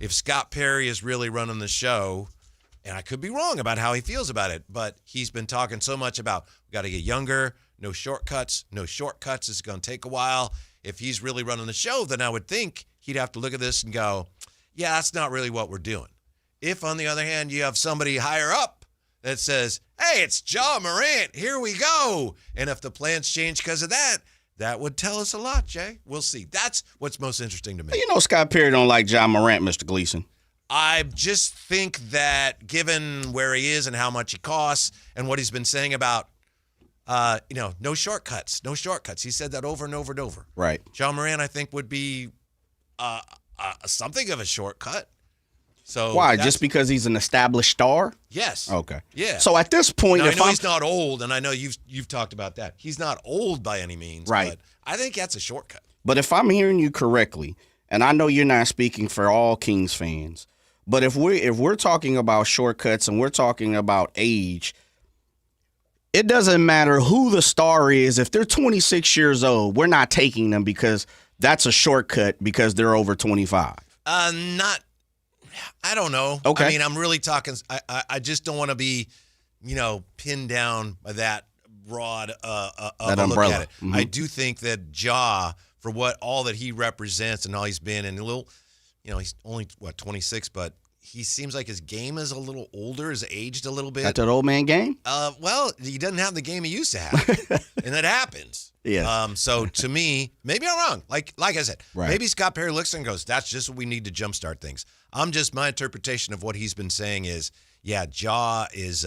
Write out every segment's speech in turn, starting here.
if Scott Perry is really running the show, and I could be wrong about how he feels about it, but he's been talking so much about we got to get younger, no shortcuts. It's going to take a while. If he's really running the show, then I would think he'd have to look at this and go, yeah, that's not really what we're doing. If, on the other hand, you have somebody higher up that says, hey, it's Ja Morant, here we go. And if the plans change because of that, that would tell us a lot, Jay. We'll see. That's what's most interesting to me. You know Scott Perry don't like Ja Morant, Mr. Gleason. I just think that given where he is and how much he costs and what he's been saying about, no shortcuts. He said that over and over and over. Right. Ja Morant, I think, would be something of a shortcut. So why? Just because he's an established star? Yes. Okay. Yeah. So at this point, now, I know he's not old, and I know you've talked about that. He's not old by any means. Right. But I think that's a shortcut. But if I'm hearing you correctly, and I know you're not speaking for all Kings fans, but if we're talking about shortcuts and we're talking about age, it doesn't matter who the star is. If they're 26 years old, we're not taking them because that's a shortcut because they're over 25. I don't know. Okay. I mean, I'm really talking. I just don't want to be, pinned down by that broad that umbrella. umbrella. Look at it. Mm-hmm. I do think that Ja, for all that he represents and all he's been, and he's only 26, but he seems like his game is a little older, has aged a little bit. Got that old man game? Well, he doesn't have the game he used to have, and that happens. Yeah. So to me, maybe I'm wrong. Like I said, Right. Maybe Scott Perry looks and goes, "That's just what we need to jumpstart things." My interpretation of what he's been saying is, yeah, Ja is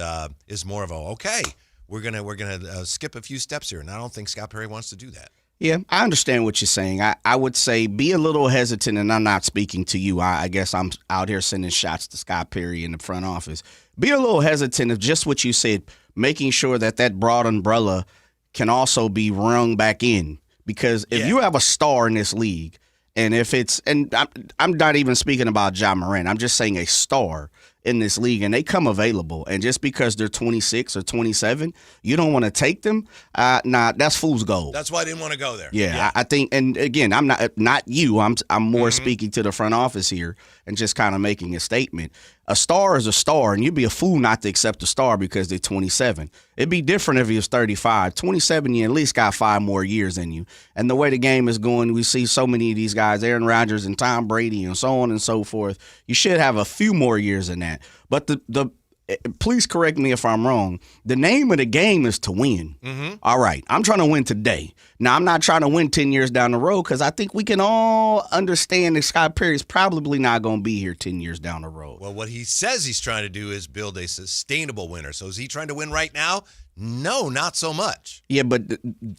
more of a okay. We're gonna skip a few steps here, and I don't think Scott Perry wants to do that. Yeah, I understand what you're saying. I would say be a little hesitant, and I'm not speaking to you. I guess I'm out here sending shots to Scott Perry in the front office. Be a little hesitant of just what you said, making sure that broad umbrella can also be rung back in. Because if you have a star in this league, and if it's – and I'm not even speaking about Ja Morant. I'm just saying a star in this league, and they come available. And just because they're 26 or 27, you don't want to take them? That's fool's gold. That's why I didn't want to go there. Yeah. I think – and, again, I'm not you. I'm more speaking to the front office here and just kind of making a statement. A star is a star, and you'd be a fool not to accept a star because they're 27. It'd be different if he was 35. 27, you at least got 5 more years in you. And the way the game is going, we see so many of these guys, Aaron Rodgers and Tom Brady and so on and so forth. You should have a few more years in that. But please correct me if I'm wrong. The name of the game is to win. Mm-hmm. All right. I'm trying to win today. Now, I'm not trying to win 10 years down the road because I think we can all understand that Scott Perry is probably not going to be here 10 years down the road. Well, what he says he's trying to do is build a sustainable winner. So is he trying to win right now? No, not so much. Yeah, but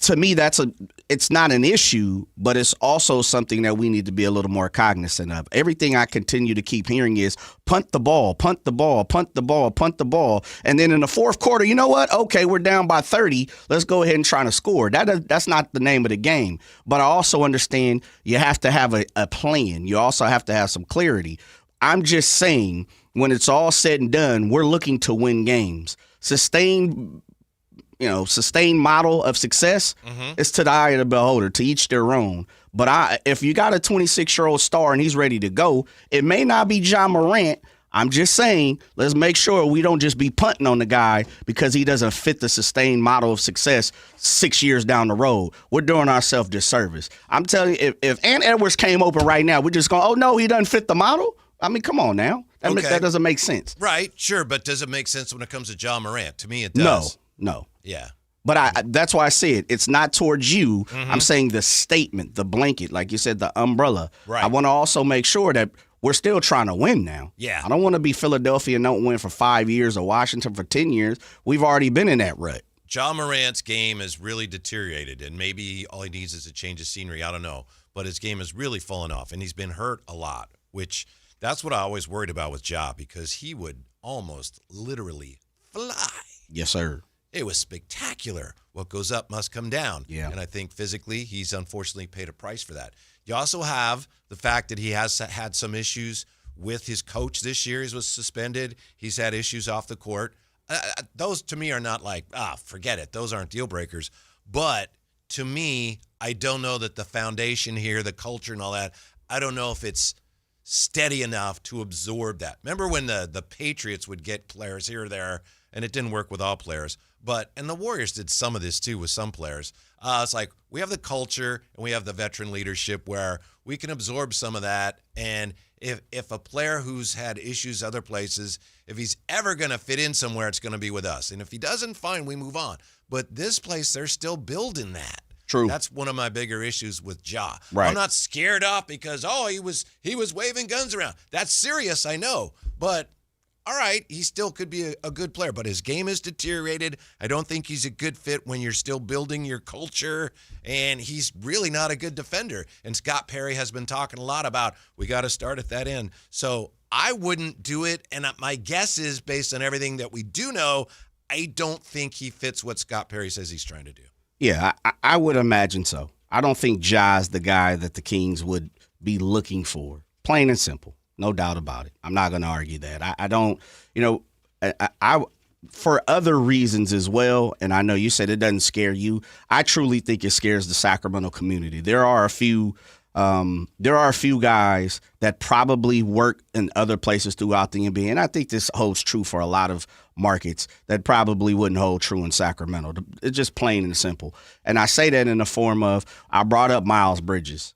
to me, it's not an issue, but it's also something that we need to be a little more cognizant of. Everything I continue to keep hearing is punt the ball, punt the ball, punt the ball, punt the ball. And then in the fourth quarter, you know what? Okay, we're down by 30. Let's go ahead and try to score. That's not the name of the game. But I also understand you have to have a plan. You also have to have some clarity. I'm just saying when it's all said and done, we're looking to win games. Sustained model of success is to the eye of the beholder, to each their own. But if you got a 26-year-old star and he's ready to go, it may not be Ja Morant. I'm just saying, let's make sure we don't just be punting on the guy because he doesn't fit the sustained model of success 6 years down the road. We're doing ourselves disservice. I'm telling you, if Ant Edwards came open right now, we're just going, oh, no, he doesn't fit the model? I mean, come on now. That doesn't make sense. Right, sure, but does it make sense when it comes to Ja Morant? To me, it does. No. Yeah. But that's why I said it's not towards you. Mm-hmm. I'm saying the statement, the blanket, like you said, the umbrella. Right. I want to also make sure that we're still trying to win now. Yeah. I don't want to be Philadelphia and don't win for 5 years or Washington for 10 years. We've already been in that rut. Ja Morant's game has really deteriorated, and maybe all he needs is a change of scenery. I don't know. But his game has really fallen off, and he's been hurt a lot, which that's what I always worried about with Ja, because he would almost literally fly. Yes, sir. It was spectacular. What goes up must come down. Yeah. And I think physically he's unfortunately paid a price for that. You also have the fact that he has had some issues with his coach this year. He was suspended. He's had issues off the court. Those to me are not like, forget it. Those aren't deal breakers. But to me, I don't know that the foundation here, the culture and all that, I don't know if it's steady enough to absorb that. Remember when the Patriots would get players here or there, and it didn't work with all players. And the Warriors did some of this too with some players. It's like we have the culture and we have the veteran leadership where we can absorb some of that. And if a player who's had issues other places, if he's ever going to fit in somewhere, it's going to be with us. And if he doesn't, fine, we move on. But this place, they're still building that. True. That's one of my bigger issues with Ja. Right. I'm not scared off because, he was waving guns around. That's serious, I know. But all right, he still could be a good player, but his game has deteriorated. I don't think he's a good fit when you're still building your culture, and he's really not a good defender. And Scott Perry has been talking a lot about we got to start at that end. So I wouldn't do it, and my guess is, based on everything that we do know, I don't think he fits what Scott Perry says he's trying to do. Yeah, I would imagine so. I don't think Ja's the guy that the Kings would be looking for, plain and simple. No doubt about it. I'm not going to argue that. I don't, I for other reasons as well, and I know you said it doesn't scare you, I truly think it scares the Sacramento community. There are a few guys that probably work in other places throughout the NBA, and I think this holds true for a lot of markets that probably wouldn't hold true in Sacramento. It's just plain and simple. And I say that in the form of, I brought up Miles Bridges.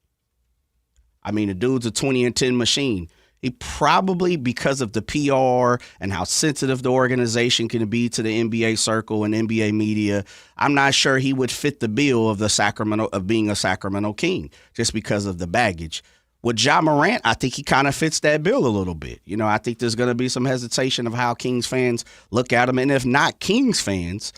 I mean, the dude's a 20-10 machine. He probably, because of the PR and how sensitive the organization can be to the NBA circle and NBA media, I'm not sure he would fit the bill of being a Sacramento King just because of the baggage. With Ja Morant, I think he kind of fits that bill a little bit. I think there's going to be some hesitation of how Kings fans look at him, and if not Kings fans,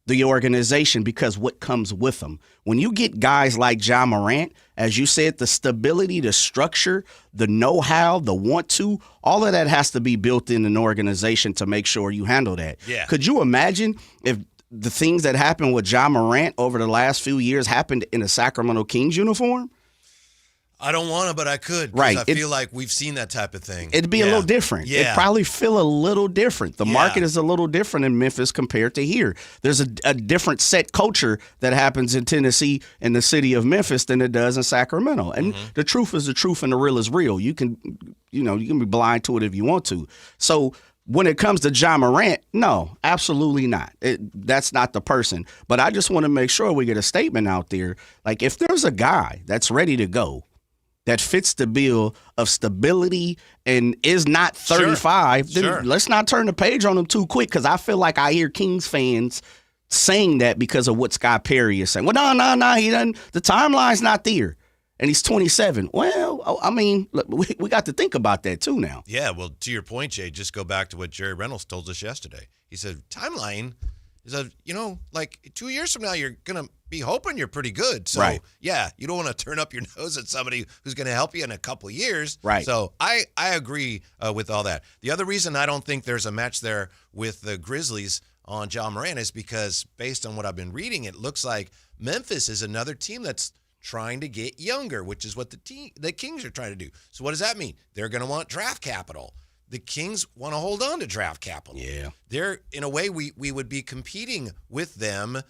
the organization, because what comes with them. When you get guys like Ja Morant, as you said, the stability, the structure, the know-how, the want to, all of that has to be built in an organization to make sure you handle that. Yeah. Could you imagine if the things that happened with Ja Morant over the last few years happened in a Sacramento Kings uniform? I don't want to, but I could. Right. I feel like we've seen that type of thing. It'd be a little different. Yeah. It'd probably feel a little different. The market is a little different in Memphis compared to here. There's a different set culture that happens in Tennessee and the city of Memphis than it does in Sacramento. And the truth is the truth and the real is real. You can be blind to it if you want to. So when it comes to Ja Morant, no, absolutely not. That's not the person. But I just want to make sure we get a statement out there. Like, if there's a guy that's ready to go, that fits the bill of stability and is not 35, then let's not turn the page on him too quick, because I feel like I hear Kings fans saying that because of what Scott Perry is saying. Well, no, he doesn't. The timeline's not there, and he's 27. Well, I mean, look, we got to think about that too now. Yeah, well, to your point, Jay, just go back to what Jerry Reynolds told us yesterday. He said, timeline is like 2 years from now, you're going to be hoping you're pretty good. So, yeah, you don't want to turn up your nose at somebody who's going to help you in a couple of years. Right. So I agree with all that. The other reason I don't think there's a match there with the Grizzlies on Ja Morant is because, based on what I've been reading, it looks like Memphis is another team that's trying to get younger, which is what the Kings are trying to do. So what does that mean? They're going to want draft capital. The Kings want to hold on to draft capital. Yeah. They're, in a way, we would be competing with them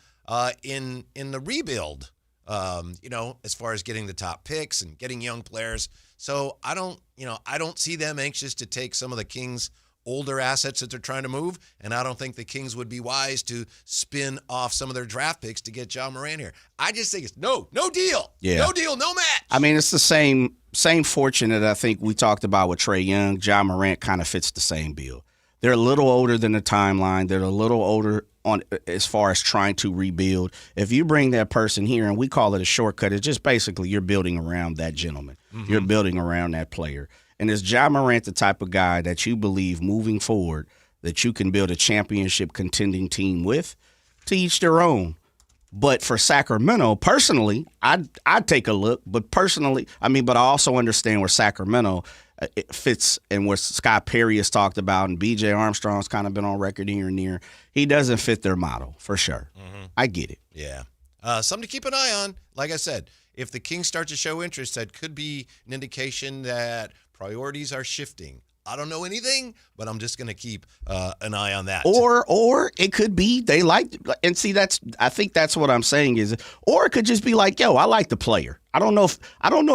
in the rebuild, as far as getting the top picks and getting young players. So I don't see them anxious to take some of the Kings' older assets that they're trying to move, and I don't think the Kings would be wise to spin off some of their draft picks to get Ja Morant here. I just think it's no deal. Yeah. No deal, no match. I mean, it's the same fortune that I think we talked about with Trae Young. Ja Morant kind of fits the same bill. They're a little older than the timeline. They're a little older on as far as trying to rebuild. If you bring that person here, and we call it a shortcut, it's just basically you're building around that gentleman. Mm-hmm. You're building around that player. And is Ja Morant the type of guy that you believe moving forward that you can build a championship contending team with? To each their own. But for Sacramento, personally, I'd take a look. But personally, but I also understand where Sacramento it fits and what Scott Perry has talked about, and B.J. Armstrong's kind of been on record here and there. He doesn't fit their model, for sure. Mm-hmm. I get it. Yeah. Something to keep an eye on. Like I said, if the Kings start to show interest, that could be an indication that priorities are shifting. I don't know anything, but I'm just going to keep an eye on that. Or it could be they like, and see, I think that's what I'm saying is, or it could just be like, yo, I like the player. I don't know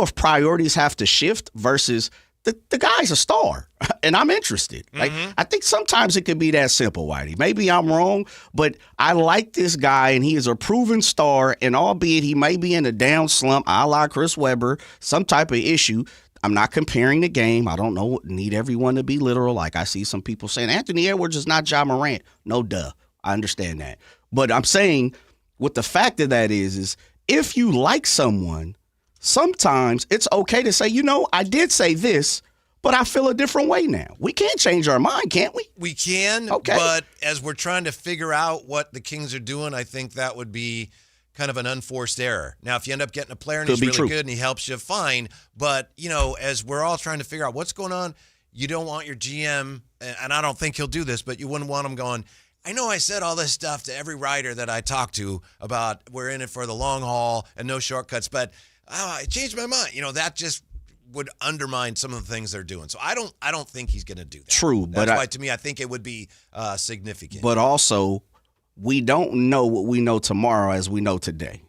if priorities have to shift versus the guy's a star, and I'm interested. Like, I think sometimes it could be that simple, Whitey. Maybe I'm wrong, but I like this guy, and he is a proven star, and albeit he may be in a down slump, a la Chris Webber, some type of issue, I'm not comparing the game. I don't need everyone to be literal. Like I see some people saying, Anthony Edwards is not Ja Morant. No, duh. I understand that. But I'm saying what the fact of that is if you like someone, sometimes it's okay to say, I did say this, but I feel a different way now. We can't change our mind, can't we? We can, okay. But as we're trying to figure out what the Kings are doing, I think that would be kind of an unforced error. Now, if you end up getting a player and he's really good and he helps you, fine. But, as we're all trying to figure out what's going on, you don't want your GM, and I don't think he'll do this, but you wouldn't want him going, I know I said all this stuff to every writer that I talked to about we're in it for the long haul and no shortcuts, but I changed my mind. That just would undermine some of the things they're doing. So I don't think he's going to do that. True. That's why, to me, I think it would be significant. But also, we don't know what we know tomorrow as we know today.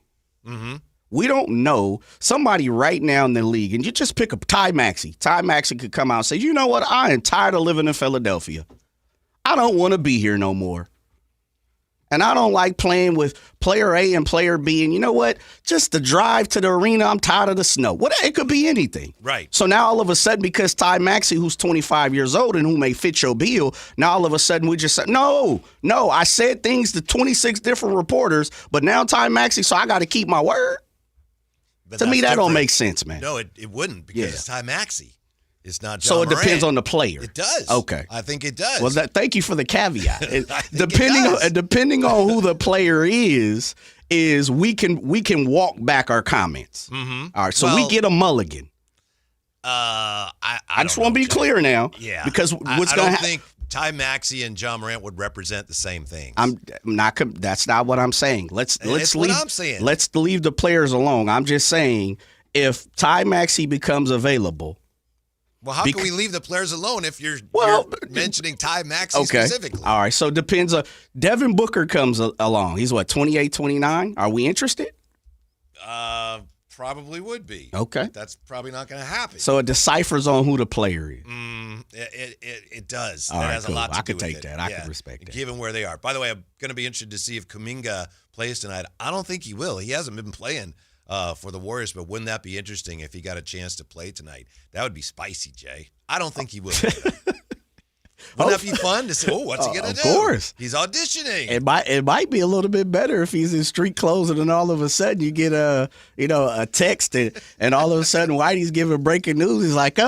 Mm-hmm. We don't know somebody right now in the league, and you just pick up Ty Maxey. Ty Maxey could come out and say, you know what? I am tired of living in Philadelphia. I don't want to be here no more. And I don't like playing with player A and player B. And you know what? Just the drive to the arena, I'm tired of the snow. It could be anything. Right. So now all of a sudden, because Ty Maxey, who's 25 years old and who may fit your bill, now all of a sudden we just said, no, I said things to 26 different reporters, but now Ty Maxey, so I got to keep my word. But to me, that don't make sense, man. No, it wouldn't because it's Ty Maxey. It's not Ja So it Morant. depends on the player. It does. Okay. I think it does. Well, thank you for the caveat. Depending on who the player is we can walk back our comments. Mm-hmm. All right, so we get a mulligan. I just want to be clear now. Yeah. Because what's going to happen? think Ty Maxey and Ja Morant would represent the same things. I'm not. That's not what I'm saying. Let's leave. What I'm saying. Let's leave the players alone. I'm just saying if Ty Maxey becomes available. Well, how can we leave the players alone if you're mentioning Ty Maxey specifically? All right, so it depends. Devin Booker comes along. He's what, 28, 29? Are we interested? Probably would be. Okay. But that's probably not going to happen. So it deciphers on who the player is. It does. All that right, has cool. a lot to I do could with take it. that. I could respect that. Given where they are. By the way, I'm going to be interested to see if Kuminga plays tonight. I don't think he will. He hasn't been playing for the Warriors, but wouldn't that be interesting if he got a chance to play tonight? That would be spicy, Jay. I don't think he will. Wouldn't that be fun to say, what's he going to do? Of course. He's auditioning. It might be a little bit better if he's in street clothes and then all of a sudden you get a text and all of a sudden Whitey's giving breaking news. He's like,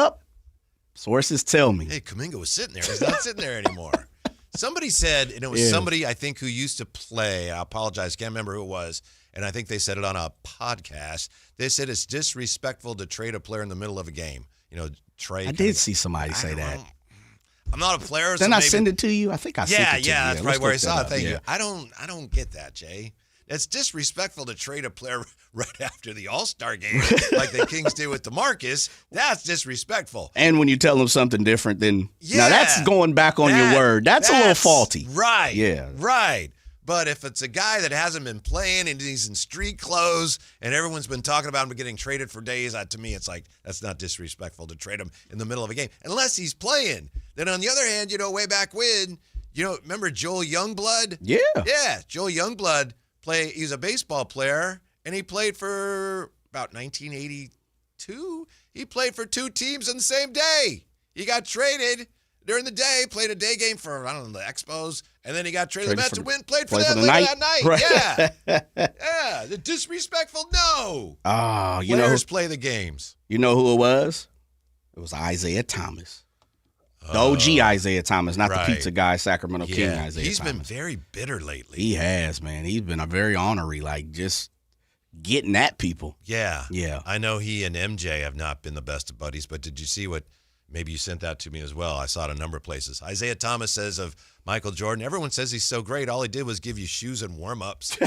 sources tell me. Hey, Kuminga was sitting there. He's not sitting there anymore. Somebody said, and it was somebody I think who used to play, I apologize, can't remember who it was, and I think they said it on a podcast. They said it's disrespectful to trade a player in the middle of a game. Trade. I did see somebody say that. I'm not a player. Then I send it to you. I think I sent it to you. That's right where I saw it. Thank you. I don't get that, Jay. It's disrespectful to trade a player right after the All-Star game like the Kings did with DeMarcus. That's disrespectful. And when you tell them something different, then now that's going back on your word. That's a little faulty. Right. Yeah. Right. But if it's a guy that hasn't been playing and he's in street clothes and everyone's been talking about him getting traded for days, to me it's like that's not disrespectful to trade him in the middle of a game unless he's playing. Then on the other hand, way back when, remember Joel Youngblood? Yeah. Yeah, Joel Youngblood he's a baseball player and he played for about 1982. He played for two teams on the same day. He got traded during the day, played a day game for, the Expos, and then he got traded to the Mets and played for them later that night. Right. Yeah. The disrespectful, no. Oh, Players play the games. You know who it was? It was Isaiah Thomas. The OG Isaiah Thomas, not the pizza guy, Sacramento King Isaiah Thomas. He's been very bitter lately. He has, man. He's been a very ornery, just getting at people. Yeah. Yeah. I know he and MJ have not been the best of buddies, but did you see what – maybe you sent that to me as well. I saw it a number of places. Isaiah Thomas says of Michael Jordan, everyone says he's so great. All he did was give you shoes and warm-ups.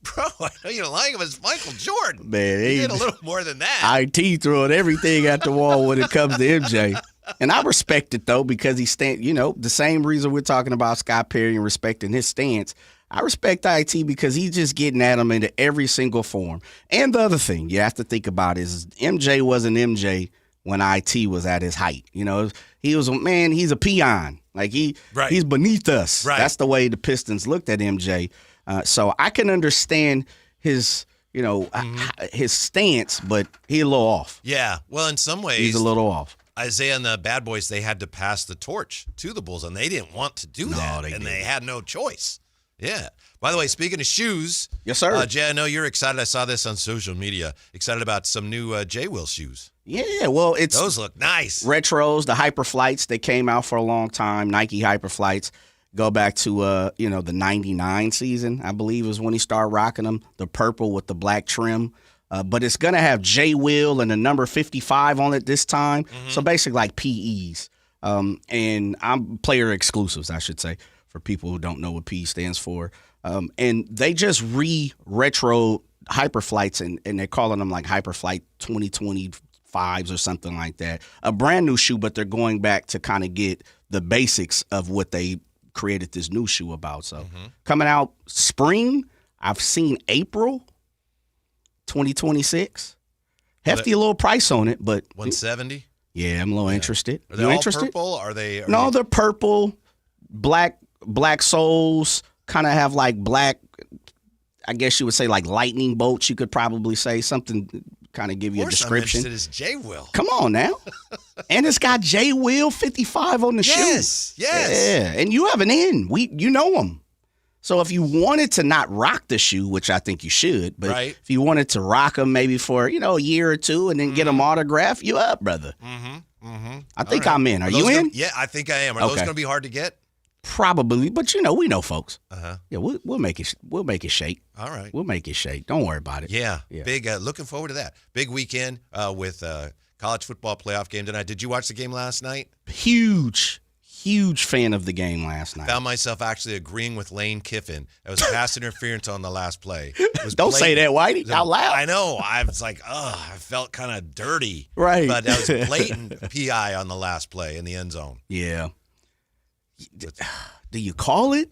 Bro, I know you're lying. It was Michael Jordan. Man, he did a little more than that. IT throwing everything at the wall when it comes to MJ. And I respect it, though, because he the same reason we're talking about Scott Perry and respecting his stance. I respect IT because he's just getting at him into every single form. And the other thing you have to think about is MJ wasn't MJ when IT was at his height. You know, he was he's a peon. Like he's beneath us. Right. That's the way the Pistons looked at MJ. So I can understand his his stance, but he's a little off. Yeah. Well, in some ways, he's a little off. Isaiah and the Bad Boys, they had to pass the torch to the Bulls, and they didn't want to do that, they had no choice. Yeah. By the way, speaking of shoes. Yes, sir. Jay, I know you're excited. I saw this on social media. Excited about some new J-Will shoes. Yeah, well, those look nice. Retros, the Hyperflights, they came out for a long time. Nike Hyperflights go back to the 99 season, I believe, is when he started rocking them. The purple with the black trim. But it's going to have J-Will and the number 55 on it this time. Mm-hmm. So basically like PEs. And I'm player exclusives, I should say, for people who don't know what PE stands for. And they just retro Hyperflights, and they're calling them like Hyperflight 2025s or something like that. A brand new shoe, but they're going back to kind of get the basics of what they created this new shoe about. So coming out spring, I've seen April 2026. Hefty little price on it, but 170. Yeah, I'm a little interested. Are they all purple? Are they? No, they're purple, black soles. Kind of have like black. I guess you would say like lightning bolts. You could probably say something. Kind of give you a description. I'm interested is J-Will. Come on now, and it's got J-Will 55 on the shoe. Yes. Yeah, and you have an in. You know him. So if you wanted to not rock the shoe, which I think you should, but if you wanted to rock them maybe for a year or two and then get them autographed, you up, brother. I think I'm in. Are you in? Yeah, I think I am. Are those going to be hard to get? Probably, but we know folks. Yeah, we'll make it. We'll make it shake. All right, we'll make it shake. Don't worry about it. Yeah. Big. Looking forward to that. Big weekend with college football playoff game tonight. Did you watch the game last night? Huge fan of the game last night. Found myself actually agreeing with Lane Kiffin. It was pass interference on the last play. Don't say that, Whitey, out loud. I know. I was like, I felt kind of dirty. Right. But that was blatant PI on the last play in the end zone. Yeah. Do you call it?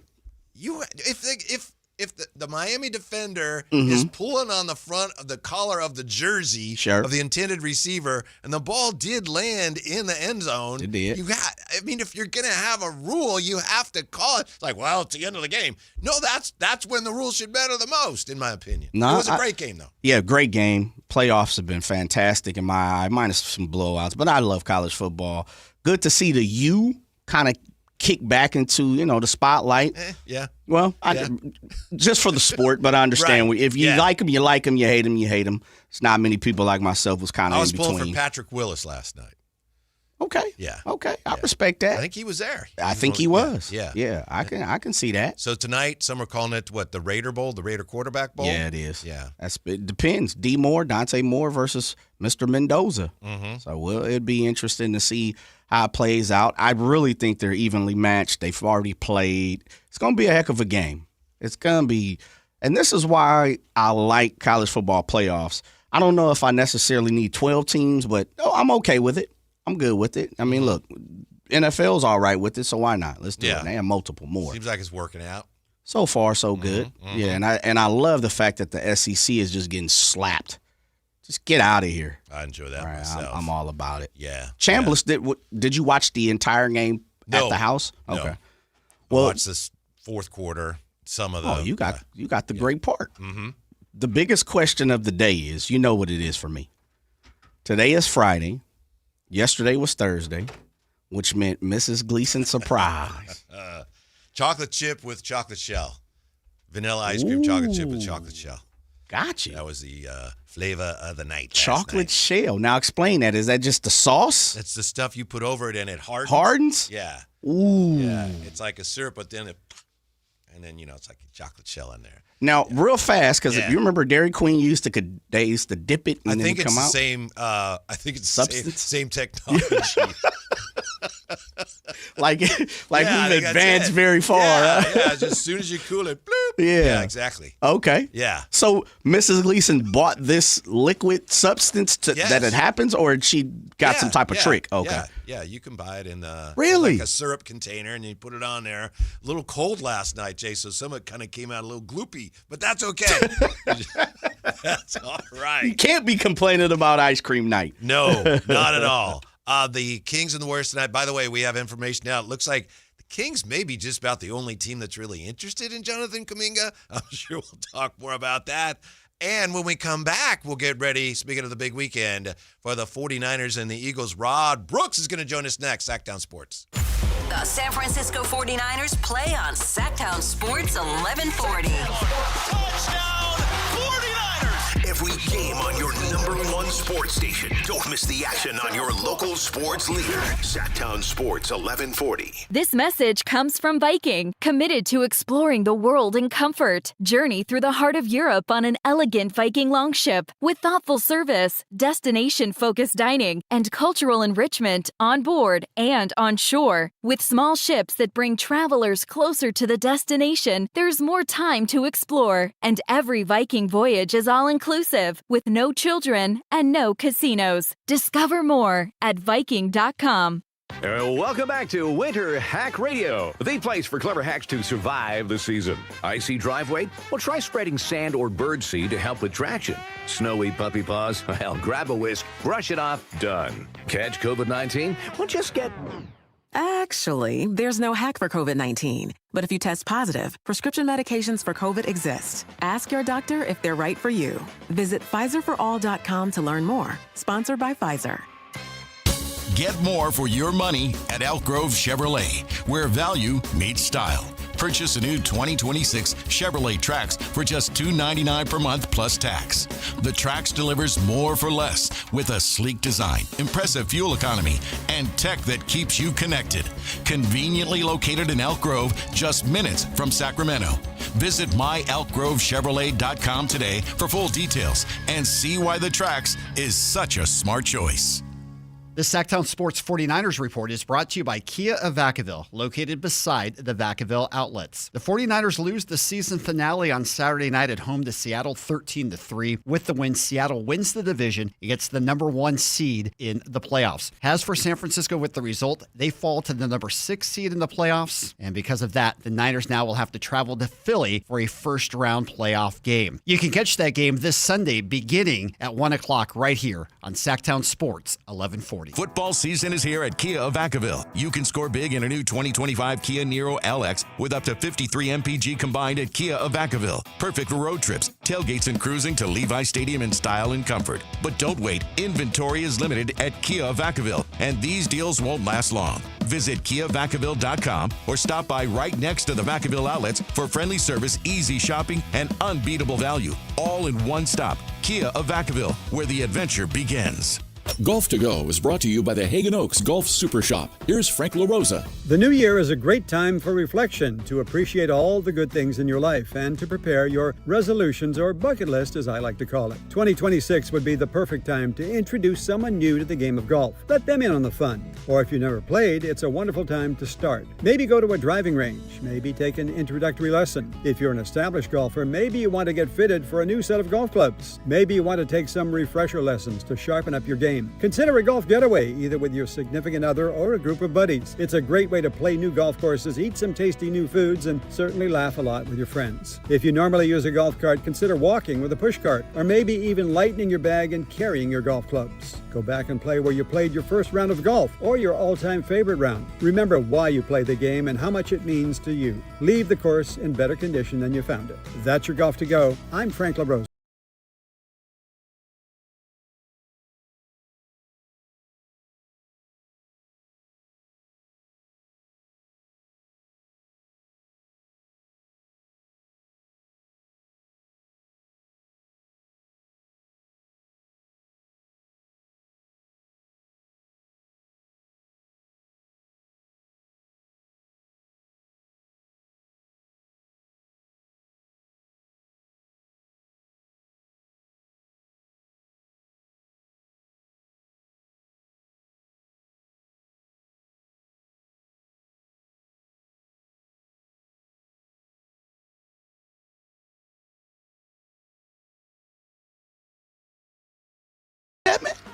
If the Miami defender is pulling on the front of the collar of the jersey of the intended receiver, and the ball did land in the end zone, it did. If you're going to have a rule, you have to call it. It's like, well, it's the end of the game. No, that's when the rule should matter the most, in my opinion. No, it was a great game, though. Yeah, great game. Playoffs have been fantastic in my eye, minus some blowouts, but I love college football. Good to see the U kind of kick back into, the spotlight. Yeah. Well, just for the sport, but I understand. If you like them, you like them. You hate them, you hate them. It's not many people like myself was kind of in between. I was pulling for Patrick Willis last night. Okay. Yeah. Okay. I respect that. I think he was there. I think he was. Yeah. Yeah. I can see that. So tonight, some are calling it the Raider Bowl, the Raider Quarterback Bowl? Yeah, it is. Yeah. It depends. Dante Moore versus Mr. Mendoza. So it'd be interesting to see how it plays out. I really think they're evenly matched. They've already played. It's going to be a heck of a game. It's going to be, and this is why I like college football playoffs. I don't know if I necessarily need 12 teams, but I'm okay with it. I'm good with it. I mean, look, NFL's all right with it, so why not? Let's do it. They have multiple more. Seems like it's working out. So far, so good. Yeah, and I love the fact that the SEC is just getting slapped. Just get out of here. I enjoy that myself. I'm all about it. Yeah. Chambliss, did you watch the entire game at the house? Okay. No. Well, I watched this fourth quarter. Some of the. Oh, you got the great part. The biggest question of the day is, you know what it is for me. Today is Friday. Yesterday was Thursday, which meant Mrs. Gleason surprise. Chocolate chip with chocolate shell. Vanilla ice cream, chocolate chip with chocolate shell. Gotcha. That was the flavor of the night. Chocolate shell. Now explain that. Is that just the sauce? It's the stuff you put over it and it hardens. Hardens? Yeah. Ooh. Yeah. It's like a syrup, but then it's like a chocolate shell in there. Now, real fast, because you remember Dairy Queen used to dip it and then it come out? I think it's the same technology. like we've advanced very far. Yeah, just as soon as you cool it, bloop. Yeah, exactly. Okay. Yeah. So Mrs. Gleason bought this liquid substance that it happens, or she got some type of trick? Okay. Yeah, you can buy it in Really? like a syrup container, and you put it on there. A little cold last night, Jay, so some of it kind of came out a little gloopy, but that's okay. That's all right. You can't be complaining about ice cream night. No, not at all. The Kings and the Warriors tonight, by the way, we have information now. It looks like the Kings may be just about the only team that's really interested in Jonathan Kuminga. I'm sure we'll talk more about that. And when we come back, we'll get ready, speaking of the big weekend, for the 49ers and the Eagles. Rod Brooks is going to join us next, Sactown Sports. The San Francisco 49ers play on Sactown Sports 1140. Touchdown 49ers! Every game on your #1 sports station. Don't miss the action on your local sports leader. Sactown Sports 1140. This message comes from Viking, committed to exploring the world in comfort. Journey through the heart of Europe on an elegant Viking longship with thoughtful service, destination-focused dining, and cultural enrichment on board and on shore. With small ships that bring travelers closer to the destination, there's more time to explore. And every Viking voyage is all-inclusive, with no children and no casinos. Discover more at Viking.com. Welcome back to Winter Hack Radio, the place for clever hacks to survive the season. Icy driveway? Well, try spreading sand or birdseed to help with traction. Snowy puppy paws? Well, grab a whisk, brush it off, done. Catch COVID-19? Well, just get... Actually, there's no hack for COVID-19. But if you test positive, prescription medications for COVID exist. Ask your doctor if they're right for you. Visit PfizerForAll.com to learn more. Sponsored by Pfizer. Get more for your money at Elk Grove Chevrolet, where value meets style. Purchase a new 2026 Chevrolet Trax for just $299 per month plus tax. The Trax delivers more for less with a sleek design, impressive fuel economy, and tech that keeps you connected. Conveniently located in Elk Grove, just minutes from Sacramento. Visit myelkgrovechevrolet.com today for full details and see why the Trax is such a smart choice. The Sactown Sports 49ers report is brought to you by Kia of Vacaville, located beside the Vacaville outlets. The 49ers lose the season finale on Saturday night at home to Seattle 13-3. With the win, Seattle wins the division. It gets the #1 seed in the playoffs. As for San Francisco with the result, they fall to the #6 seed in the playoffs. And because of that, the Niners now will have to travel to Philly for a first-round playoff game. You can catch that game this Sunday beginning at 1 o'clock right here on Sactown Sports 1140. Football season is here at Kia of Vacaville. You can score big in a new 2025 Kia Niro LX with up to 53 MPG combined at Kia of Vacaville. Perfect for road trips, tailgates, and cruising to Levi Stadium in style and comfort. But don't wait. Inventory is limited at Kia of Vacaville, and these deals won't last long. Visit KiaVacaville.com or stop by right next to the Vacaville outlets for friendly service, easy shopping, and unbeatable value. All in one stop. Kia of Vacaville, where the adventure begins. Golf to Go is brought to you by the Hagen Oaks Golf Super Shop. Here's Frank LaRosa. The new year is a great time for reflection, to appreciate all the good things in your life, and to prepare your resolutions, or bucket list as I like to call it. 2026 would be the perfect time to introduce someone new to the game of golf. Let them in on the fun. Or if you never played, it's a wonderful time to start. Maybe go to a driving range, maybe take an introductory lesson. If you're an established golfer, maybe you want to get fitted for a new set of golf clubs. Maybe you want to take some refresher lessons to sharpen up your game. Consider a golf getaway, either with your significant other or a group of buddies. It's a great way to play new golf courses, eat some tasty new foods, and certainly laugh a lot with your friends. If you normally use a golf cart, consider walking with a push cart, or maybe even lightening your bag and carrying your golf clubs. Go back and play where you played your first round of golf, or your all-time favorite round. Remember why you play the game and how much it means to you. Leave the course in better condition than you found it. That's your Golf to Go. I'm Frank LaRose.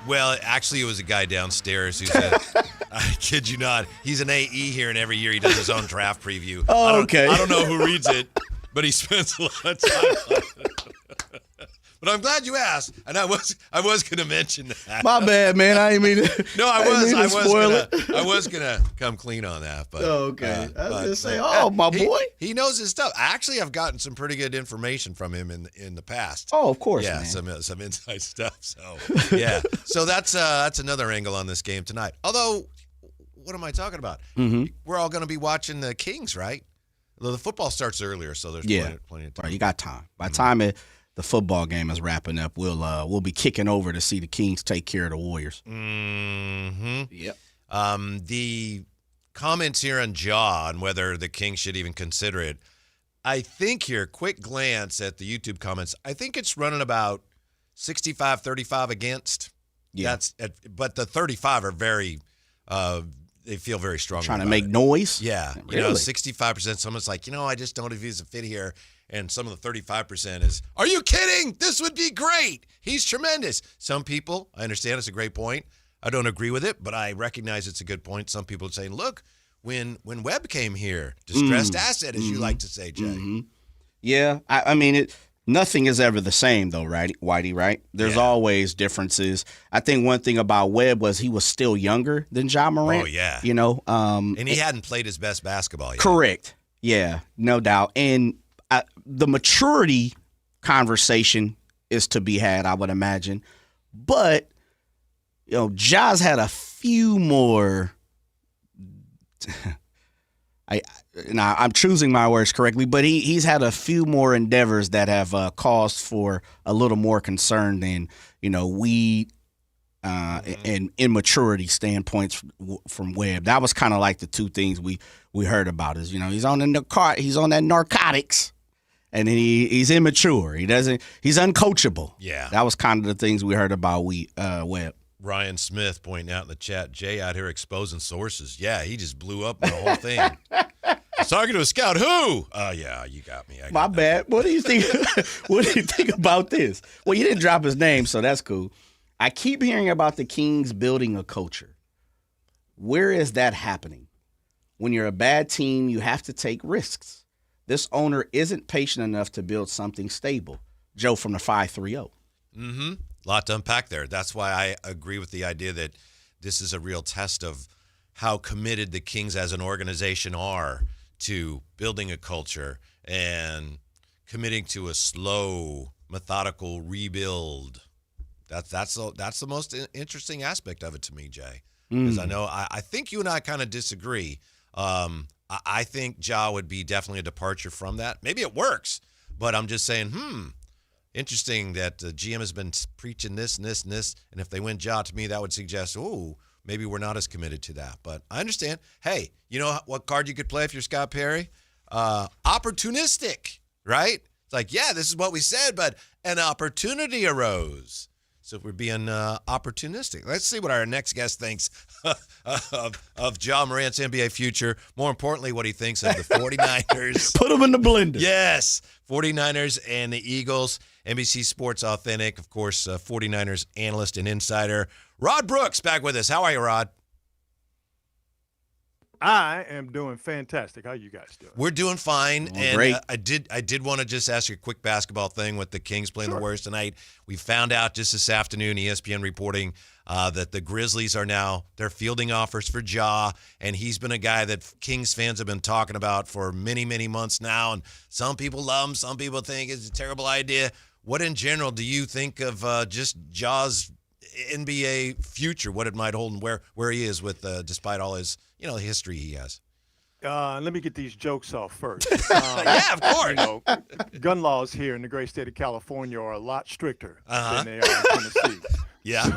Well, actually, it was a guy downstairs who said, I kid you not, he's an AE here, and every year he does his own draft preview. Oh, okay. I don't know who reads it, but he spends a lot of time on it. But I'm glad you asked, and I was going to mention that. My bad, man. I didn't mean to. No, I was gonna come clean on that, but okay. I was gonna say, my boy, he knows his stuff. Actually, I've gotten some pretty good information from him in the past. Oh, of course, yeah, man. some inside stuff. So yeah, so that's another angle on this game tonight. Although, what am I talking about? Mm-hmm. We're all going to be watching the Kings, right? Although the football starts earlier, so there's plenty of time. Right, you got time. By the time the football game is wrapping up, we'll be kicking over to see the Kings take care of the Warriors. Mm-hmm. Yep. The comments here on Ja and whether the Kings should even consider it, I think here, quick glance at the YouTube comments, I think it's running about 65-35 against. Yeah. But the 35 are very they feel very strongly trying to about make it. noise. Yeah. Really? 65%, someone's like, I just don't know if he's a fit here. And some of the 35% is, are you kidding? This would be great. He's tremendous. Some people, I understand it's a great point. I don't agree with it, but I recognize it's a good point. Some people are saying, look, when Webb came here, distressed asset, as you like to say, Jay. Mm-hmm. Yeah. I mean, nothing is ever the same, though, right, Whitey, right? There's always differences. I think one thing about Webb was he was still younger than Ja Morant. Oh, yeah. And he hadn't played his best basketball yet. Correct. Yeah, no doubt. And the maturity conversation is to be had, I would imagine. But, Ja's had a few more I'm choosing my words correctly, but he's had a few more endeavors that have caused for a little more concern than, and immaturity standpoints from Webb. That was kind of like the two things we heard about is, he's on that narcotics. And then he's immature. He's uncoachable. Yeah. That was kind of the things we heard about Webb. Ryan Smith pointing out in the chat, Jay out here exposing sources. Yeah, he just blew up the whole thing. I was talking to a scout. Who? Yeah, you got me. My bad. What do you think? What do you think about this? Well, you didn't drop his name, so that's cool. I keep hearing about the Kings building a culture. Where is that happening? When you're a bad team, you have to take risks. This owner isn't patient enough to build something stable. Joe from the 530. Mm-hmm. A lot to unpack there. That's why I agree with the idea that this is a real test of how committed the Kings as an organization are to building a culture and committing to a slow, methodical rebuild. That's the most interesting aspect of it to me, Jay. Because I know I think you and I kind of disagree. I think Ja would be definitely a departure from that. Maybe it works, but I'm just saying, interesting that the GM has been preaching this and this and this, and if they win Ja, to me, that would suggest, maybe we're not as committed to that. But I understand. Hey, you know what card you could play if you're Scott Perry? Opportunistic, right? It's like, yeah, this is what we said, but an opportunity arose. So we're being opportunistic. Let's see what our next guest thinks of Ja Morant's NBA future. More importantly, what he thinks of the 49ers. Put them in the blender. Yes, 49ers and the Eagles. NBC Sports Authentic, of course, 49ers analyst and insider. Rod Brooks back with us. How are you, Rod? I am doing fantastic. How you guys doing? We're doing fine. And great. I did want to just ask you a quick basketball thing with the Kings playing the Warriors tonight. We found out just this afternoon, ESPN reporting that the Grizzlies they're fielding offers for Ja, and he's been a guy that Kings fans have been talking about for many, many months now. And some people love him. Some people think it's a terrible idea. What in general do you think of just Ja's NBA future, what it might hold, and where he is with despite all his history he has? Let me get these jokes off first. Yeah, of course. Gun laws here in the great state of California are a lot stricter than they are in Tennessee. Yeah.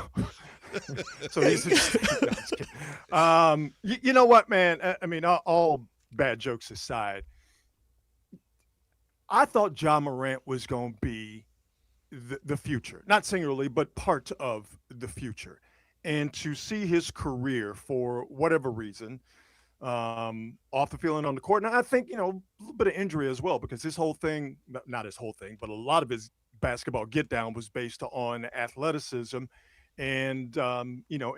So he's you know what, man? I mean, all bad jokes aside, I thought Ja Morant was going to be the future, not singularly, but part of the future. And to see his career, for whatever reason, off the field and on the court, and I think, a little bit of injury as well, because his whole thing, not his whole thing, but a lot of his basketball get down was based on athleticism And,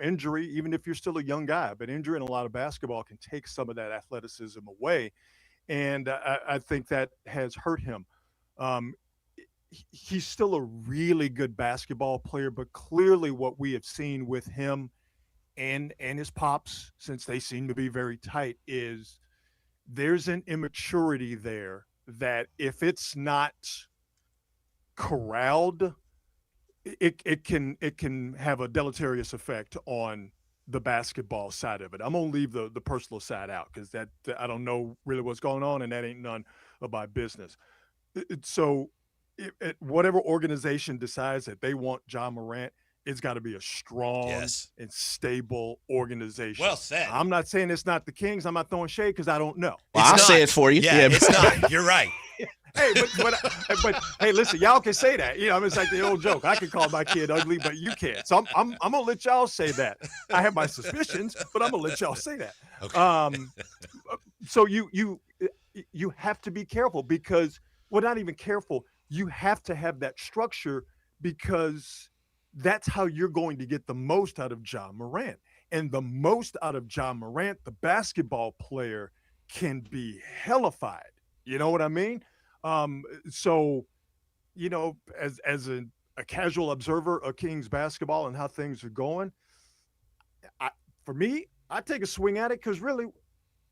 injury, even if you're still a young guy, but injury in a lot of basketball can take some of that athleticism away. And I think that has hurt him. Um, he's still a really good basketball player, but clearly what we have seen with him and his pops, since they seem to be very tight, is there's an immaturity there that if it's not corralled, it can have a deleterious effect on the basketball side of it. I'm gonna leave the personal side out because that I don't know really what's going on, and that ain't none of my business. So, whatever organization decides that they want John Morant, it's got to be a strong and stable organization. Well said. I'm not saying it's not the Kings. I'm not throwing shade because I don't know. Well, I'll say it for you. Yeah, it's not. You're right. Hey, but hey, listen, y'all can say that. It's like the old joke. I can call my kid ugly, but you can't. So I'm gonna let y'all say that. I have my suspicions, but I'm gonna let y'all say that. Okay. So you have to be careful because, well, not even careful. You have to have that structure because that's how you're going to get the most out of John Morant. And the most out of John Morant, the basketball player, can be hellified. You know what I mean? So, as a casual observer of Kings basketball and how things are going, for me, I take a swing at it because really,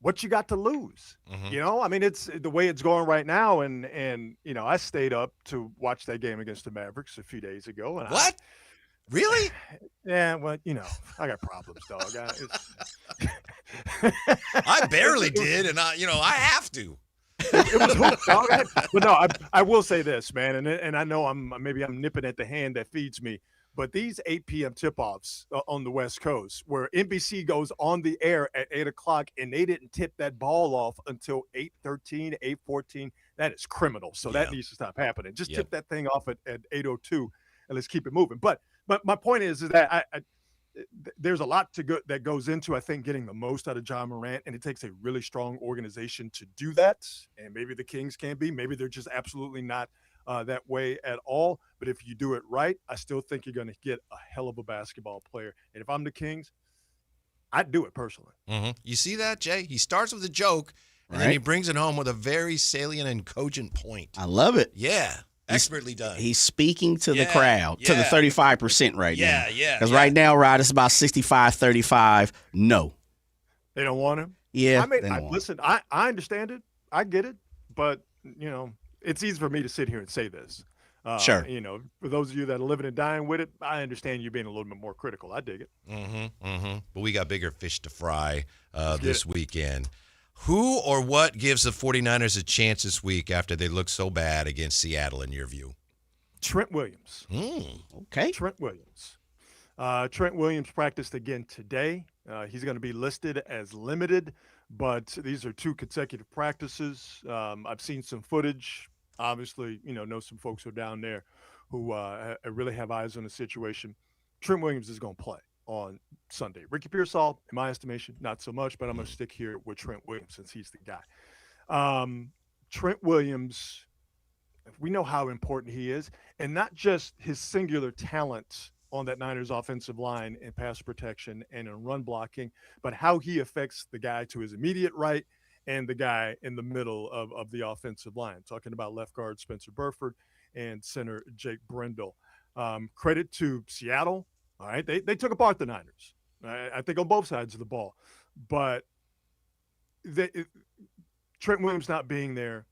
what you got to lose? Mm-hmm. It's the way it's going right now. And I stayed up to watch that game against the Mavericks a few days ago. And what? Really? Yeah, well, I got problems, dog. I barely did, and I have to. It was hoop, dog. But no, I will say this, man, and I know I'm nipping at the hand that feeds me, but these 8 p.m. tip-offs on the West Coast, where NBC goes on the air at 8 o'clock, and they didn't tip that ball off until 8:13, 8:14, that is criminal. So that needs to stop happening. Just tip that thing off at 8:02, and let's keep it moving. But my point is that there's a lot that goes into, I think, getting the most out of John Morant, and it takes a really strong organization to do that. And maybe the Kings can be. Maybe they're just absolutely not that way at all. But if you do it right, I still think you're going to get a hell of a basketball player. And if I'm the Kings, I'd do it personally. Mm-hmm. You see that, Jay? He starts with a joke, and then he brings it home with a very salient and cogent point. I love it. Yeah. Expertly done. He's speaking to the crowd, to the 35% right now. Yeah. Because right now, Rod, it's about 65-35. No. They don't want him? Yeah. Listen, I understand it. I get it. But, it's easy for me to sit here and say this. Sure. For those of you that are living and dying with it, I understand you being a little bit more critical. I dig it. But we got bigger fish to fry this weekend. Who or what gives the 49ers a chance this week after they look so bad against Seattle, in your view? Trent Williams. Okay. Trent Williams. Trent Williams practiced again today. He's going to be listed as limited, but these are 2 consecutive practices. I've seen some footage. Obviously, know some folks who are down there who really have eyes on the situation. Trent Williams is going to play on Sunday. Ricky Pearsall, in my estimation, not so much, but I'm going to stick here with Trent Williams since he's the guy. Trent Williams, we know how important he is, and not just his singular talent on that Niners offensive line in pass protection and in run blocking, but how he affects the guy to his immediate right and the guy in the middle of the offensive line. Talking about left guard Spencer Burford and center Jake Brendel. Credit to Seattle. All right, they took apart the Niners, I think, on both sides of the ball. But Trent Williams not being there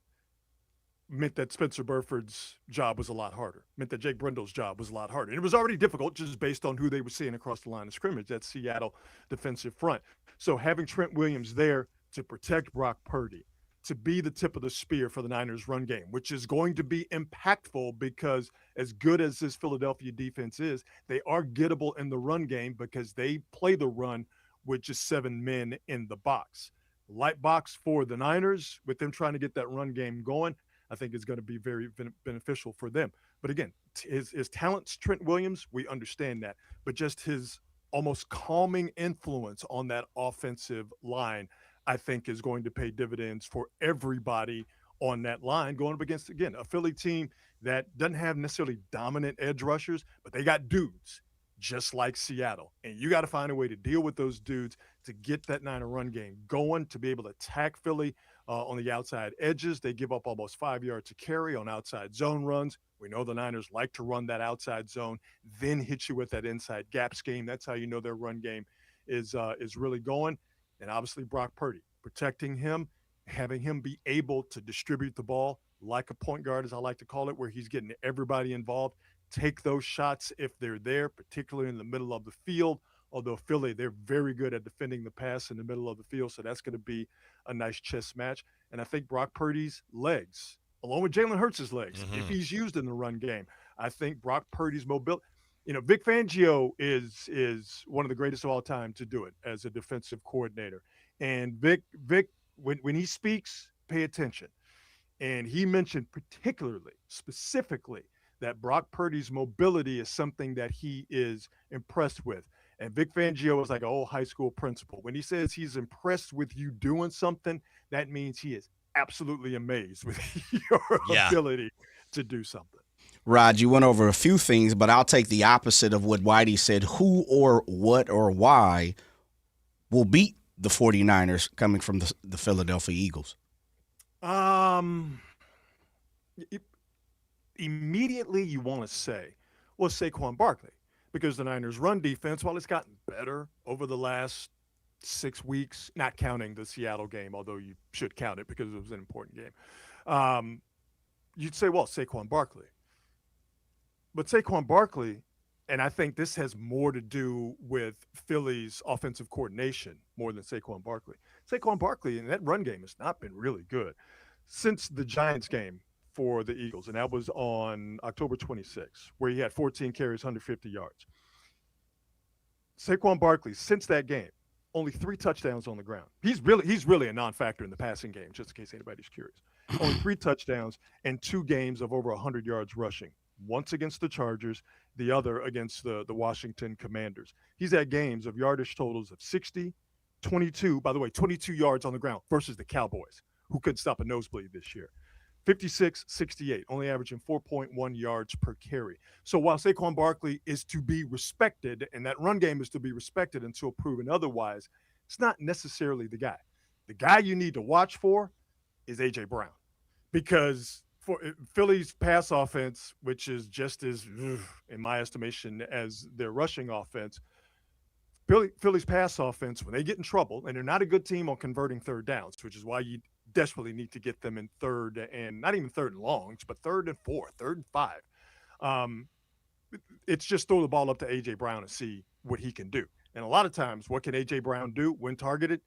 meant that Spencer Burford's job was a lot harder, meant that Jake Brendel's job was a lot harder. And it was already difficult just based on who they were seeing across the line of scrimmage, that Seattle defensive front. So having Trent Williams there to protect Brock Purdy, to be the tip of the spear for the Niners run game, which is going to be impactful because as good as this Philadelphia defense is, they are gettable in the run game because they play the run with just 7 men in the box. Light box for the Niners, with them trying to get that run game going, I think is going to be very beneficial for them. But again, his talents, Trent Williams, we understand that. But just his almost calming influence on that offensive line, I think, is going to pay dividends for everybody on that line going up against, again, a Philly team that doesn't have necessarily dominant edge rushers, but they got dudes. just like Seattle. And you got to find a way to deal with those dudes to get that Niner run game going, to be able to attack Philly on the outside edges. They give up almost 5 yards to carry on outside zone runs. We know the Niners like to run that outside zone, then hit you with that inside gap scheme. That's how you know their run game is really going. And obviously Brock Purdy, protecting him, having him be able to distribute the ball like a point guard, as I like to call it, where he's getting everybody involved. Take those shots if they're there, particularly in the middle of the field. Although Philly, they're very good at defending the pass in the middle of the field, so that's going to be a nice chess match. And I think Brock Purdy's legs, along with Jalen Hurts' legs, if he's used in the run game, I think Brock Purdy's mobility. Vic Fangio is one of the greatest of all time to do it as a defensive coordinator. And Vic, when he speaks, pay attention. And he mentioned specifically, that Brock Purdy's mobility is something that he is impressed with. And Vic Fangio is like an old high school principal. When he says he's impressed with you doing something, that means he is absolutely amazed with your ability to do something. Rod, you went over a few things, but I'll take the opposite of what Whitey said. Who or what or why will beat the 49ers coming from the Philadelphia Eagles? Immediately you want to say, well, Saquon Barkley, because the Niners' run defense, while it's gotten better over the last 6 weeks, not counting the Seattle game, although you should count it because it was an important game, you'd say, well, Saquon Barkley. But Saquon Barkley, and I think this has more to do with Philly's offensive coordination more than Saquon Barkley. Saquon Barkley, and that run game has not been really good since the Giants game for the Eagles, and that was on October 26th, where he had 14 carries, 150 yards. Saquon Barkley, since that game, only 3 touchdowns on the ground. He's really a non-factor in the passing game, just in case anybody's curious. Only 3 touchdowns and 2 games of over 100 yards rushing. Once against the Chargers, the other against the Washington Commanders. He's had games of yardage totals of 60, 22, by the way, 22 yards on the ground versus the Cowboys, who couldn't stop a nosebleed this year. 56, 68, only averaging 4.1 yards per carry. So while Saquon Barkley is to be respected, and that run game is to be respected until proven otherwise, it's not necessarily the guy. The guy you need to watch for is A.J. Brown, because for Philly's pass offense, which is just as, in my estimation, as their rushing offense, Philly's pass offense, when they get in trouble, and they're not a good team on converting third downs, which is why you desperately need to get them in third and not even third and longs, but third and 4, third and 5. It's just throw the ball up to A.J. Brown and see what he can do. And a lot of times, what can A.J. Brown do when targeted?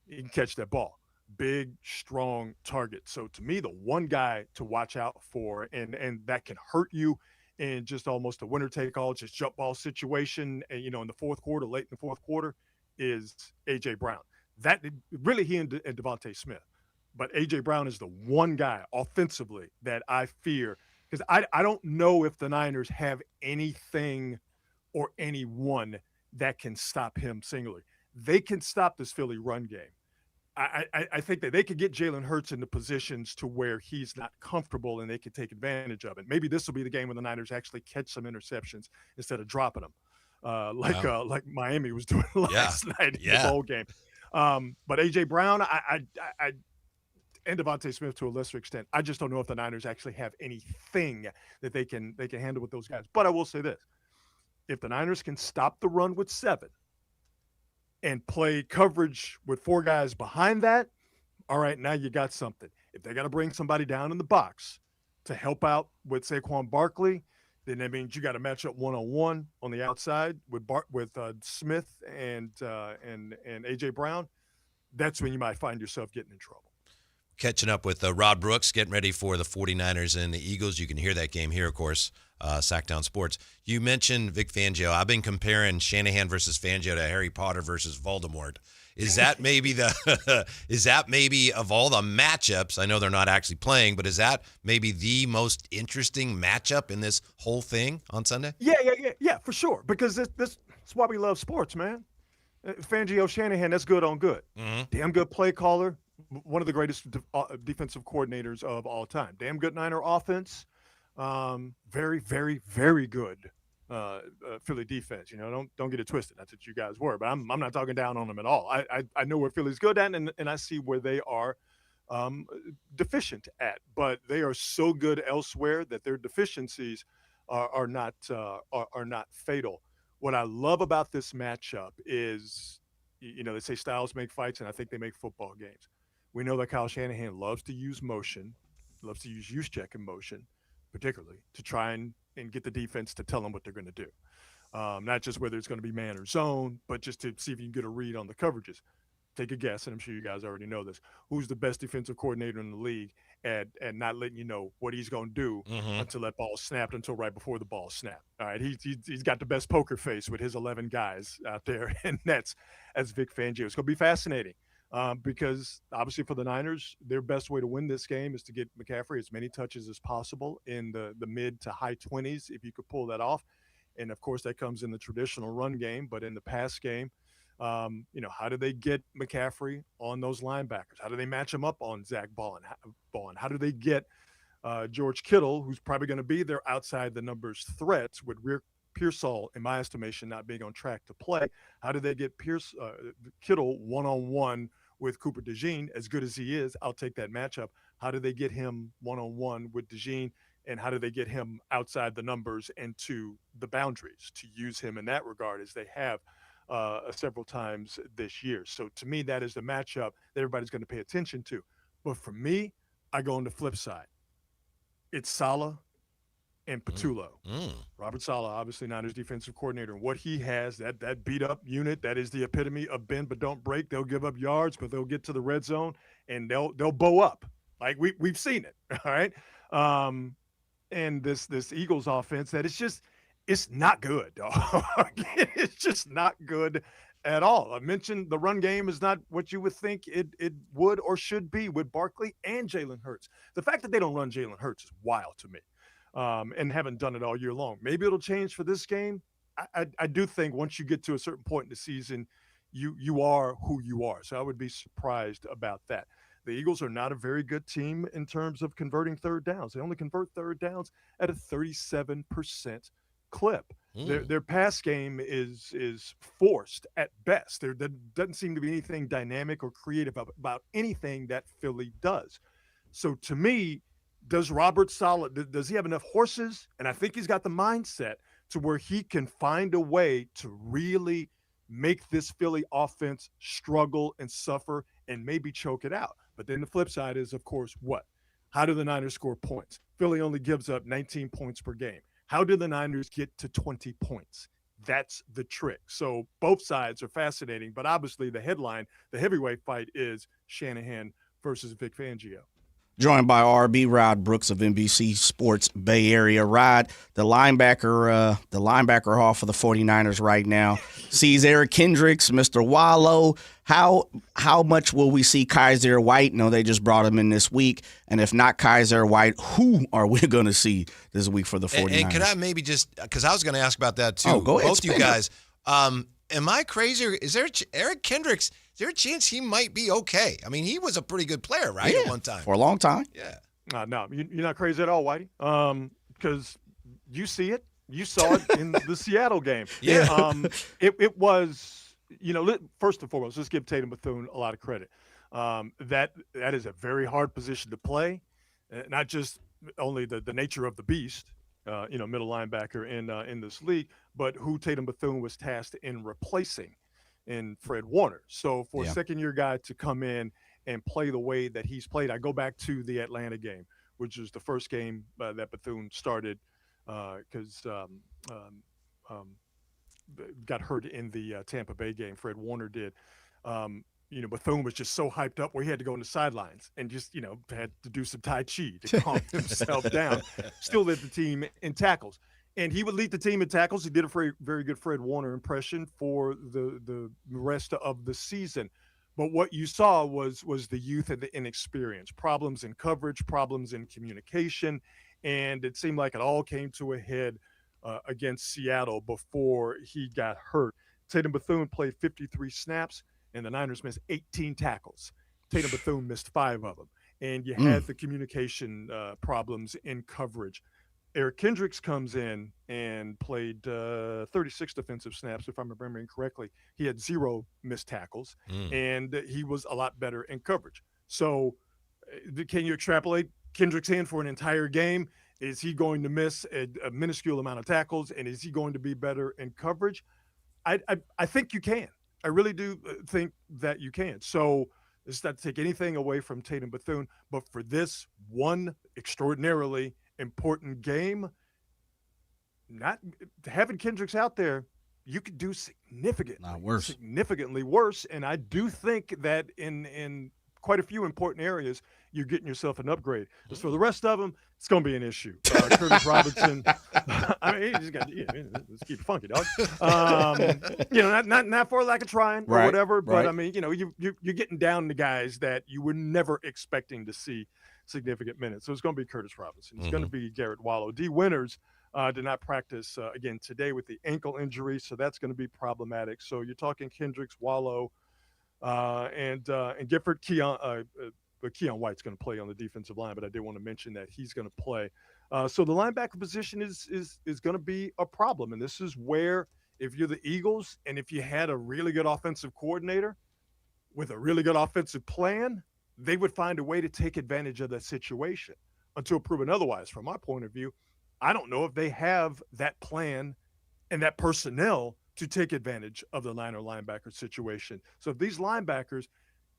He can catch that ball. Big, strong target. So to me, the one guy to watch out for and that can hurt you in just almost a winner-take-all, just jump ball situation, and, in the fourth quarter, late in the fourth quarter, is A.J. Brown. That really he and Devontae Smith. But A.J. Brown is the one guy offensively that I fear, because I don't know if the Niners have anything or anyone that can stop him singly. They can stop this Philly run game. I think that they could get Jalen Hurts into positions to where he's not comfortable and they could take advantage of it. Maybe this will be the game when the Niners actually catch some interceptions instead of dropping them, like Miami was doing last night in the bowl game. But A.J. Brown, and Devontae Smith to a lesser extent, I just don't know if the Niners actually have anything that they can handle with those guys. But I will say this: if the Niners can stop the run with 7 and play coverage with 4 guys behind that, all right, now you got something. If they got to bring somebody down in the box to help out with Saquon Barkley, then that means you got to match up one-on-one on the outside with Smith and A.J. Brown. That's when you might find yourself getting in trouble. Catching up with Rod Brooks, getting ready for the 49ers and the Eagles. You can hear that game here, of course, Sactown Sports. You mentioned Vic Fangio. I've been comparing Shanahan versus Fangio to Harry Potter versus Voldemort. Is that maybe of all the matchups, I know they're not actually playing, but is that maybe the most interesting matchup in this whole thing on Sunday? Yeah, for sure. Because that's why we love sports, man. Fangio, Shanahan, that's good on good. Mm-hmm. Damn good play caller. One of the greatest defensive coordinators of all time. Damn good Niner offense. Very, very, very good Philly defense. Don't get it twisted. That's what you guys were, but I'm not talking down on them at all. I know where Philly's good at, and I see where they are deficient at. But they are so good elsewhere that their deficiencies are not fatal. What I love about this matchup is, they say styles make fights, and I think they make football games. We know that Kyle Shanahan loves to use motion, loves to use check and motion, particularly to try and get the defense to tell them what they're going to do. Not just whether it's going to be man or zone, but just to see if you can get a read on the coverages. Take a guess, and I'm sure you guys already know this. Who's the best defensive coordinator in the league at not letting you know what he's going to do until that ball snapped, until right before the ball snapped? All right, he's got the best poker face with his 11 guys out there, and that's Vic Fangio. It's going to be fascinating because obviously for the Niners, their best way to win this game is to get McCaffrey as many touches as possible in the mid to high 20s, if you could pull that off. And, of course, that comes in the traditional run game, but in the pass game, how do they get McCaffrey on those linebackers? How do they match him up on Zach Ball? How do they get George Kittle, who's probably going to be their outside the numbers threats, with Pearsall, in my estimation, not being on track to play? How do they get Kittle one-on-one with Cooper DeJean? As good as he is, I'll take that matchup. How do they get him one-on-one with DeJean? And how do they get him outside the numbers and to the boundaries to use him in that regard, as they have several times this year? So to me, that is the matchup that everybody's going to pay attention to. But for me, I go on the flip side. It's Saleh and Patullo. Robert Saleh, obviously Niners defensive coordinator, and what he has, that beat up unit, that is the epitome of bend but don't break. They'll give up yards, but they'll get to the red zone and they'll bow up. Like we've seen it. All right. And this Eagles offense, that it's not good, dog. It's just not good at all. I mentioned the run game is not what you would think it would or should be with Barkley and Jalen Hurts. The fact that they don't run Jalen Hurts is wild to me, and haven't done it all year long. Maybe it'll change for this game. I do think once you get to a certain point in the season, you are who you are. So I would be surprised about that. The Eagles are not a very good team in terms of converting third downs. They only convert third downs at a 37% clip. Their pass game is forced at best. There doesn't seem to be anything dynamic or creative about anything that Philly does. So to me, does Robert Saleh, does he have enough horses? And I think he's got the mindset to where he can find a way to really make this Philly offense struggle and suffer and maybe choke it out. But then the flip side is, of course, what? How do the Niners score points? Philly only gives up 19 points per game. How do the Niners get to 20 points? That's the trick. So both sides are fascinating, but obviously the headline, the heavyweight fight, is Shanahan versus Vic Fangio. Joined by RB Rod Brooks of NBC Sports Bay Area. Rod, the linebacker hall for the 49ers right now, sees Eric Kendricks, Mr. Wallow. How much will we see Kaiser White? No, they just brought him in this week. And if not Kaiser White, who are we going to see this week for the 49ers? And could I maybe just, because I was going to ask about that too. Oh, go ahead. Both you guys. Am I crazy? Is there Eric Kendricks? Is there a chance he might be okay? I mean, he was a pretty good player, right? Yeah, at one time. For a long time. Yeah. No, you're not crazy at all, Whitey. Because you see it. You saw it in the Seattle game. Yeah. It was, first and foremost, let's give Tatum Bethune a lot of credit. That is a very hard position to play. Not just only the nature of the beast, middle linebacker in this league, but who Tatum Bethune was tasked in replacing in Fred Warner. So for a second-year guy to come in and play the way that he's played, I go back to the Atlanta game, which was the first game that Bethune started because got hurt in the Tampa Bay game. Fred Warner did. Bethune was just so hyped up where he had to go on the sidelines and just, had to do some Tai Chi to calm himself down. Still led the team in tackles. And he would lead the team in tackles. He did a very good Fred Warner impression for the rest of the season. But what you saw was the youth and the inexperience, problems in coverage, problems in communication. And it seemed like it all came to a head against Seattle before he got hurt. Tatum Bethune played 53 snaps, and the Niners missed 18 tackles. Tatum Bethune missed 5 of them. And you had the communication problems in coverage. Eric Kendricks comes in and played 36 defensive snaps, if I'm remembering correctly. He had 0 missed tackles, and he was a lot better in coverage. So can you extrapolate Kendricks in for an entire game? Is he going to miss a minuscule amount of tackles, and is he going to be better in coverage? I think you can. I really do think that you can. So it's not to take anything away from Tatum Bethune, but for this one extraordinarily important game, not having Kendricks out there, you could do significantly worse. And I do think that in quite a few important areas, you're getting yourself an upgrade. As for the rest of them, it's going to be an issue. Curtis Robinson, I mean, you just got let's keep it funky, dog. Not for lack of trying or whatever, but I mean, you're getting down to guys that you were never expecting to see significant minutes. So it's going to be Curtis Robinson. It's going to be Garrett Wallow. D. Winters did not practice again today with the ankle injury, so that's going to be problematic. So you're talking Kendricks, Wallow, and Gifford. Keon White's going to play on the defensive line, but I did want to mention that he's going to play. So the linebacker position is going to be a problem, and this is where, if you're the Eagles and if you had a really good offensive coordinator with a really good offensive plan, they would find a way to take advantage of that situation. Until proven otherwise, from my point of view, I don't know if they have that plan and that personnel to take advantage of the linebacker situation. So if these linebackers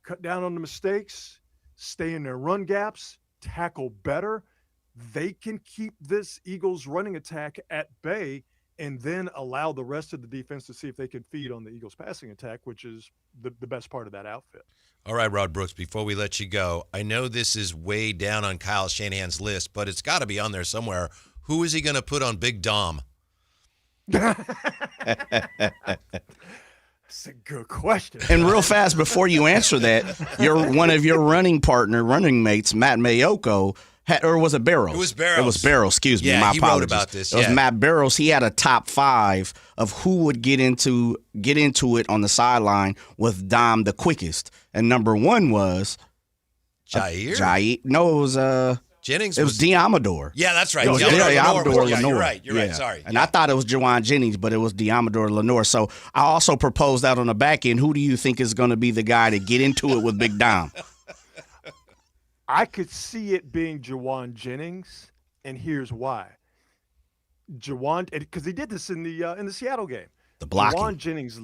cut down on the mistakes, stay in their run gaps, tackle better, they can keep this Eagles running attack at bay and then allow the rest of the defense to see if they can feed on the Eagles passing attack, which is the best part of that outfit. All right, Rod Brooks, before we let you go, I know this is way down on Kyle Shanahan's list, but it's got to be on there somewhere. Who is he going to put on Big Dom? That's a good question. And real fast, before you answer that, one of your running mates, Matt Mayoko, or was it Barrows? It was Barrows. It was Barrows, excuse me. Yeah, my he apologies. wrote about this. It was Matt Barrows. He had a top 5 of who would get into it on the sideline with Dom the quickest. And number 1 was Jair. No, it was Jennings. It was Diamador. Yeah, that's right. It was Diamador Lenore. Lenore. You're right. You're right. Sorry. And I thought it was Juwan Jennings, but it was Diamador Lenore. So I also proposed that on the back end. Who do you think is going to be the guy to get into it with Big Dom? I could see it being Juwan Jennings, and here's why. Juwan, because he did this in the Seattle game. The blocking. Juwan Jennings,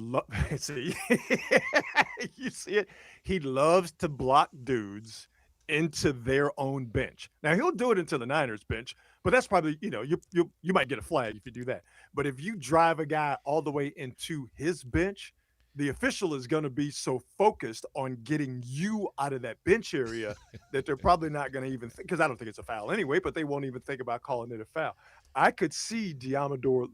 you see it? He loves to block dudes into their own bench. Now he'll do it into the Niners bench, but that's probably, you might get a flag if you do that. But if you drive a guy all the way into his bench, the official is going to be so focused on getting you out of that bench area that they're probably not going to even think, because I don't think it's a foul anyway, but they won't even think about calling it a foul. I could see Diamador,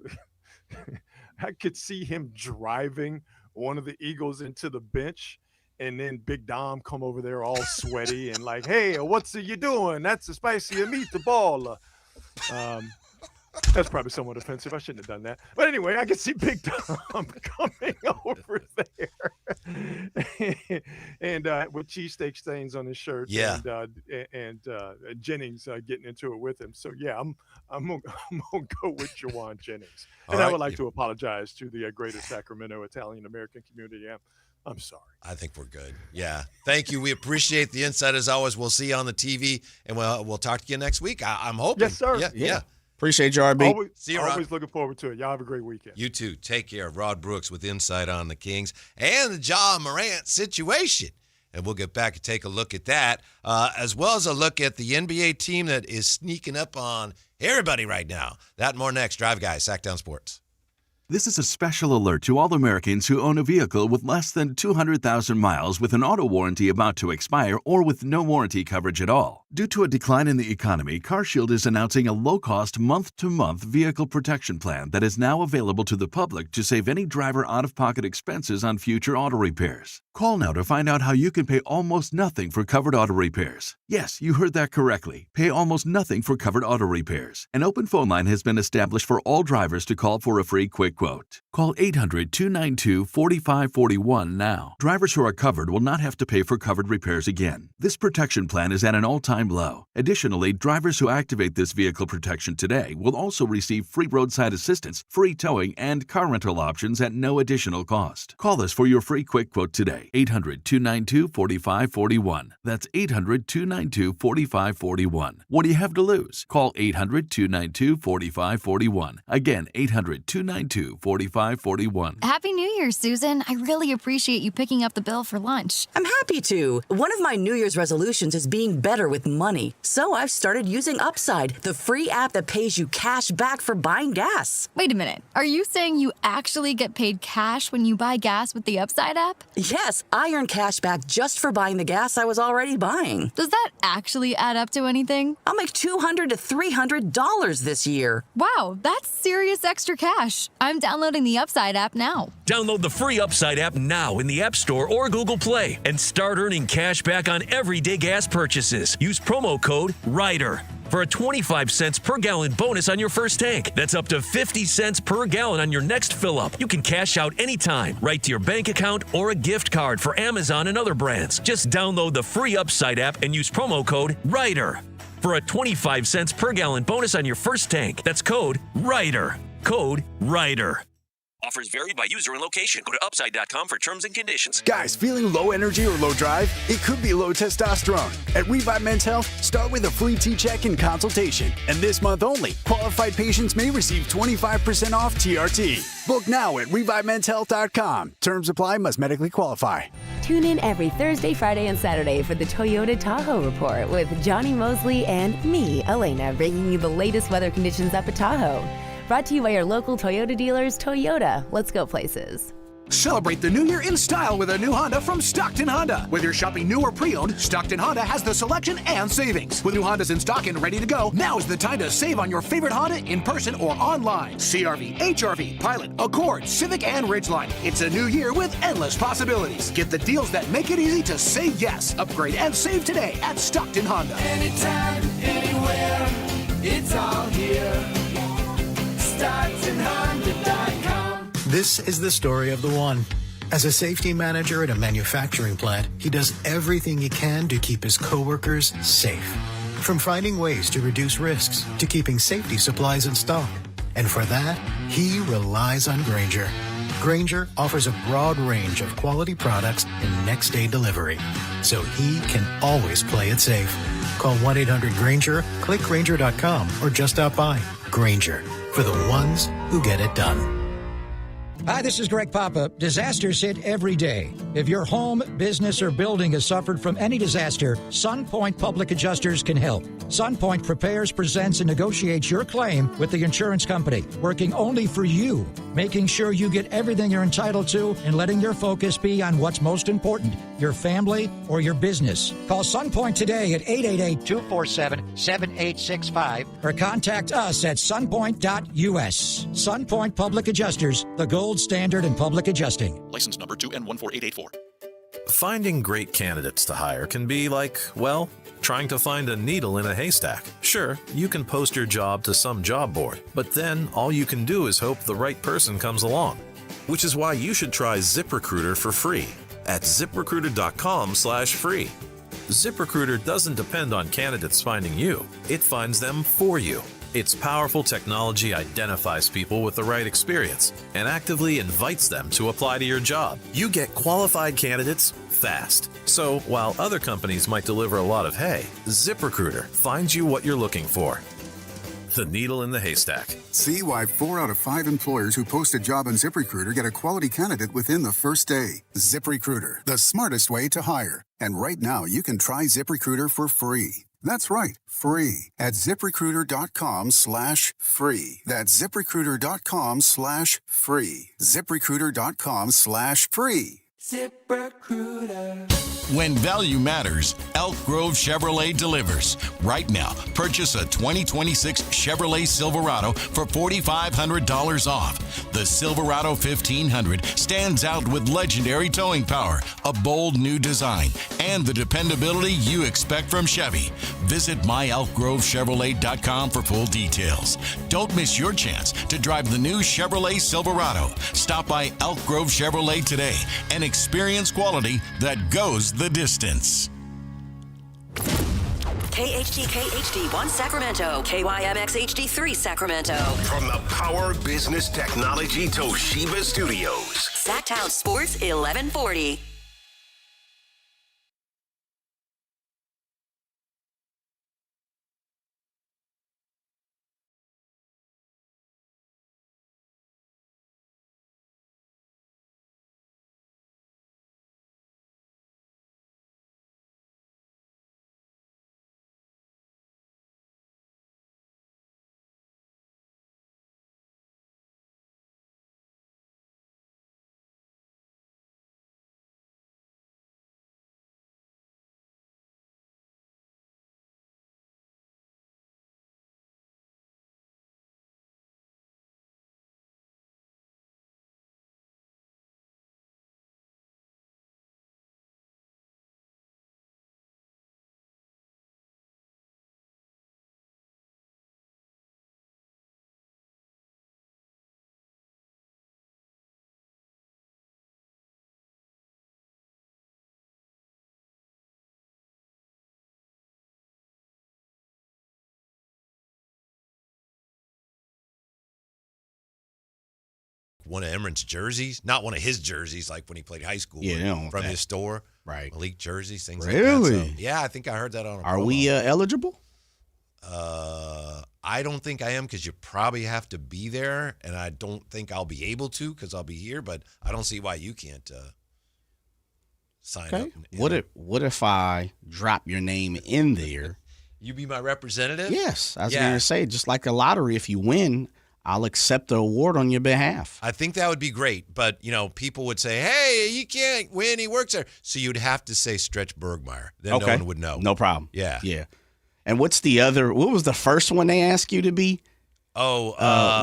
I could see him driving one of the Eagles into the bench, and then Big Dom come over there all sweaty and like, hey, what's you doing? That's a spicy meatball. That's probably somewhat offensive. I shouldn't have done that. But anyway, I can see Big Dom coming over there and with cheesesteak stains on his shirt. Yeah. And Jennings getting into it with him. So, yeah, I'm gonna go with Juwan Jennings. And I would like to apologize to the greater Sacramento Italian-American community. I'm sorry. I think we're good. Yeah. Thank you. We appreciate the insight as always. We'll see you on the TV, and we'll talk to you next week. I'm hoping. Yes, sir. Yeah. Appreciate you, RB. Always looking forward to it. Y'all have a great weekend. You too. Take care. Rod Brooks with insight on the Kings and the Ja Morant situation. And we'll get back and take a look at that, as well as a look at the NBA team that is sneaking up on everybody right now. That and more next. Drive Guys, Sactown Sports. This is a special alert to all Americans who own a vehicle with less than 200,000 miles with an auto warranty about to expire or with no warranty coverage at all. Due to a decline in the economy, CarShield is announcing a low-cost month-to-month vehicle protection plan that is now available to the public to save any driver out-of-pocket expenses on future auto repairs. Call now to find out how you can pay almost nothing for covered auto repairs. Yes, you heard that correctly. Pay almost nothing for covered auto repairs. An open phone line has been established for all drivers to call for a free quick quote. Call 800-292-4541 now. Drivers who are covered will not have to pay for covered repairs again. This protection plan is at an all-time low. Additionally, drivers who activate this vehicle protection today will also receive free roadside assistance, free towing, and car rental options at no additional cost. Call us for your free quick quote today. 800-292-4541. That's 800-292-4541. What do you have to lose? Call 800-292-4541. Again, 800-292-4541. Happy New Year, Susan. I really appreciate you picking up the bill for lunch. I'm happy to. One of my New Year's resolutions is being better with money. So I've started using Upside, the free app that pays you cash back for buying gas. Wait a minute. Are you saying you actually get paid cash when you buy gas with the Upside app? Yes, I earn cash back just for buying the gas I was already buying. Does that actually add up to anything? I'll make $200 to $300 this year. Wow, that's serious extra cash. I'm downloading the Upside app now. Download the free Upside app now in the App Store or Google Play and start earning cash back on everyday gas purchases. Use promo code RIDER for a 25 cents per gallon bonus on your first tank. That's up to 50 cents per gallon on your next fill up. You can cash out anytime, right to your bank account or a gift card for Amazon and other brands. Just download the free Upside app and use promo code RIDER for a 25 cents per gallon bonus on your first tank. That's code RIDER. Code RIDER. Offers vary by user and location. Go to upside.com for terms and conditions. Guys, feeling low energy or low drive? It could be low testosterone. At Revive Men's Health, start with a free T-check and consultation. And this month only, qualified patients may receive 25% off TRT. Book now at ReviveMen'sHealth.com. Terms apply, must medically qualify. Tune in every Thursday, Friday, and Saturday for the Toyota Tahoe Report with Johnny Mosley and me, Elena, bringing you the latest weather conditions up at Tahoe. Brought to you by your local Toyota dealers. Toyota, let's go places. Celebrate the new year in style with a new Honda from Stockton Honda. Whether you're shopping new or pre-owned, Stockton Honda has the selection and savings. With new Hondas in stock and ready to go, now is the time to save on your favorite Honda in person or online. CRV, HRV, Pilot, Accord, Civic, and Ridgeline. It's a new year with endless possibilities. Get the deals that make it easy to say yes. Upgrade and save today at Stockton Honda. Anytime, anywhere, it's all here. StocktonHonda.com. This is the story of the one. As a safety manager at a manufacturing plant, he does everything he can to keep his coworkers safe. From finding ways to reduce risks to keeping safety supplies in stock. And for that, he relies on Grainger. Grainger offers a broad range of quality products and next-day delivery, so he can always play it safe. Call 1-800-GRAINGER, click Grainger.com, or just stop by. Grainger, for the ones who get it done. Hi, this is Greg Papa. Disasters hit every day. If your home, business, or building has suffered from any disaster, SunPoint Public Adjusters can help. SunPoint prepares, presents, and negotiates your claim with the insurance company, working only for you, making sure you get everything you're entitled to and letting your focus be on what's most important, your family or your business. Call SunPoint today at 888-247-7865 or contact us at sunpoint.us. SunPoint Public Adjusters, the gold standard in public adjusting. License number 2N14884. Finding great candidates to hire can be like, well, trying to find a needle in a haystack. Sure, you can post your job to some job board, but then all you can do is hope the right person comes along. Which is why you should try ZipRecruiter for free at ZipRecruiter.com/free. ZipRecruiter doesn't depend on candidates finding you. It finds them for you. Its powerful technology identifies people with the right experience and actively invites them to apply to your job. You get qualified candidates fast. So while other companies might deliver a lot of hay, ZipRecruiter finds you what you're looking for. The needle in the haystack. See why 4 out of 5 employers who post a job on ZipRecruiter get a quality candidate within the first day. ZipRecruiter, the smartest way to hire. And right now, you can try ZipRecruiter for free. That's right, free at ZipRecruiter.com/free. That's ZipRecruiter.com/free. ZipRecruiter.com/free. ZipRecruiter. When value matters, Elk Grove Chevrolet delivers. Right now, purchase a 2026 Chevrolet Silverado for $4,500 off. The Silverado 1500 stands out with legendary towing power, a bold new design, and the dependability you expect from Chevy. Visit myelkgrovechevrolet.com for full details. Don't miss your chance to drive the new Chevrolet Silverado. Stop by Elk Grove Chevrolet today and experience quality that goes the distance. KHD1 Sacramento, KYMX HD3 Sacramento. From the Power Business Technology Toshiba Studios. Sactown Sports 1140. One of Emmerich jerseys, not one of his jerseys, like when he played high school. Yeah, from his store, right? Malik jerseys, things really? like that. So, yeah, I think I heard that on. Are we eligible? I don't think I am because you probably have to be there, and I don't think I'll be able to because I'll be here. But I don't see why you can't sign up. What if I drop your name in there? You be my representative? Yes, I was going to say, just like a lottery, if you win, I'll accept the award on your behalf. I think that would be great, but, people would say, hey, you can't win, he works there. So you'd have to say Stretch Bergmeyer. Then no one would know. No problem. Yeah. Yeah. And what was the first one they asked you to be? Oh,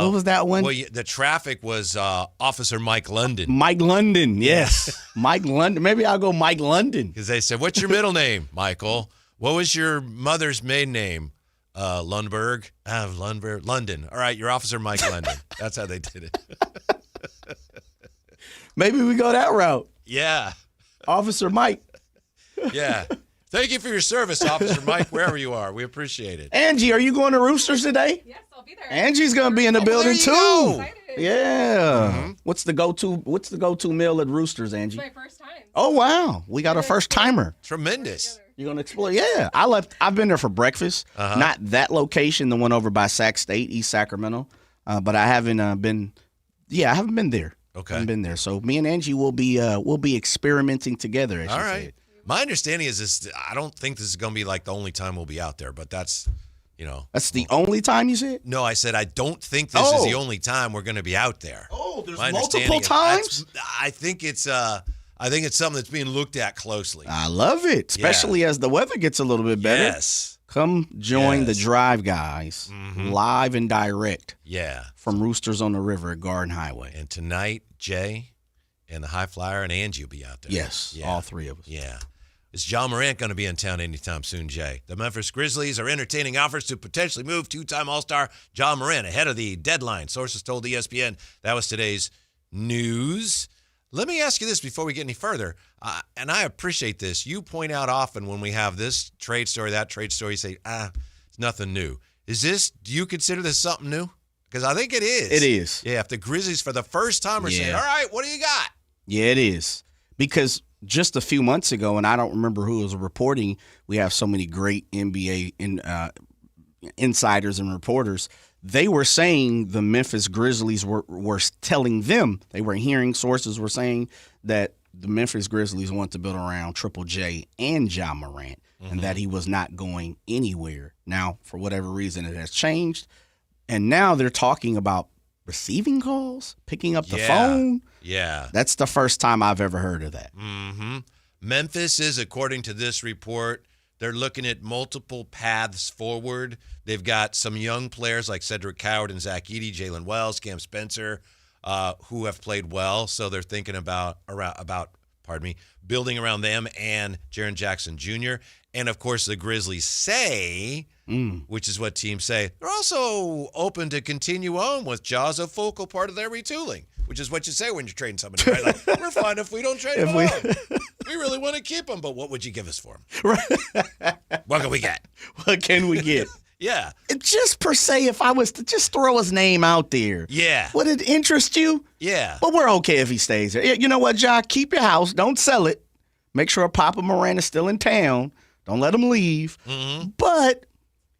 what was that one? Well, the traffic was Officer Mike London. Mike London, yes. Mike London. Maybe I'll go Mike London. Because they said, what's your middle name, Michael? What was your mother's maiden name? Lundberg. London. All right, you're Officer Mike London. That's how they did it. Maybe we go that route. Yeah. Officer Mike. Yeah. Thank you for your service, Officer Mike, wherever you are. We appreciate it. Angie, are you going to Roosters today? Yes, I'll be there. Angie's going to be in the building too. Go. Yeah. Mm-hmm. What's the go-to meal at Roosters, Angie? It's my first time. Oh wow, we got a first timer. Tremendous. You're gonna explore? Yeah, I've been there for breakfast. Not that location, the one over by Sac State, East Sacramento. But I haven't been. Yeah, I haven't been there. Okay. I haven't been there. So me and Angie will be experimenting together. As All she right. said. My understanding is this. I don't think this is going to be like the only time we'll be out there, but that's, That's the only time you said? No, I said I don't think this is the only time we're going to be out there. Oh, there's My multiple understanding is times? I think it's something that's being looked at closely. I love it, especially as the weather gets a little bit better. Yes. Come join the Drive Guys live and direct. Yeah. From Roosters on the River at Garden Highway. And tonight, Jay and the High Flyer and Angie will be out there. Yes, all three of us. Yeah. Is John Morant going to be in town anytime soon, Jay? The Memphis Grizzlies are entertaining offers to potentially move two-time All-Star John Morant ahead of the deadline. Sources told ESPN that was today's news. Let me ask you this before we get any further, and I appreciate this. You point out often when we have this trade story, that trade story, you say, it's nothing new. Do you consider this something new? Because I think it is. It is. Yeah, if the Grizzlies for the first time are saying, all right, what do you got? Yeah, it is. Because just a few months ago, and I don't remember who was reporting, we have so many great NBA insiders and reporters. They were saying the Memphis Grizzlies were telling them, they were hearing sources were saying that the Memphis Grizzlies want to build around Triple J and John Morant, and that he was not going anywhere. Now, for whatever reason, it has changed, and now they're talking about receiving calls, picking up the phone. Yeah. That's the first time I've ever heard of that. Mm-hmm. Memphis is, according to this report, they're looking at multiple paths forward. They've got some young players like Cedric Coward and Zach Edey, Jalen Wells, Cam Spencer, who have played well. So they're thinking about building around them and Jaren Jackson Jr. And, of course, the Grizzlies say, which is what teams say, they're also open to continue on with Ja as a focal part of their retooling, which is what you say when you're trading somebody, right? Like, we're fine if we don't trade him at all. We really want to keep him, but what would you give us for him? Right. What can we get? What can we get? Yeah. Just per se, if I was to just throw his name out there, yeah, would it interest you? Yeah. But we're okay if he stays there. You know what, Ja? Keep your house. Don't sell it. Make sure Papa Moran is still in town. Don't let him leave. Mm-hmm. But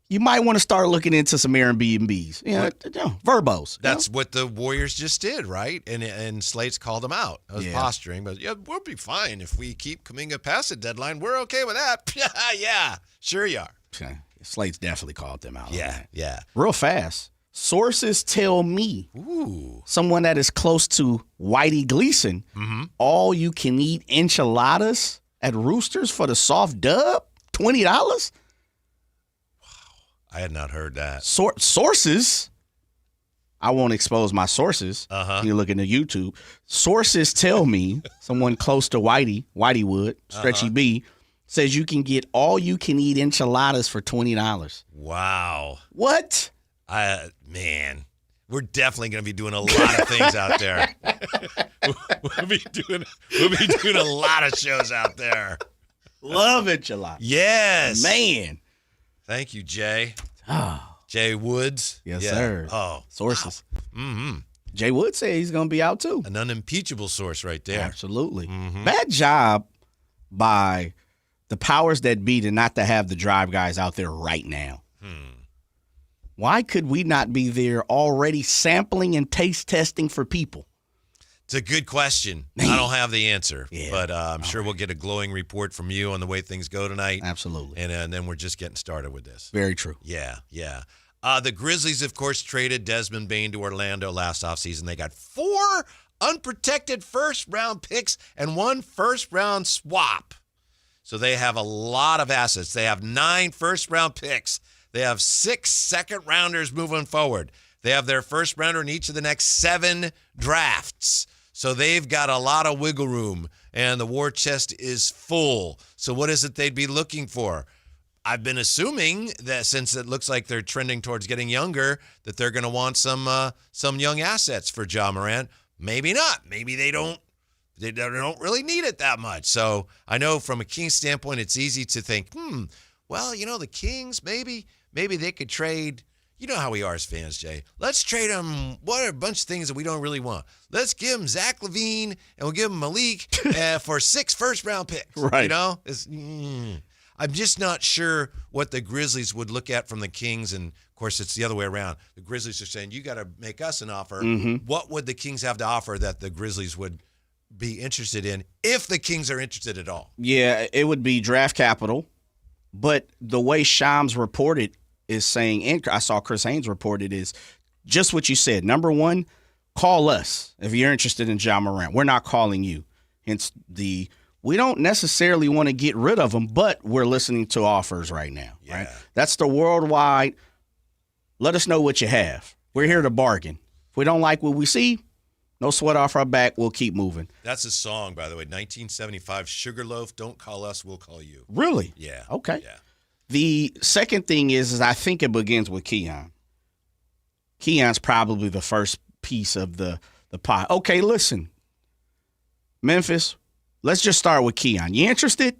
you might want to start looking into some Airbnbs. Verbos. That's what the Warriors just did, right? And Slate's called them out. I was posturing, but we'll be fine if we keep Kuminga past the deadline. We're okay with that. Yeah, sure you are. Okay. Slate's definitely called them out. Yeah. Real fast. Sources tell me, someone that is close to Whitey Gleason, all you can eat enchiladas at Roosters for the soft dub, $20. I had not heard that. Sources, I won't expose my sources. You look into YouTube. Sources tell me, someone close to Whitey Wood, Stretchy B, says you can get all you can eat enchiladas for $20. Wow. What? Man, we're definitely going to be doing a lot of things out there. We'll be doing a lot of shows out there. Love enchiladas. Yes. Man. Thank you, Jay. Jay Woods. Yes, sir. Oh. Sources. Mm-hmm. Jay Woods said he's going to be out too. An unimpeachable source right there. Absolutely. Bad job by the powers that be to not to have the drive guys out there right now. Why could we not be there already sampling and taste testing for people? It's a good question. Man. I don't have the answer, but I'm sure we'll get a glowing report from you on the way things go tonight. Absolutely. And then we're just getting started with this. Very true. Yeah. The Grizzlies, of course, traded Desmond Bane to Orlando last offseason. They got 4 unprotected first-round picks and 1 first-round swap. So they have a lot of assets. They have 9 first-round picks. They have 6 second-rounders moving forward. They have their first rounder in each of the next 7 drafts. So they've got a lot of wiggle room, and the war chest is full. So what is it they'd be looking for? I've been assuming that since it looks like they're trending towards getting younger, that they're going to want some young assets for Ja Morant. Maybe not. Maybe they don't really need it that much. So I know from a Kings standpoint, it's easy to think, well, the Kings, maybe they could trade. You know how we are as fans, Jay. Let's trade them. What are a bunch of things that we don't really want? Let's give them Zach LaVine and we'll give them Malik for 6 first-round picks. Right. I'm just not sure what the Grizzlies would look at from the Kings. And, of course, it's the other way around. The Grizzlies are saying, you got to make us an offer. What would the Kings have to offer that the Grizzlies would be interested in if the Kings are interested at all? Yeah, it would be draft capital. But the way Shams reported is saying, and I saw Chris Haynes reported, is just what you said. Number one, call us if you're interested in Ja Morant. We're not calling you. Hence we don't necessarily want to get rid of him, but we're listening to offers right now. Yeah. Right? That's the worldwide. Let us know what you have. We're here to bargain. If we don't like what we see, no sweat off our back. We'll keep moving. That's a song, by the way, 1975, Sugarloaf, Don't Call Us, We'll Call You. Really? Yeah. Okay. Yeah. The second thing is I think it begins with Keon. Keon's probably the first piece of the pie. Okay, listen. Memphis, let's just start with Keon. You interested?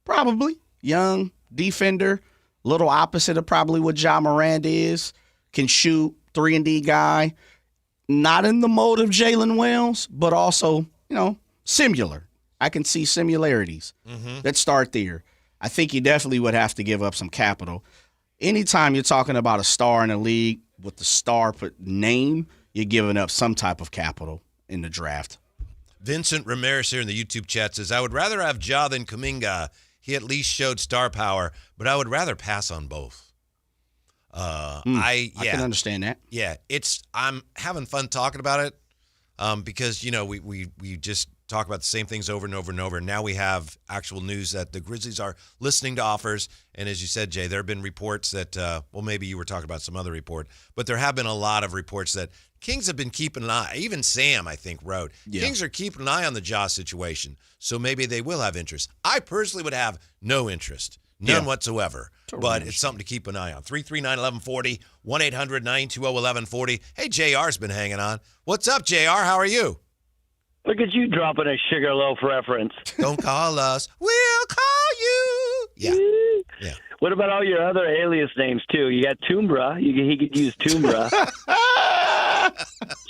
Probably. Young, defender, little opposite of probably what Ja Morant is. Can shoot, 3-and-D guy. Not in the mode of Jalen Wells, but also, similar. I can see similarities. Let's start there. I think you definitely would have to give up some capital. Anytime you're talking about a star in the league with the star name, you're giving up some type of capital in the draft. Vincent Ramirez here in the YouTube chat says, I would rather have Ja than Kuminga. He at least showed star power, but I would rather pass on both. I can understand that. Yeah, I'm having fun talking about it because, we just talk about the same things over and over and over. And now we have actual news that the Grizzlies are listening to offers. And as you said, Jay, there have been reports that, well, maybe you were talking about some other report, but there have been a lot of reports that Kings have been keeping an eye. Even Sam, I think, wrote, Kings are keeping an eye on the Ja situation. So maybe they will have interest. I personally would have no interest. None whatsoever. But it's something to keep an eye on. 339-1140, 1-800-920-1140. Hey, JR's been hanging on. What's up, JR? How are you? Look at you dropping a Sugarloaf reference. Don't call us. We'll call you. Yeah. What about all your other alias names, too? You got Toombra. He could use Toombra.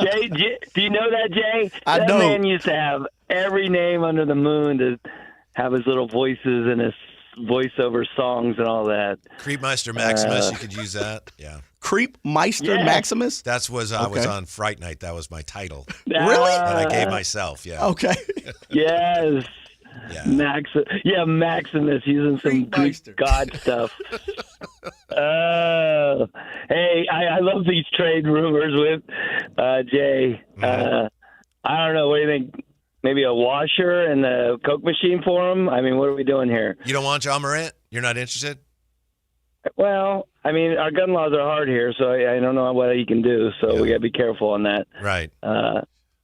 Jay, do you know that, Jay? I that know. Man used to have every name under the moon to have his little voices and his voiceover songs and all that. Creepmeister Maximus, you could use that. Yeah. Creepmeister Maximus? I was on Fright Night. That was my title. Really? That I gave myself, Okay. Yes. Yeah. Maximus using some Greek god stuff. Hey, I love these trade rumors with Jay. I don't know. What do you think? Maybe a washer and the Coke machine for him? I mean, what are we doing here? You don't want John Morant? You're not interested? Well, I mean, our gun laws are hard here, so I don't know what he can do. So we got to be careful on that. Right.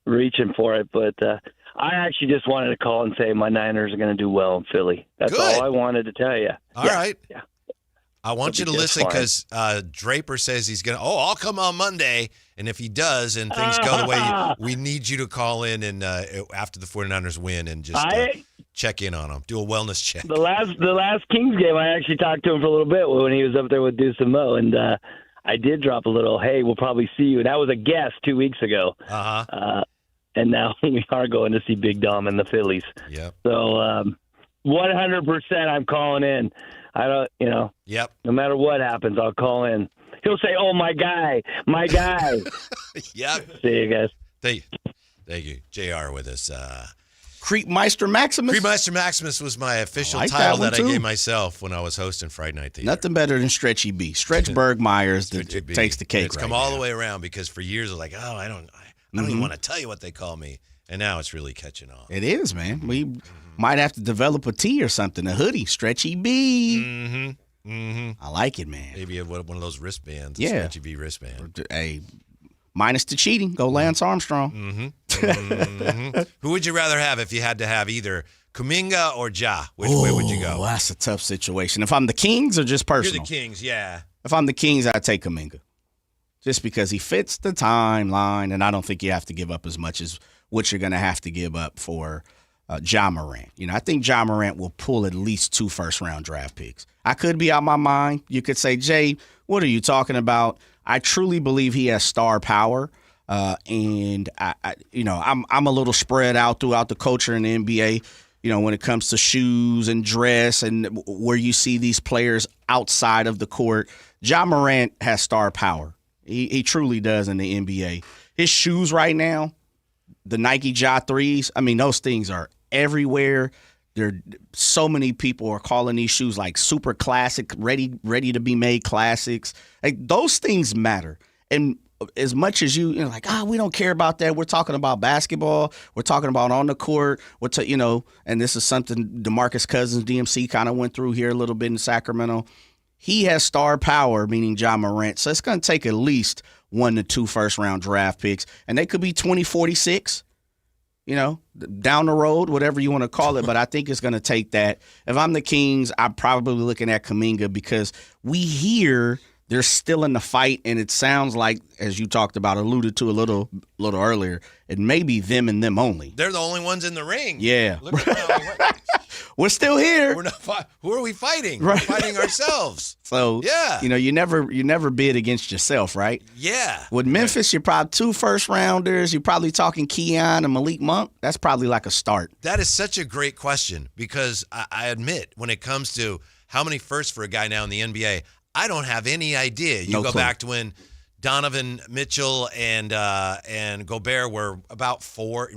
Reaching for it. But I actually just wanted to call and say my Niners are going to do well in Philly. That's all I wanted to tell you. All right. Yeah. I want you to listen because Draper says he's going to, I'll come on Monday. And if he does and things go the way we need you to call in and after the 49ers win and just check in on him. Do a wellness check. The last Kings game, I actually talked to him for a little bit when he was up there with Deuce and Mo. And I did drop a little, hey, we'll probably see you. That was a guess 2 weeks ago. And now we are going to see Big Dom and the Phillies. Yep. So 100% I'm calling in. I don't, Yep. No matter what happens, I'll call in. He'll say, "Oh, my guy." Yep. See you guys. Thank you. JR with us. Creepmeister Maximus? Creepmeister Maximus was my official title that I gave myself when I was hosting Friday Night Theater. Nothing better than Stretchy B. Stretch Bergmeyer's takes the cake. It's come all the way around because for years I was like, I don't even want to tell you what they call me. And now it's really catching on. It is, man. We might have to develop a tee or something, a hoodie, Stretchy B. I like it, man. Maybe one of those wristbands, Stretchy B wristband. Hey, minus the cheating, go Lance Armstrong. Who would you rather have if you had to have either Kuminga or Ja? Which way would you go? That's a tough situation. If I'm the Kings or just personal? You're the Kings, yeah. If I'm the Kings, I'd take Kuminga. Just because he fits the timeline, and I don't think you have to give up as much as what you're going to have to give up for Ja Morant. I think Ja Morant will pull at least 2 first-round draft picks. I could be out my mind. You could say, Jay, what are you talking about? I truly believe he has star power, and I'm a little spread out throughout the culture in the NBA. When it comes to shoes and dress and where you see these players outside of the court, Ja Morant has star power. He truly does in the NBA. His shoes right now, the Nike Ja 3s, I mean, those things are everywhere. So many people are calling these shoes like super classic, ready to be made classics. Like, those things matter. And as much as you're like, we don't care about that. We're talking about basketball. We're talking about on the court. And this is something DeMarcus Cousins, DMC, kind of went through here a little bit in Sacramento. He has star power, meaning Ja Morant. So it's going to take at least 1 to 2 first-round draft picks. And they could be 2046, down the road, whatever you want to call it. But I think it's going to take that. If I'm the Kings, I'm probably looking at Kuminga because we hear they're still in the fight. And it sounds like, as you alluded to a little earlier, it may be them and them only. They're the only ones in the ring. Yeah. We're still here. We're not. Who are we fighting? Right. We're fighting ourselves. So yeah, you never bid against yourself, right? Yeah. With Memphis, you're probably 2 first-rounders. You're probably talking Keon and Malik Monk. That's probably like a start. That is such a great question because I admit when it comes to how many firsts for a guy now in the NBA, I don't have any idea. You go back to when Donovan Mitchell and Gobert were about 4.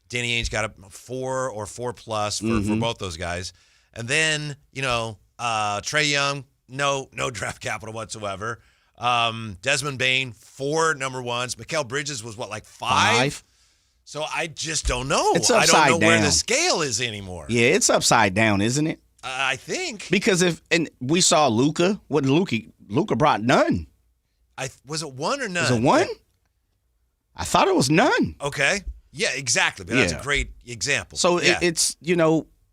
Danny Ainge got a 4 or 4+ for both those guys. And then, Trae Young, no draft capital whatsoever. Desmond Bane, 4 number ones. Mikal Bridges was 5? So I just don't know. It's I upside don't know where down. the scale is anymore. Yeah, it's upside down, isn't it? I think. Because and we saw Luka. What did Luka brought none. Was it one or none? Was it one? I thought it was none. Okay. Yeah, exactly. But that's a great example. So it's,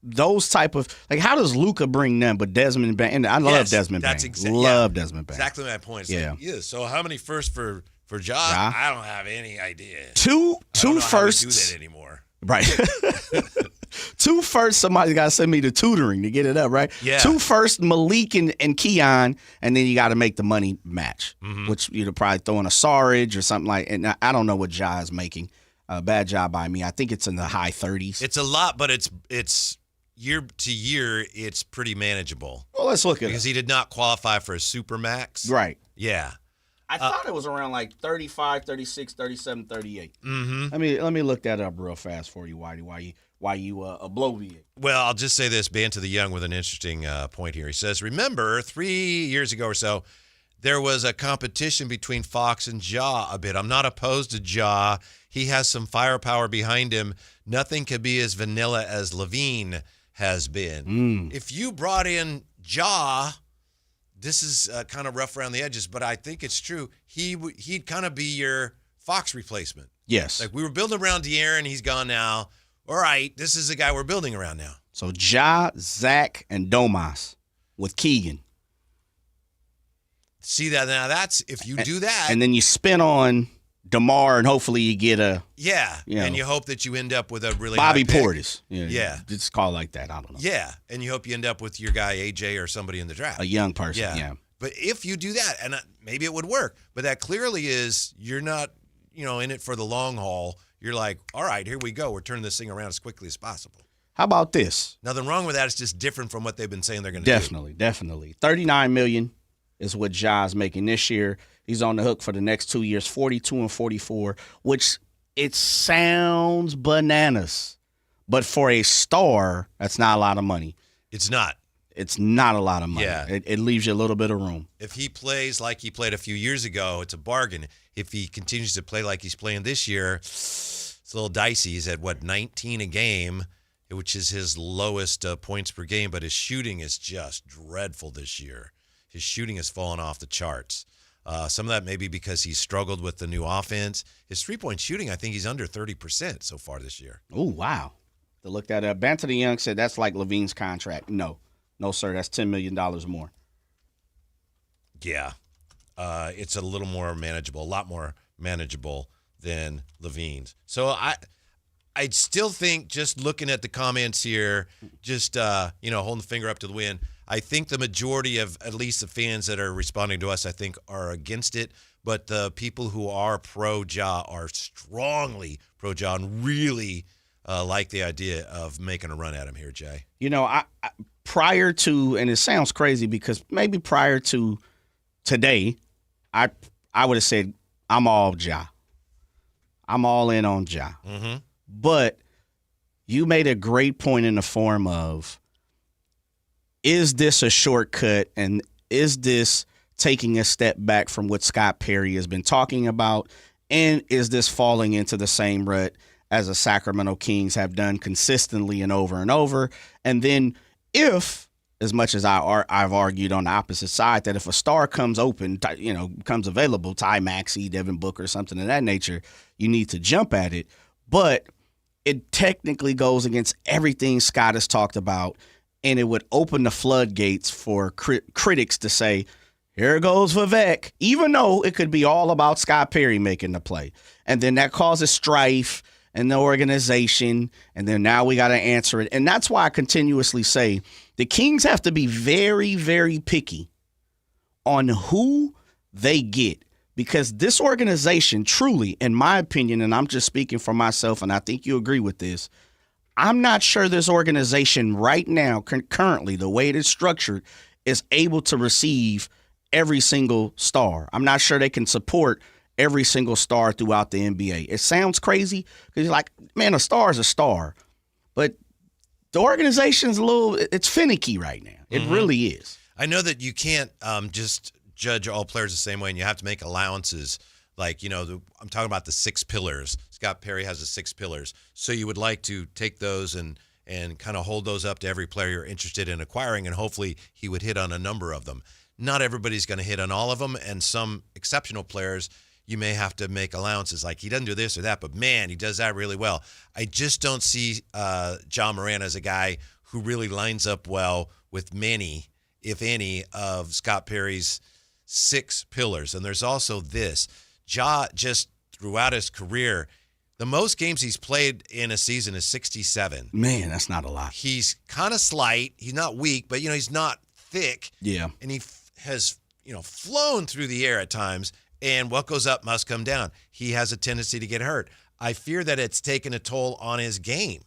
those type of, like, how does Luka bring none but Desmond Bain? And I love Desmond Bain. Love Desmond Bain. Exactly my point. It's Yeah. Like, so how many firsts for Ja? I don't have any idea. Two firsts. How we do that anymore. Right. 2 firsts, somebody's got to send me to tutoring to get it up, right? Yeah. 2 firsts, Malik and Keon, and then you got to make the money match, which you'd probably throw in a Sarge or something like. And I don't know what Ja is making. Bad job by me. I think it's in the high 30s. It's a lot, but it's year to year, it's pretty manageable. Well, let's look at it. Because he did not qualify for a Supermax. Right. Yeah. I thought it was around like 35, 36, 37, 38. Mm-hmm. Let me look that up real fast for you, Whitey. Why you obliviate? Well, I'll just say this, Ban to the Young with an interesting point here. He says, remember 3 years ago or so, there was a competition between Fox and Ja a bit. I'm not opposed to Ja. He has some firepower behind him. Nothing could be as vanilla as Levine has been. If you brought in Ja, this is kind of rough around the edges, but I think it's true. He'd kind of be your Fox replacement. Yes. Like we were building around De'Aaron, he's gone now. All right, this is the guy we're building around now. So Ja, Zach, and Domas with Keegan. See that now? That's if you do that, and then you spin on DeMar, and hopefully you get a and you hope that you end up with a really Bobby high pick. Portis. Yeah, it's called like that. I don't know. Yeah, and you hope you end up with your guy AJ or somebody in the draft, A young person. Yeah. But if you do that, and maybe it would work, but that clearly is you're not in it for the long haul. You're like, all right, here we go. We're turning this thing around as quickly as possible. How about this? Nothing wrong with that. It's just different from what they've been saying they're going to do. Definitely. $39 million is what Ja's making this year. He's on the hook for the next 2 years, 42 and 44, which it sounds bananas. But for a star, that's not a lot of money. It's not. It's not a lot of money. Yeah. It leaves you a little bit of room. If he plays like he played a few years ago, it's a bargain. If he continues to play like he's playing this year, it's a little dicey. He's at, 19 a game, which is his lowest points per game, but his shooting is just dreadful this year. His shooting has fallen off the charts. Some of that may be because he's struggled with the new offense. His three-point shooting, I think he's under 30% so far this year. Oh, wow. To look that up. Banter the Young said that's like Levine's contract. No, sir. That's $10 million more. Yeah. It's a little more manageable, a lot more manageable than Levine's. So I still think, just looking at the comments here, just holding the finger up to the wind, I think the majority of at least the fans that are responding to us, I think, are against it. But the people who are pro-Ja are strongly pro-Ja and really like the idea of making a run at him here, Jay. I prior to, and it sounds crazy because maybe prior to today, I would have said I'm all Ja. I'm all in on Ja. Mm-hmm. But you made a great point in the form of, is this a shortcut, and is this taking a step back from what Scott Perry has been talking about, and is this falling into the same rut as the Sacramento Kings have done consistently and over, and then if, as much as I've argued on the opposite side, that if a star comes open, becomes available, Ty Maxey, Devin Booker, something of that nature, you need to jump at it, but it technically goes against everything Scott has talked about, and it would open the floodgates for critics to say, here goes Vivek, even though it could be all about Scott Perry making the play. And then that causes strife in the organization, and then now we got to answer it. And that's why I continuously say the Kings have to be very, very picky on who they get, because this organization truly, in my opinion, and I'm just speaking for myself, and I think you agree with this, I'm not sure this organization right now, currently, the way it is structured, is able to receive every single star. I'm not sure they can support every single star throughout the NBA. It sounds crazy because you're like, man, a star is a star. But the organization's it's finicky right now. It really is. I know that you can't just judge all players the same way, and you have to make allowances. Like, I'm talking about the 6 pillars. Scott Perry has the 6 pillars. So you would like to take those and kind of hold those up to every player you're interested in acquiring, and hopefully he would hit on a number of them. Not everybody's going to hit on all of them, and some exceptional players you may have to make allowances, like he doesn't do this or that, but man, he does that really well. I just don't see John Moran as a guy who really lines up well with many, if any, of Scott Perry's 6 pillars. And there's also this. Ja, just throughout his career, the most games he's played in a season is 67. Man, that's not a lot. He's kind of slight. He's not weak, but, he's not thick. Yeah. And he has, flown through the air at times. And what goes up must come down. He has a tendency to get hurt. I fear that it's taken a toll on his game.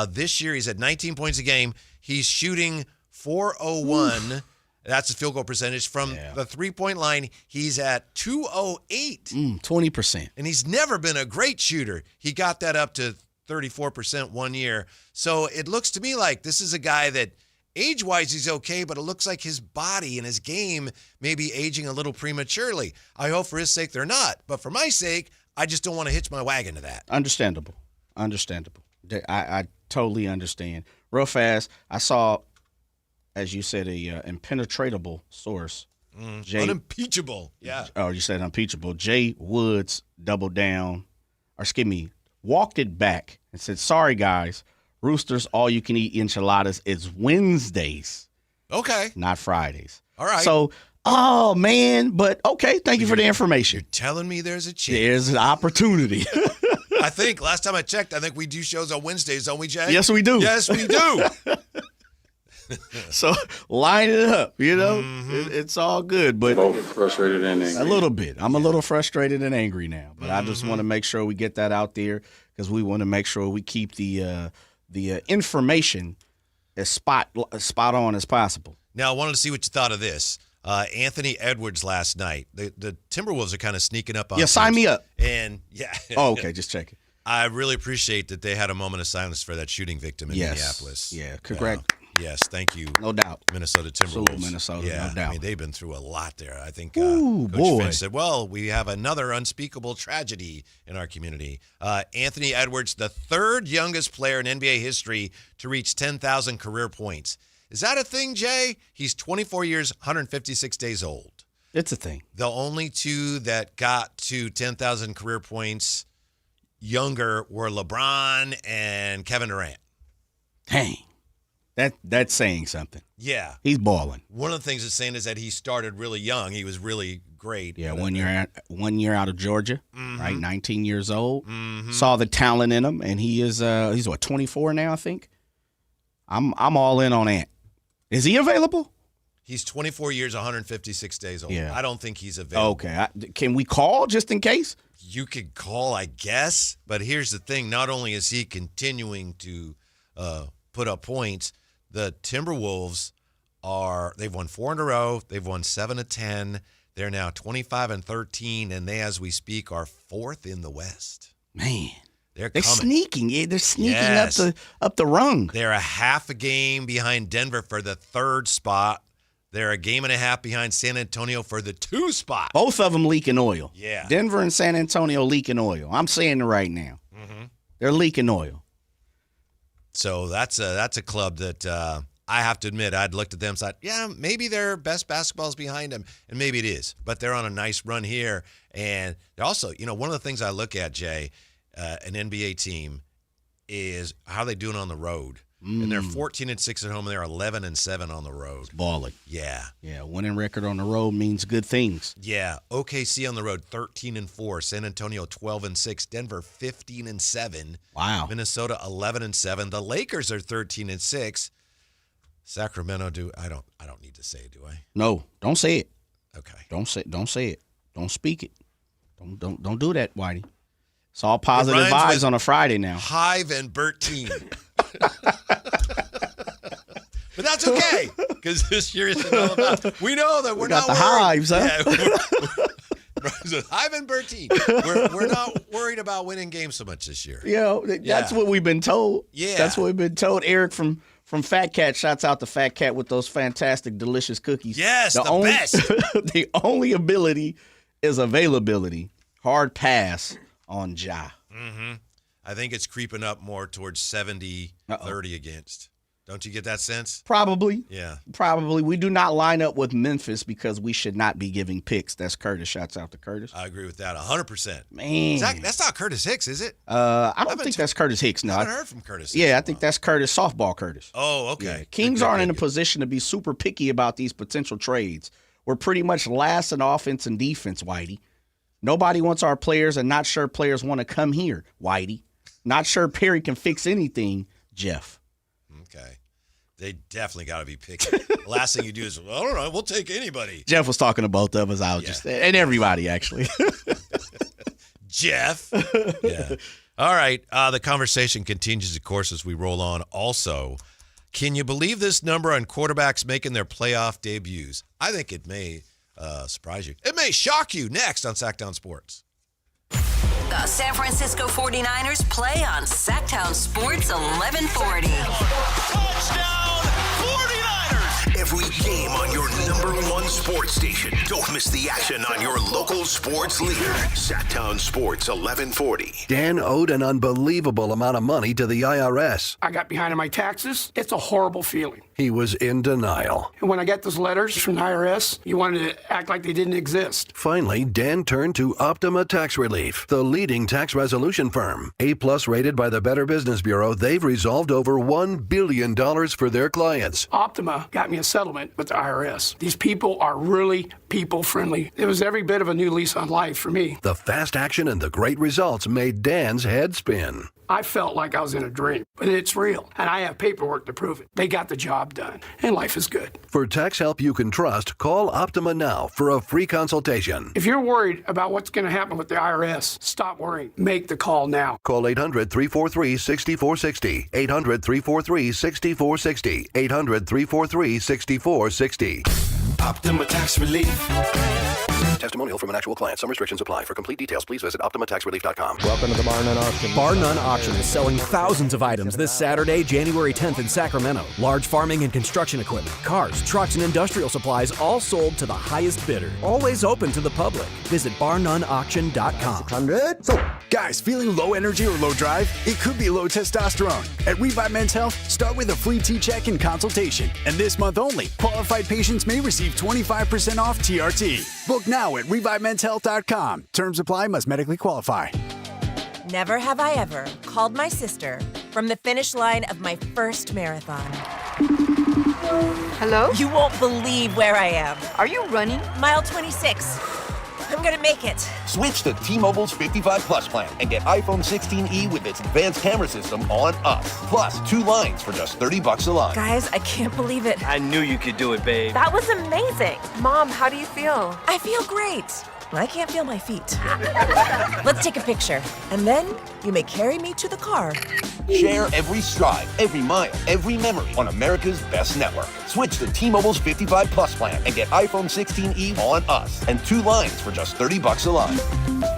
This year, he's at 19 points a game. He's shooting .401. Oof. That's the field goal percentage. From the three-point line, he's at .208. 20%. And he's never been a great shooter. He got that up to 34% one year. So it looks to me like this is a guy that age-wise he's okay, but it looks like his body and his game may be aging a little prematurely. I hope for his sake they're not. But for my sake, I just don't want to hitch my wagon to that. Understandable. I totally understand. Real fast, I saw, as you said, a impenetrable source. Unimpeachable. Yeah. Oh, you said unimpeachable. Jay Woods doubled down, walked it back and said, sorry, guys. Roosters, all-you-can-eat enchiladas. It's Wednesdays. Okay. Not Fridays. All right. So, oh, man. But, okay, thank you for the information. You're telling me there's a chance. There's an opportunity. I think, last time I checked, we do shows on Wednesdays, don't we, Jay? Yes, we do. Yes, we do. So, line it up, It's all good. But both frustrated and angry. A little bit. I'm a little frustrated and angry now. But I just want to make sure we get that out there because we want to make sure we keep the information as spot on as possible. Now, I wanted to see what you thought of this. Anthony Edwards last night. The Timberwolves are kind of sneaking up on Yeah, sign me up. And, yeah. Oh, okay, just checking. I really appreciate that they had a moment of silence for that shooting victim in Minneapolis. Yeah, congrats. Yes, thank you. No doubt. Minnesota Timberwolves. Absolute Minnesota, yeah, no doubt. I mean, they've been through a lot there. I think Ooh, Coach Finch said, well, we have another unspeakable tragedy in our community. Anthony Edwards, the 3rd youngest player in NBA history to reach 10,000 career points. Is that a thing, Jay? He's 24 years, 156 days old. It's a thing. The only 2 that got to 10,000 career points younger were LeBron and Kevin Durant. Dang. That's saying something. Yeah. He's balling. One of the things it's saying is that he started really young. He was really great. Yeah, 1 year out of Georgia, right? 19 years old. Saw the talent in him, and he's 24 now, I think. I'm all in on Ant. Is he available? He's 24 years, 156 days old. Yeah. I don't think he's available. Okay. Can we call just in case? You could call, I guess. But here's the thing. Not only is he continuing to put up points, the Timberwolves they've won 4 in a row. They've won 7 of 10. They're now 25-13, and they, as we speak, are 4th in the West. Man. They're sneaking. Yeah, they're sneaking up the rung. They're a half a game behind Denver for the 3rd spot. They're a game and a half behind San Antonio for the 2 spot. Both of them leaking oil. Yeah. Denver and San Antonio leaking oil. I'm saying it right now. They're leaking oil. So that's a club that I have to admit, I'd looked at them and thought, yeah, maybe their best basketball's behind them, and maybe it is. But they're on a nice run here. And they're also, one of the things I look at, Jay, an NBA team, is how they doing on the road. And they're 14-6 at home, and they're 11-7 on the road. Balling. Yeah. Yeah, winning record on the road means good things. Yeah. OKC on the road, 13-4. San Antonio, 12-6. Denver, 15-7. Wow. Minnesota, 11-7. The Lakers are 13-6. Sacramento, I don't need to say it, do I? No, don't say it. Okay. Don't say it. Don't speak it. Don't do that, Whitey. It's all positive vibes on a Friday now. Hive and Bertine. But that's okay, because this year isn't all about. We know that we're got not the hives, huh? Yeah, Hive and Bertine. We're not worried about winning games so much this year. That's what we've been told. Yeah. That's what we've been told. Eric from Fat Cat, shouts out to Fat Cat with those fantastic, delicious cookies. Yes, the best. The only ability is availability. Hard pass on Ja. Mm-hmm. I think it's creeping up more towards 70-30 against. Don't you get that sense? Probably. Yeah. Probably. We do not line up with Memphis because we should not be giving picks. That's Curtis. Shouts out to Curtis. I agree with that 100%. Man. That's not Curtis Hicks, is it? I don't think that's Curtis Hicks. No, I haven't heard from Curtis Hicks. Yeah, I think that's Curtis, softball Curtis. Oh, okay. Yeah. Kings aren't in a position to be super picky about these potential trades. We're pretty much last in offense and defense, Whitey. Nobody wants our players and not sure players want to come here, Whitey. Not sure Perry can fix anything, Jeff. Okay. They definitely got to be picky. The last thing you do is, I don't know, we'll take anybody. Jeff was talking to both of us. I was just, and everybody, actually. Jeff. Yeah. All right. The conversation continues, of course, as we roll on. Also, can you believe this number on quarterbacks making their playoff debuts? I think it may surprise you. It may shock you. Next on Sactown Sports. The San Francisco 49ers play on Sactown Sports 1140. Touchdown 49ers! Every game on your #1 sports station. Don't miss the action on your local sports leader. Sactown Sports 1140. Dan owed an unbelievable amount of money to the IRS. I got behind on my taxes. It's a horrible feeling. He was in denial. And when I got those letters from the IRS, you wanted to act like they didn't exist. Finally, Dan turned to Optima Tax Relief, the leading tax resolution firm. A+ rated by the Better Business Bureau, they've resolved over $1 billion for their clients. Optima got me a settlement with the IRS. These people are really people-friendly. It was every bit of a new lease on life for me. The fast action and the great results made Dan's head spin. I felt like I was in a dream, but it's real, and I have paperwork to prove it. They got the job done, and life is good. For tax help you can trust, call Optima now for a free consultation. If you're worried about what's going to happen with the IRS, stop worrying. Make the call now. Call 800-343-6460. 800-343-6460. 800-343-6460. Optima Tax Relief. Testimonial from an actual client. Some restrictions apply. For complete details, please visit OptimaTaxRelief.com. Welcome to the Bar None Auction. Bar None Auction is selling thousands of items this Saturday, January 10th in Sacramento. Large farming and construction equipment, cars, trucks, and industrial supplies all sold to the highest bidder. Always open to the public. Visit barnoneauction.com. So, guys, feeling low energy or low drive? It could be low testosterone. At Revive Men's Health, start with a free T-check and consultation. And this month only, qualified patients may receive 25% off TRT. Book now at ReviveMen'sHealth.com. Terms apply, must medically qualify. Never have I ever called my sister from the finish line of my first marathon. Hello? You won't believe where I am. Are you running? Mile 26. I'm gonna make it. Switch to T-Mobile's 55 Plus plan and get iPhone 16e with its advanced camera system on us. Plus, 2 lines for just $30 a line. Guys, I can't believe it. I knew you could do it, babe. That was amazing. Mom, how do you feel? I feel great. I can't feel my feet. Let's take a picture. And then you may carry me to the car. Share every stride, every mile, every memory on America's best network. Switch to T-Mobile's 55 Plus plan and get iPhone 16e on us and 2 lines for just $30 a line.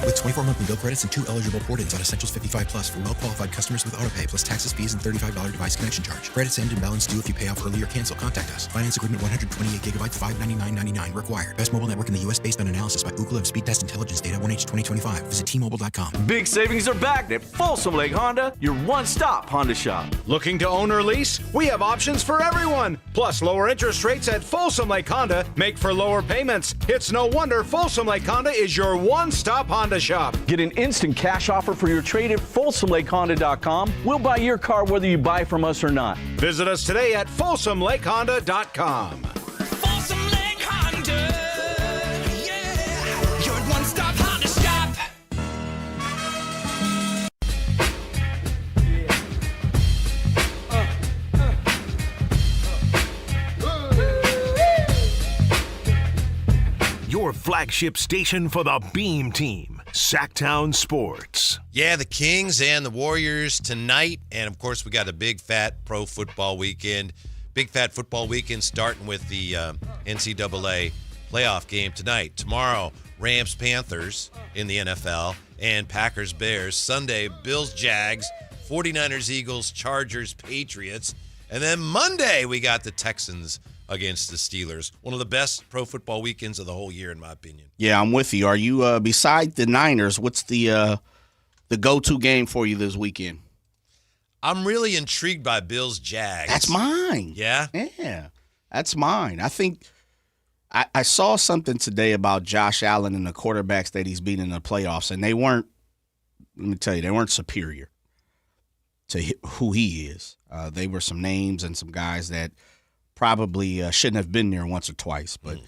With 24 monthly bill credits and 2 eligible port-ins on Essentials 55 Plus for well-qualified customers with autopay, plus taxes, fees, and $35 device connection charge. Credits end and balance due if you pay off early or cancel. Contact us. Finance agreement 128 gigabytes, $599.99 required. Best mobile network in the U.S. based on analysis by Ookla of Speed Test Intelligence data 1H 2025. Visit T-Mobile.com. Big savings are back at Folsom Lake Honda, your one-stop Honda shop. Looking to own or lease? We have options for everyone. Plus, lower interest rates at Folsom Lake Honda make for lower payments. It's no wonder Folsom Lake Honda is your one-stop Honda shop. Get an instant cash offer for your trade at FolsomLakeHonda.com. We'll buy your car whether you buy from us or not. Visit us today at FolsomLakeHonda.com. Folsom Lake Honda. Yeah, your one-stop Honda shop. Your flagship station for the Beam Team, Sactown Sports. Yeah, the Kings and the Warriors tonight. And, of course, we got a big, fat pro football weekend. Big, fat football weekend starting with the NCAA playoff game tonight. Tomorrow, Rams-Panthers in the NFL and Packers-Bears. Sunday, Bills-Jags, 49ers-Eagles, Chargers-Patriots. And then Monday, we got the Texans against the Steelers. One of the best pro football weekends of the whole year, in my opinion. Yeah, I'm with you. Are you beside the Niners? What's the the go-to game for you this weekend? I'm really intrigued by Bills Jags. That's mine. Yeah? Yeah, that's mine. I think I saw something today about Josh Allen and the quarterbacks that he's beaten in the playoffs, and they weren't, let me tell you, they weren't superior to who he is. They were some names and some guys that probably shouldn't have been there once or twice. But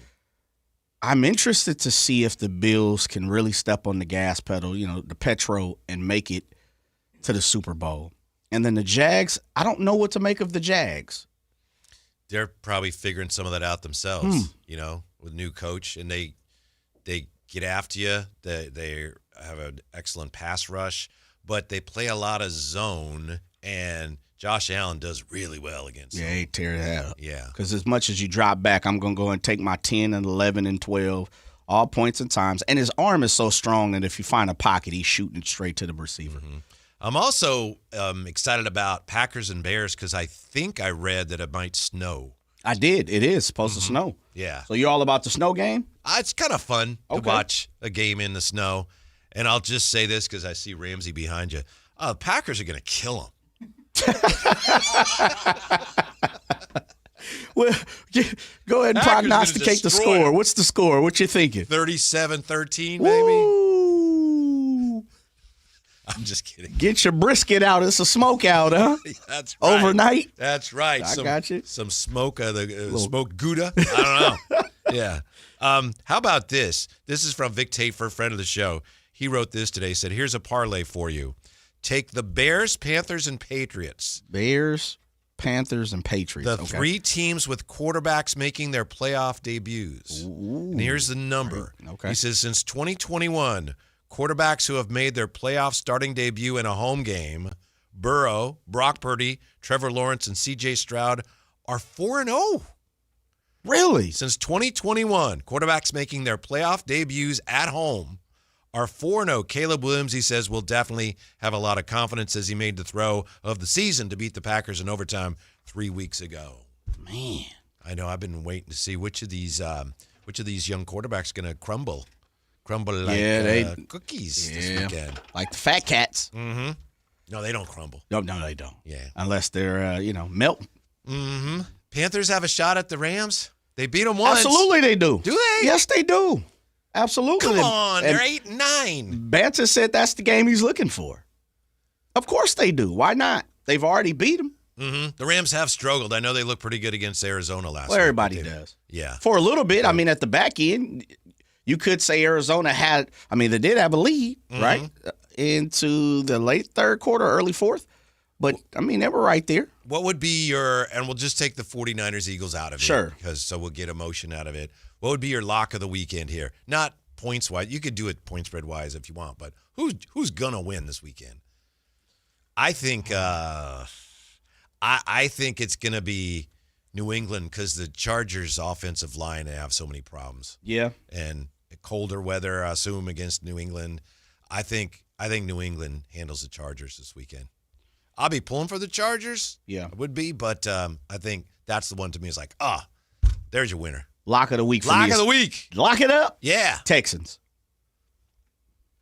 I'm interested to see if the Bills can really step on the gas pedal, the petrol, and make it to the Super Bowl. And then the Jags, I don't know what to make of the Jags. They're probably figuring some of that out themselves, with new coach, and they get after you. They have an excellent pass rush, but they play a lot of zone, and Josh Allen does really well against them. Yeah, he tear that up. Yeah. Because as much as you drop back, I'm going to go and take my 10 and 11 and 12, all points and times. And his arm is so strong that if you find a pocket, he's shooting it straight to the receiver. Mm-hmm. I'm also excited about Packers and Bears because I think I read that it might snow. I did. It is supposed to snow. Yeah. So you're all about the snow game? It's kind of fun to watch a game in the snow. And I'll just say this because I see Ramsey behind you. The Packers are going to kill him. Well, go ahead and prognosticate the score. What's the score? What you thinking? 37-13, maybe? Woo! I'm just kidding. Get your brisket out. It's a smoke out, huh? That's right. Overnight? That's right. I got you. Some smoke, smoked Gouda. I don't know. Yeah. How about this? This is from Vic Tafer, friend of the show. He wrote this today. He said, here's a parlay for you. Take the Bears, Panthers, and Patriots. Bears, Panthers, and Patriots. The three teams with quarterbacks making their playoff debuts. Ooh. And here's the number. Okay. He says, since 2021, quarterbacks who have made their playoff starting debut in a home game, Burrow, Brock Purdy, Trevor Lawrence, and C.J. Stroud, are 4-0. Really? Since 2021, quarterbacks making their playoff debuts at home are 4-0. Caleb Williams, he says, will definitely have a lot of confidence as he made the throw of the season to beat the Packers in overtime 3 weeks ago. Man. I know. I've been waiting to see which of these young quarterbacks going to crumble like cookies this weekend. Like the fat cats. Mm-hmm. No, they don't crumble. No, they don't. Yeah. Unless they're, melting. Mm-hmm. Panthers have a shot at the Rams. They beat them once. Absolutely they do. Do they? Yes, they do. Absolutely. Come on. They're 8-9. Banter said that's the game he's looking for. Of course they do. Why not? They've already beat them. Mm-hmm. The Rams have struggled. I know they looked pretty good against Arizona last week. Well, everybody does. Yeah. For a little bit. I mean, at the back end, you could say Arizona they did have a lead, right? Into the late third quarter, early fourth. But, they were right there. What would be and we'll just take the 49ers Eagles out of it. Sure. So we'll get emotion out of it. What would be your lock of the weekend here? Not points-wise. You could do it point spread-wise if you want, but who's going to win this weekend? I think I think it's going to be New England because the Chargers' offensive line have so many problems. Yeah. And colder weather, I assume, against New England. I think New England handles the Chargers this weekend. I'll be pulling for the Chargers. Yeah. I would be, but I think that's the one to me is like, there's your winner. Lock of the week for Lock me. of the week. Lock it up. Yeah. Texans.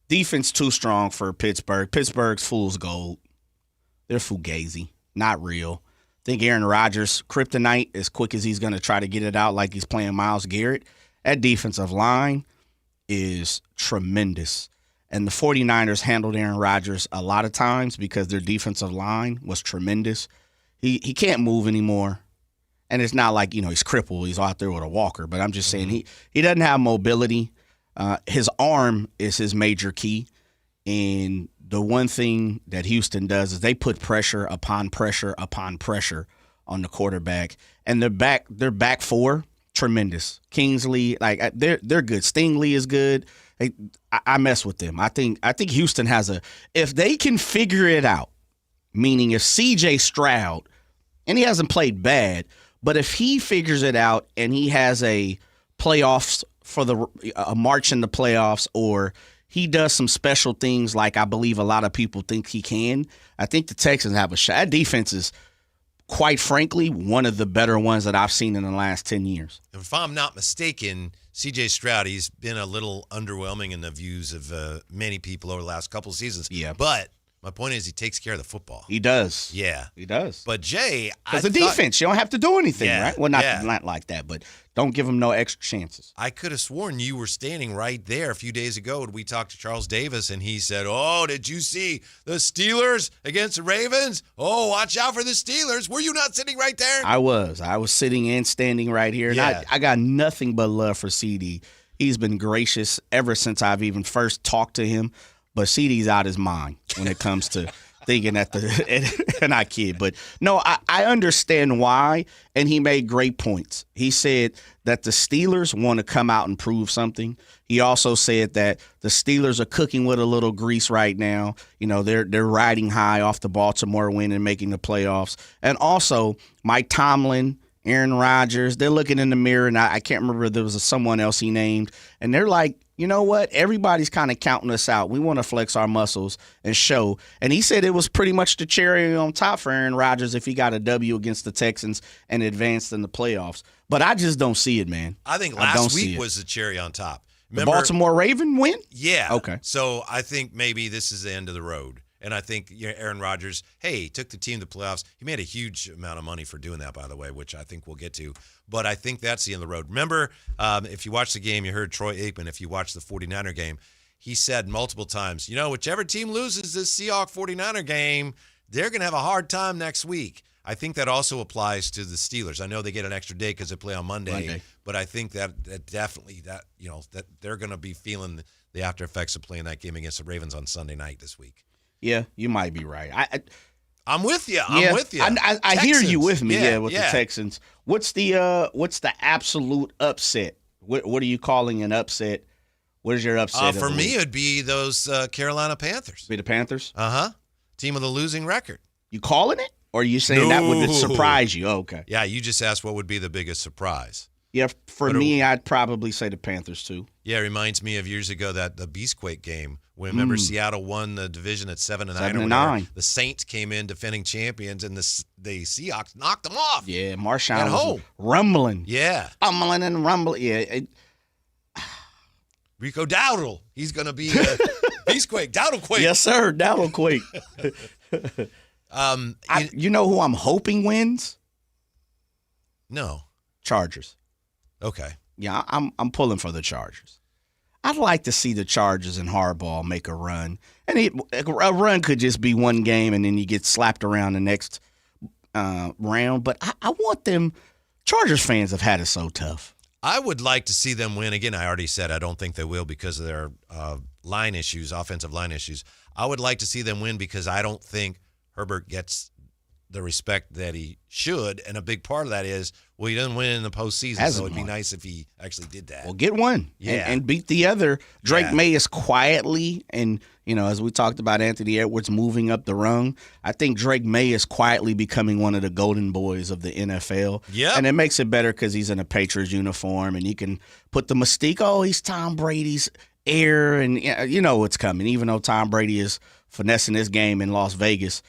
Defense too strong for Pittsburgh. Pittsburgh's fool's gold. They're fugazi. Not real. I think Aaron Rodgers, kryptonite, as quick as he's going to try to get it out like he's playing Myles Garrett. That defensive line is tremendous. And the 49ers handled Aaron Rodgers a lot of times because their defensive line was tremendous. He can't move anymore. And it's not like, he's crippled. He's out there with a walker. But I'm just saying he doesn't have mobility. His arm is his major key. And the one thing that Houston does is they put pressure upon pressure upon pressure on the quarterback. And their back four, tremendous. Kingsley, they're good. Stingley is good. I mess with them. I think Houston has if they can figure it out, meaning if C.J. Stroud, and he hasn't played bad, but if he figures it out and he has a playoffs for a march in the playoffs, or he does some special things like I believe a lot of people think he can, I think the Texans have a shot. That defense is quite frankly, one of the better ones that I've seen in the last 10 years. If I'm not mistaken, C.J. Stroud, he's been a little underwhelming in the views of many people over the last couple of seasons. Yeah. But my point is he takes care of the football. He does. Yeah. He does. But, Jay, because the defense, you don't have to do anything, Yeah, right? Well, not like that, but don't give him no extra chances. I could have sworn you were standing right there a few days ago when we talked to Charles Davis, and he said, "Oh, did you see the Steelers against the Ravens? Oh, watch out for the Steelers." Were you not sitting right there? I was sitting and standing right here. And Yeah. I got nothing but love for CD. He's been gracious ever since I've even first talked to him. But CD's out his mind when it comes to thinking that and I kid. But no, I understand why, and he made great points. He said that the Steelers want to come out and prove something. He also said that the Steelers are cooking with a little grease right now. You know, they're riding high off the Baltimore win and making the playoffs. And also, Mike Tomlin, Aaron Rodgers, they're looking in the mirror, and I can't remember if there was someone else he named, and they're like, you know what? Everybody's kind of counting us out. We want to flex our muscles and show. And he said it was pretty much the cherry on top for Aaron Rodgers if he got a W against the Texans and advanced in the playoffs. But I just don't see it, man. I think last week was the cherry on top. Remember, the Baltimore Raven win? Yeah. Okay. So I think maybe this is the end of the road. And I think Aaron Rodgers, he took the team to the playoffs. He made a huge amount of money for doing that, by the way, which I think we'll get to. But I think that's the end of the road. Remember, if you watch the game, you heard Troy Aikman, if you watch the 49er game, he said multiple times, whichever team loses this Seahawks 49er game, they're going to have a hard time next week. I think that also applies to the Steelers. I know they get an extra day because they play on Monday, but I think that definitely that they're going to be feeling the after effects of playing that game against the Ravens on Sunday night this week. Yeah, you might be right. I'm with you. I'm with you. I hear you with me. The Texans. What's the absolute upset? What are you calling an upset? What is your upset? For me, it'd be those Carolina Panthers. Be the Panthers? Team with a losing record. You calling it, or are you saying that would surprise you? Oh, okay. Yeah, you just asked what would be the biggest surprise. Yeah, for me, I'd probably say the Panthers too. Yeah, it reminds me of years ago the Beastquake game. Remember, Seattle won the division at 7-9. 7-9. The Saints came in defending champions, and the Seahawks knocked them off. Yeah, Marshawn was rumbling. Yeah, and rumbling. Yeah. Rico Dowdle, he's going to be Beastquake, Dowdlequake. Yes, sir, Dowdlequake. You know who I'm hoping wins? No, Chargers. Okay. Yeah, I'm pulling for the Chargers. I'd like to see the Chargers and Harbaugh make a run. And a run could just be one game and then you get slapped around the next round. But I want them. Chargers fans have had it so tough. I would like to see them win. Again, I already said I don't think they will because of their line issues, offensive line issues. I would like to see them win because I don't think Herbert gets the respect that he should, and a big part of that is, he doesn't win in the postseason, so it'd be nice if he actually did that. Well, get one and beat the other. Drake May is quietly, and as we talked about Anthony Edwards moving up the rung, I think Drake May is quietly becoming one of the golden boys of the NFL. Yeah, and it makes it better because he's in a Patriots uniform, and you can put the mystique. Oh, he's Tom Brady's heir, and you know what's coming. Even though Tom Brady is finessing this game in Las Vegas.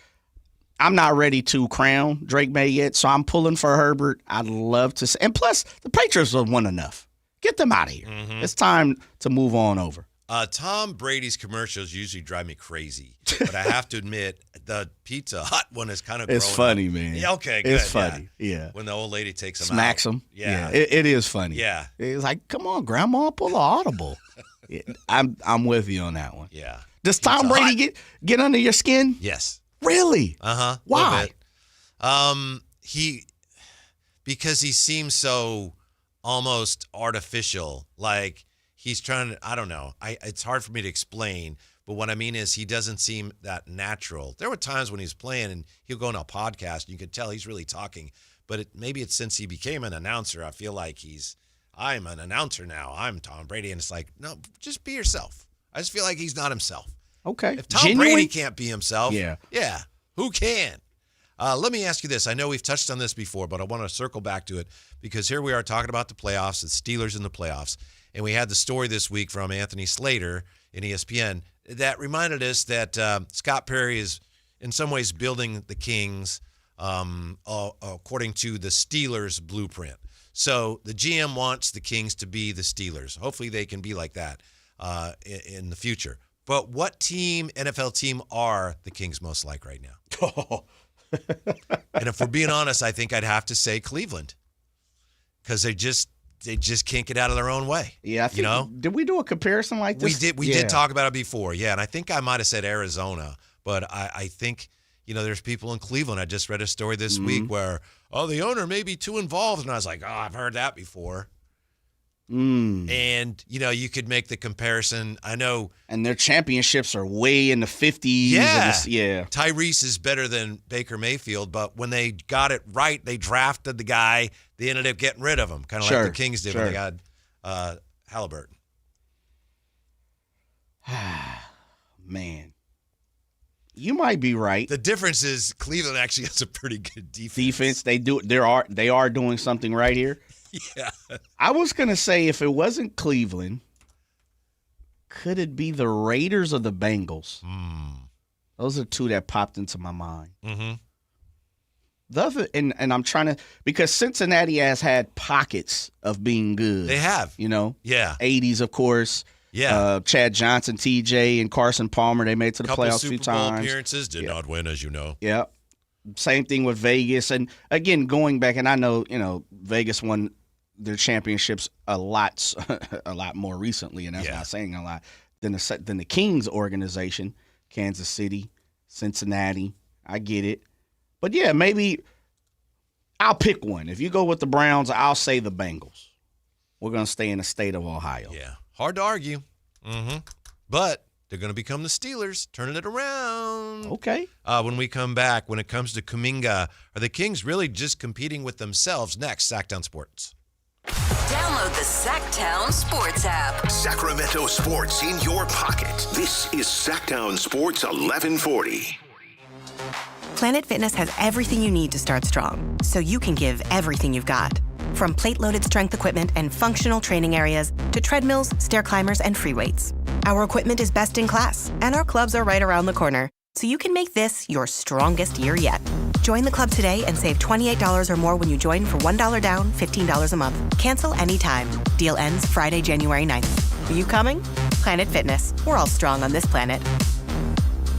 I'm not ready to crown Drake May yet, so I'm pulling for Herbert. I'd love to see. And plus, the Patriots have won enough. Get them out of here. Mm-hmm. It's time to move on over. Tom Brady's commercials usually drive me crazy, but I have to admit, the Pizza Hut one is kind of It's funny, man. Yeah, okay, good. It's funny, yeah. When the old lady takes him Smacks out. him. Yeah. It is funny. Yeah. It's like, come on, Grandma, pull an audible. I'm with you on that one. Yeah. Does Tom Brady get under your skin? Yes. Really? Why? Because he seems so almost artificial. Like he's trying to, I don't know. It's hard for me to explain, but what I mean is he doesn't seem that natural. There were times when he's playing and he'll go on a podcast and you could tell he's really talking, but maybe it's since he became an announcer. I feel like I'm an announcer now. I'm Tom Brady. And it's like, no, just be yourself. I just feel like he's not himself. Okay. If Tom Brady can't be himself, yeah, who can? Let me ask you this. I know we've touched on this before, but I want to circle back to it because here we are talking about the playoffs, the Steelers in the playoffs, and we had the story this week from Anthony Slater in ESPN that reminded us that Scott Perry is in some ways building the Kings according to the Steelers blueprint. So the GM wants the Kings to be the Steelers. Hopefully they can be like that in the future. But what NFL team are the Kings most like right now? And if we're being honest, I think I'd have to say Cleveland, because they just can't get out of their own way. Yeah, I think, did we do a comparison like this? We did talk about it before, yeah, and I think I might have said Arizona, but I think, there's people in Cleveland. I just read a story this week where, the owner may be too involved, and I was like, I've heard that before. And, you could make the comparison. I know. And their championships are way in the 50s. Yeah. Tyrese is better than Baker Mayfield, but when they got it right, they drafted the guy. They ended up getting rid of him, kind of like the Kings did when they got Halliburton. Man. You might be right. The difference is Cleveland actually has a pretty good defense. They are doing something right here. Yeah. I was going to say, if it wasn't Cleveland, could it be the Raiders or the Bengals? Those are two that popped into my mind. Mm-hmm. The other, and I'm trying to, because Cincinnati has had pockets of being good. They have. Yeah. 80s, of course. Yeah. Chad Johnson, TJ, and Carson Palmer, they made it to the playoffs a few times. Super Bowl appearances, did not win, as you know. Yeah. Same thing with Vegas. And again, going back, and I know, Vegas won their championships a lot more recently, and that's not saying a lot, than the Kings organization, Kansas City, Cincinnati. I get it. But yeah, maybe I'll pick one. If you go with the Browns, I'll say the Bengals. We're going to stay in the state of Ohio. Yeah. Hard to argue. Mm-hmm. But they're going to become the Steelers, turning it around. Okay. When we come back, when it comes to Kuminga, are the Kings really just competing with themselves? Next, Sactown Sports. Download the Sactown Sports app. Sacramento sports in your pocket. This is Sactown Sports 1140. Planet Fitness has everything you need to start strong, so you can give everything you've got. From plate-loaded strength equipment and functional training areas to treadmills, stair climbers, and free weights. Our equipment is best in class, and our clubs are right around the corner, so you can make this your strongest year yet. Join the club today and save $28 or more when you join for $1 down, $15 a month. Cancel anytime. Deal ends Friday, January 9th. Are you coming? Planet Fitness. We're all strong on this planet.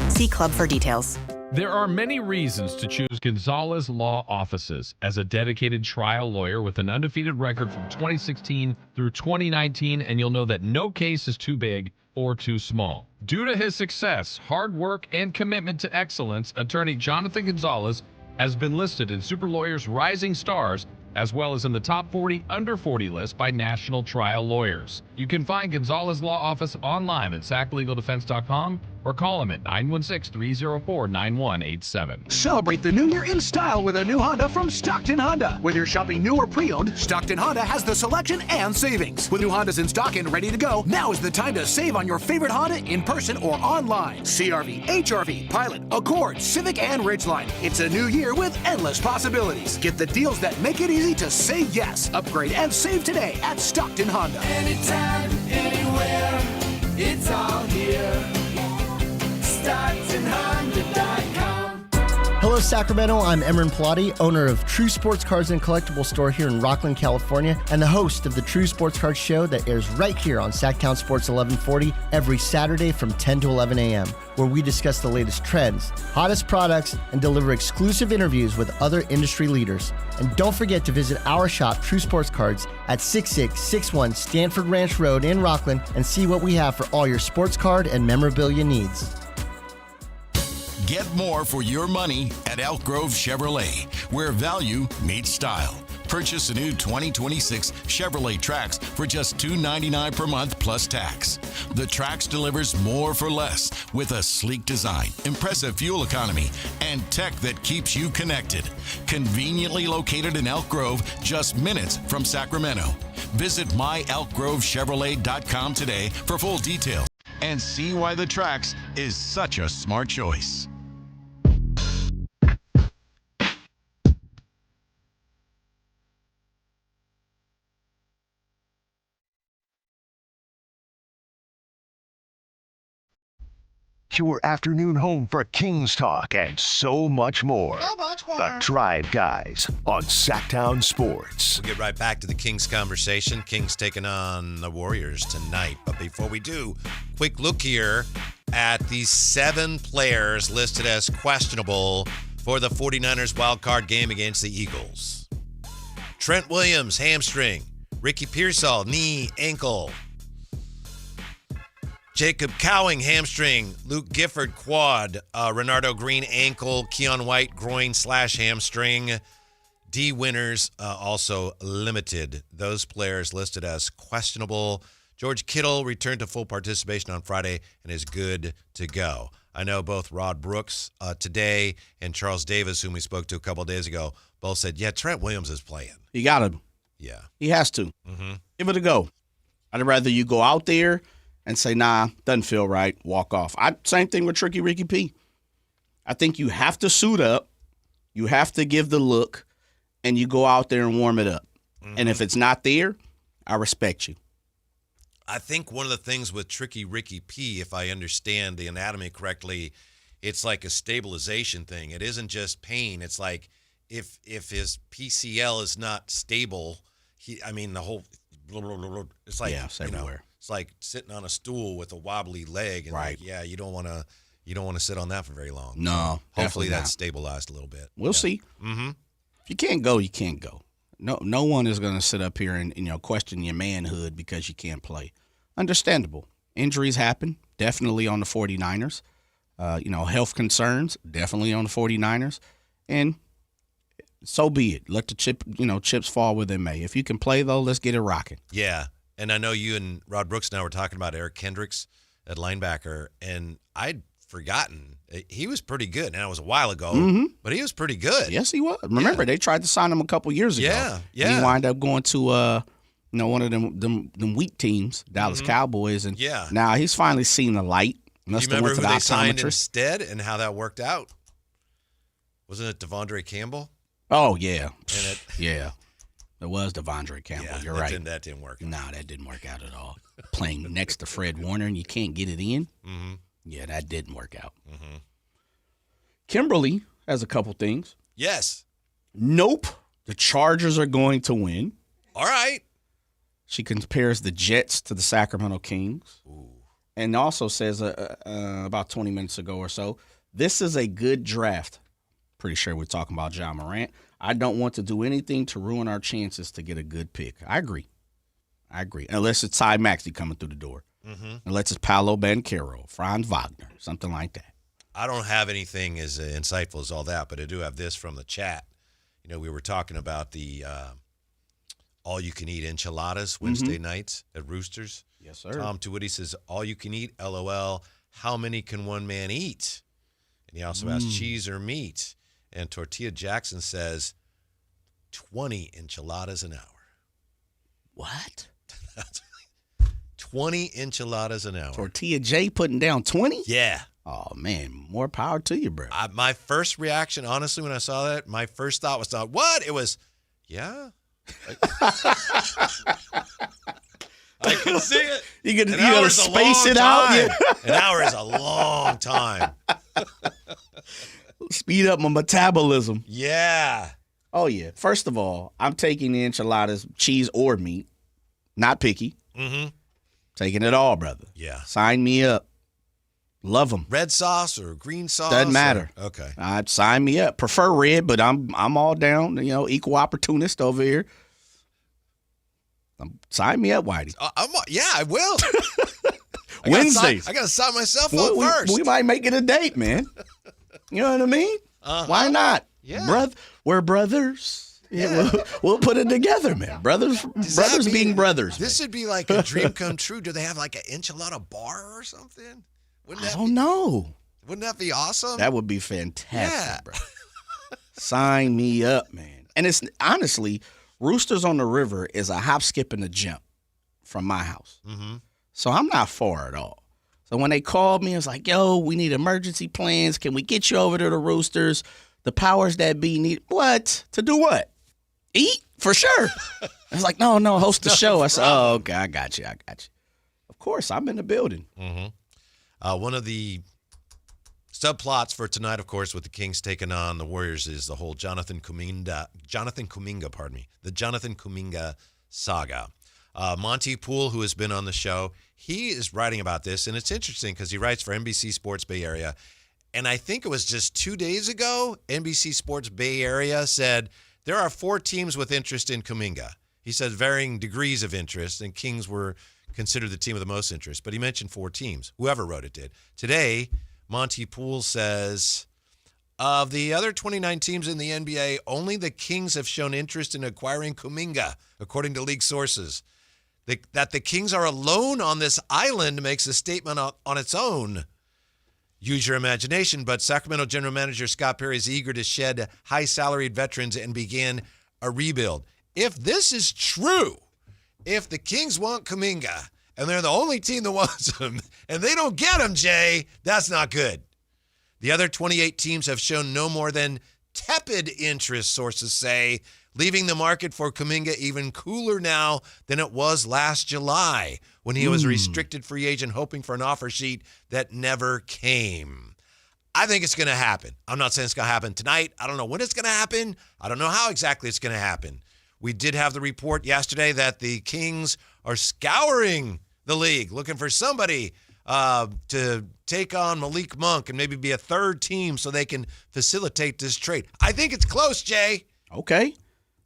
See club for details. There are many reasons to choose Gonzalez Law Offices as a dedicated trial lawyer with an undefeated record from 2016 through 2019, and you'll know that no case is too big or too small. Due to his success, hard work, and commitment to excellence, attorney Jonathan Gonzalez has been listed in Super Lawyers Rising Stars, as well as in the top 40 under 40 list by national trial lawyers. You can find Gonzalez Law Office online at saclegaldefense.com or call him at 916-304-9187. Celebrate the new year in style with a new Honda from Stockton Honda. Whether you're shopping new or pre-owned, Stockton Honda has the selection and savings. With new Hondas in stock and ready to go, now is the time to save on your favorite Honda in person or online. CR-V, HR-V, Pilot, Accord, Civic, and Ridgeline. It's a new year with endless possibilities. Get the deals that make it easy to say yes. Upgrade and save today at Stockton Honda. Anytime, anywhere, it's all here. StocktonHonda.com. Hello, Sacramento. I'm Emran Pilati, owner of True Sports Cards and Collectible Store here in Rockland, California, and the host of the True Sports Cards Show that airs right here on Sactown Sports 1140 every Saturday from 10 to 11 a.m., where we discuss the latest trends, hottest products, and deliver exclusive interviews with other industry leaders. And don't forget to visit our shop, True Sports Cards, at 6661 Stanford Ranch Road in Rockland and see what we have for all your sports card and memorabilia needs. Get more for your money at Elk Grove Chevrolet, where value meets style. Purchase a new 2026 Chevrolet Trax for just $299 per month plus tax. The Trax delivers more for less with a sleek design, impressive fuel economy, and tech that keeps you connected. Conveniently located in Elk Grove, just minutes from Sacramento. Visit myelkgrovechevrolet.com today for full details and see why the Trax is such a smart choice. Get your afternoon home for Kings talk and so much more. The Drive Guys on Sactown Sports. We'll get right back to the Kings conversation. Kings taking on the Warriors tonight. But before we do, quick look here at these 7 players listed as questionable for the 49ers wildcard game against the Eagles. Trent Williams, hamstring. Ricky Pearsall, knee, ankle. Jacob Cowing, hamstring. Luke Gifford, quad. Renardo Green, ankle. Keon White, groin/hamstring. D. Winters, also limited. Those players listed as questionable. George Kittle returned to full participation on Friday and is good to go. I know both Rod Brooks today and Charles Davis, whom we spoke to a couple of days ago, both said, yeah, Trent Williams is playing. He got him. Yeah. He has to. Mm-hmm. Give it a go. I'd rather you go out there and say, nah, doesn't feel right, walk off. Same thing with Tricky Ricky P. I think you have to suit up, you have to give the look, and you go out there and warm it up. Mm-hmm. And if it's not there, I respect you. I think one of the things with Tricky Ricky P, if I understand the anatomy correctly, it's like a stabilization thing. It isn't just pain. It's like if his PCL is not stable, the whole it's like it's everywhere. It's like sitting on a stool with a wobbly leg, and right. You don't want to sit on that for very long. No, hopefully that's stabilized a little bit. We'll see. Mm-hmm. If you can't go, you can't go. No one is going to sit up here and question your manhood because you can't play. Understandable. Injuries happen, definitely on the 49ers. Health concerns, definitely on the 49ers. And so be it. Let the chips fall where they may. If you can play, though, let's get it rocking. Yeah. And I know you and Rod Brooks now were talking about Eric Kendricks at linebacker, and I'd forgotten. He was pretty good. Now, it was a while ago, but he was pretty good. Yes, he was. Remember, they tried to sign him a couple years ago. Yeah. And he wound up going to one of them weak teams, Dallas Cowboys, and now he's finally seen the light. Must you remember who they signed instead and how that worked out? Wasn't it Devondre Campbell? Oh, yeah. Yeah. It was Devondre Campbell. Yeah, you're right. That didn't work. Nah, that didn't work out at all. Playing next to Fred Warner and you can't get it in? Mm-hmm. Yeah, that didn't work out. Mm-hmm. Kimberly has a couple things. Yes. Nope. The Chargers are going to win. All right. She compares the Jets to the Sacramento Kings. Ooh. And also says about 20 minutes ago or so, this is a good draft. Pretty sure we're talking about Ja Morant. I don't want to do anything to ruin our chances to get a good pick. I agree. Unless it's Ty Maxey coming through the door. Mm-hmm. Unless it's Paolo Banchero, Franz Wagner, something like that. I don't have anything as insightful as all that, but I do have this from the chat. We were talking about the all-you-can-eat enchiladas Wednesday nights at Roosters. Yes, sir. Tom Tuwitty says, all-you-can-eat, LOL. How many can one man eat? And he also asked cheese or meat. And Tortilla Jackson says 20 enchiladas an hour. What? 20 enchiladas an hour. Tortilla J putting down 20? Yeah. Oh, man, more power to you, bro. My first reaction, honestly, when I saw that, my first thought was not, what? It was, yeah. I can see it. You gotta space it out. Yeah. An hour is a long time. Speed up my metabolism. Yeah. Oh, yeah. First of all, I'm taking the enchiladas, cheese or meat. Not picky. Mm-hmm. Taking it all, brother. Yeah. Sign me up. Love them. Red sauce or green sauce? Doesn't matter. Okay. Sign me up. Prefer red, but I'm all down. Equal opportunist over here. Sign me up, Whitey. I will. Wednesdays. I got to sign myself up first. We might make it a date, man. You know what I mean? Uh-huh. Why not? Yeah. We're brothers. Yeah. We'll put it together, man. Brothers being brothers. This would be like a dream come true. Do they have like an enchilada bar or something? I don't know. Wouldn't that be awesome? That would be fantastic, bro. Sign me up, man. And it's honestly, Roosters on the River is a hop, skip, and a jump from my house. Mm-hmm. So I'm not far at all. So when they called me, it was like, yo, we need emergency plans. Can we get you over to the Roosters? The powers that be need what? To do what? Eat? For sure. I was like, no, host the show. I said, oh, okay, I got you. Of course, I'm in the building. Mm-hmm. One of the Subplots for tonight, of course, with the Kings taking on the Warriors is the whole the Jonathan Kuminga saga. Monty Poole, who has been on the show, he is writing about this, and it's interesting because he writes for NBC Sports Bay Area. And I think it was just 2 days ago, NBC Sports Bay Area said there are 4 teams with interest in Kuminga. He said varying degrees of interest, and Kings were considered the team of the most interest. But he mentioned 4 teams. Whoever wrote it did. Today, Monty Poole says, of the other 29 teams in the NBA, only the Kings have shown interest in acquiring Kuminga, according to league sources. That the Kings are alone on this island makes a statement on its own. Use your imagination, but Sacramento General Manager Scott Perry is eager to shed high-salaried veterans and begin a rebuild. If this is true, if the Kings want Kuminga, and they're the only team that wants him, and they don't get him, Jay, that's not good. The other 28 teams have shown no more than tepid interest, sources say, leaving the market for Kuminga even cooler now than it was last July when he was a restricted free agent hoping for an offer sheet that never came. I think it's going to happen. I'm not saying it's going to happen tonight. I don't know when it's going to happen. I don't know how exactly it's going to happen. We did have the report yesterday that the Kings are scouring the league, looking for somebody to take on Malik Monk and maybe be a third team so they can facilitate this trade. I think it's close, Jay. Okay.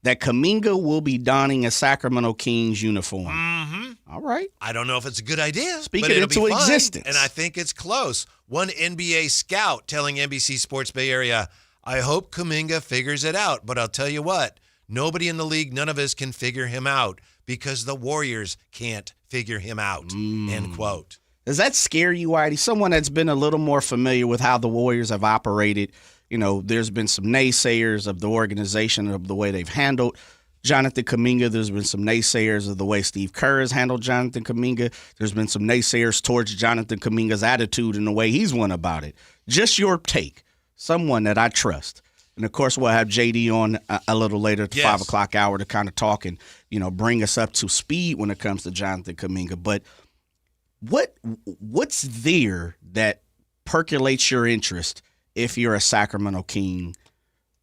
That Kuminga will be donning a Sacramento Kings uniform. Mm-hmm. All right. I don't know if it's a good idea. Speak but it it'll into be fun, existence. And I think it's close. One NBA scout telling NBC Sports Bay Area, I hope Kuminga figures it out. But I'll tell you what, nobody in the league, none of us can figure him out because the Warriors can't figure him out, end quote. Does that scare you, Whitey? Someone that's been a little more familiar with how the Warriors have operated. You know, there's been some naysayers of the organization, of the way they've handled Jonathan Kuminga. There's been some naysayers of the way Steve Kerr has handled Jonathan Kuminga. There's been some naysayers towards Jonathan Kuminga's attitude and the way he's went about it. Just your take, someone that I trust. And, of course, we'll have JD on a little later at the 5 o'clock hour to kind of talk and, you know, bring us up to speed when it comes to Jonathan Kuminga. But what's there that percolates your interest if you're a Sacramento King?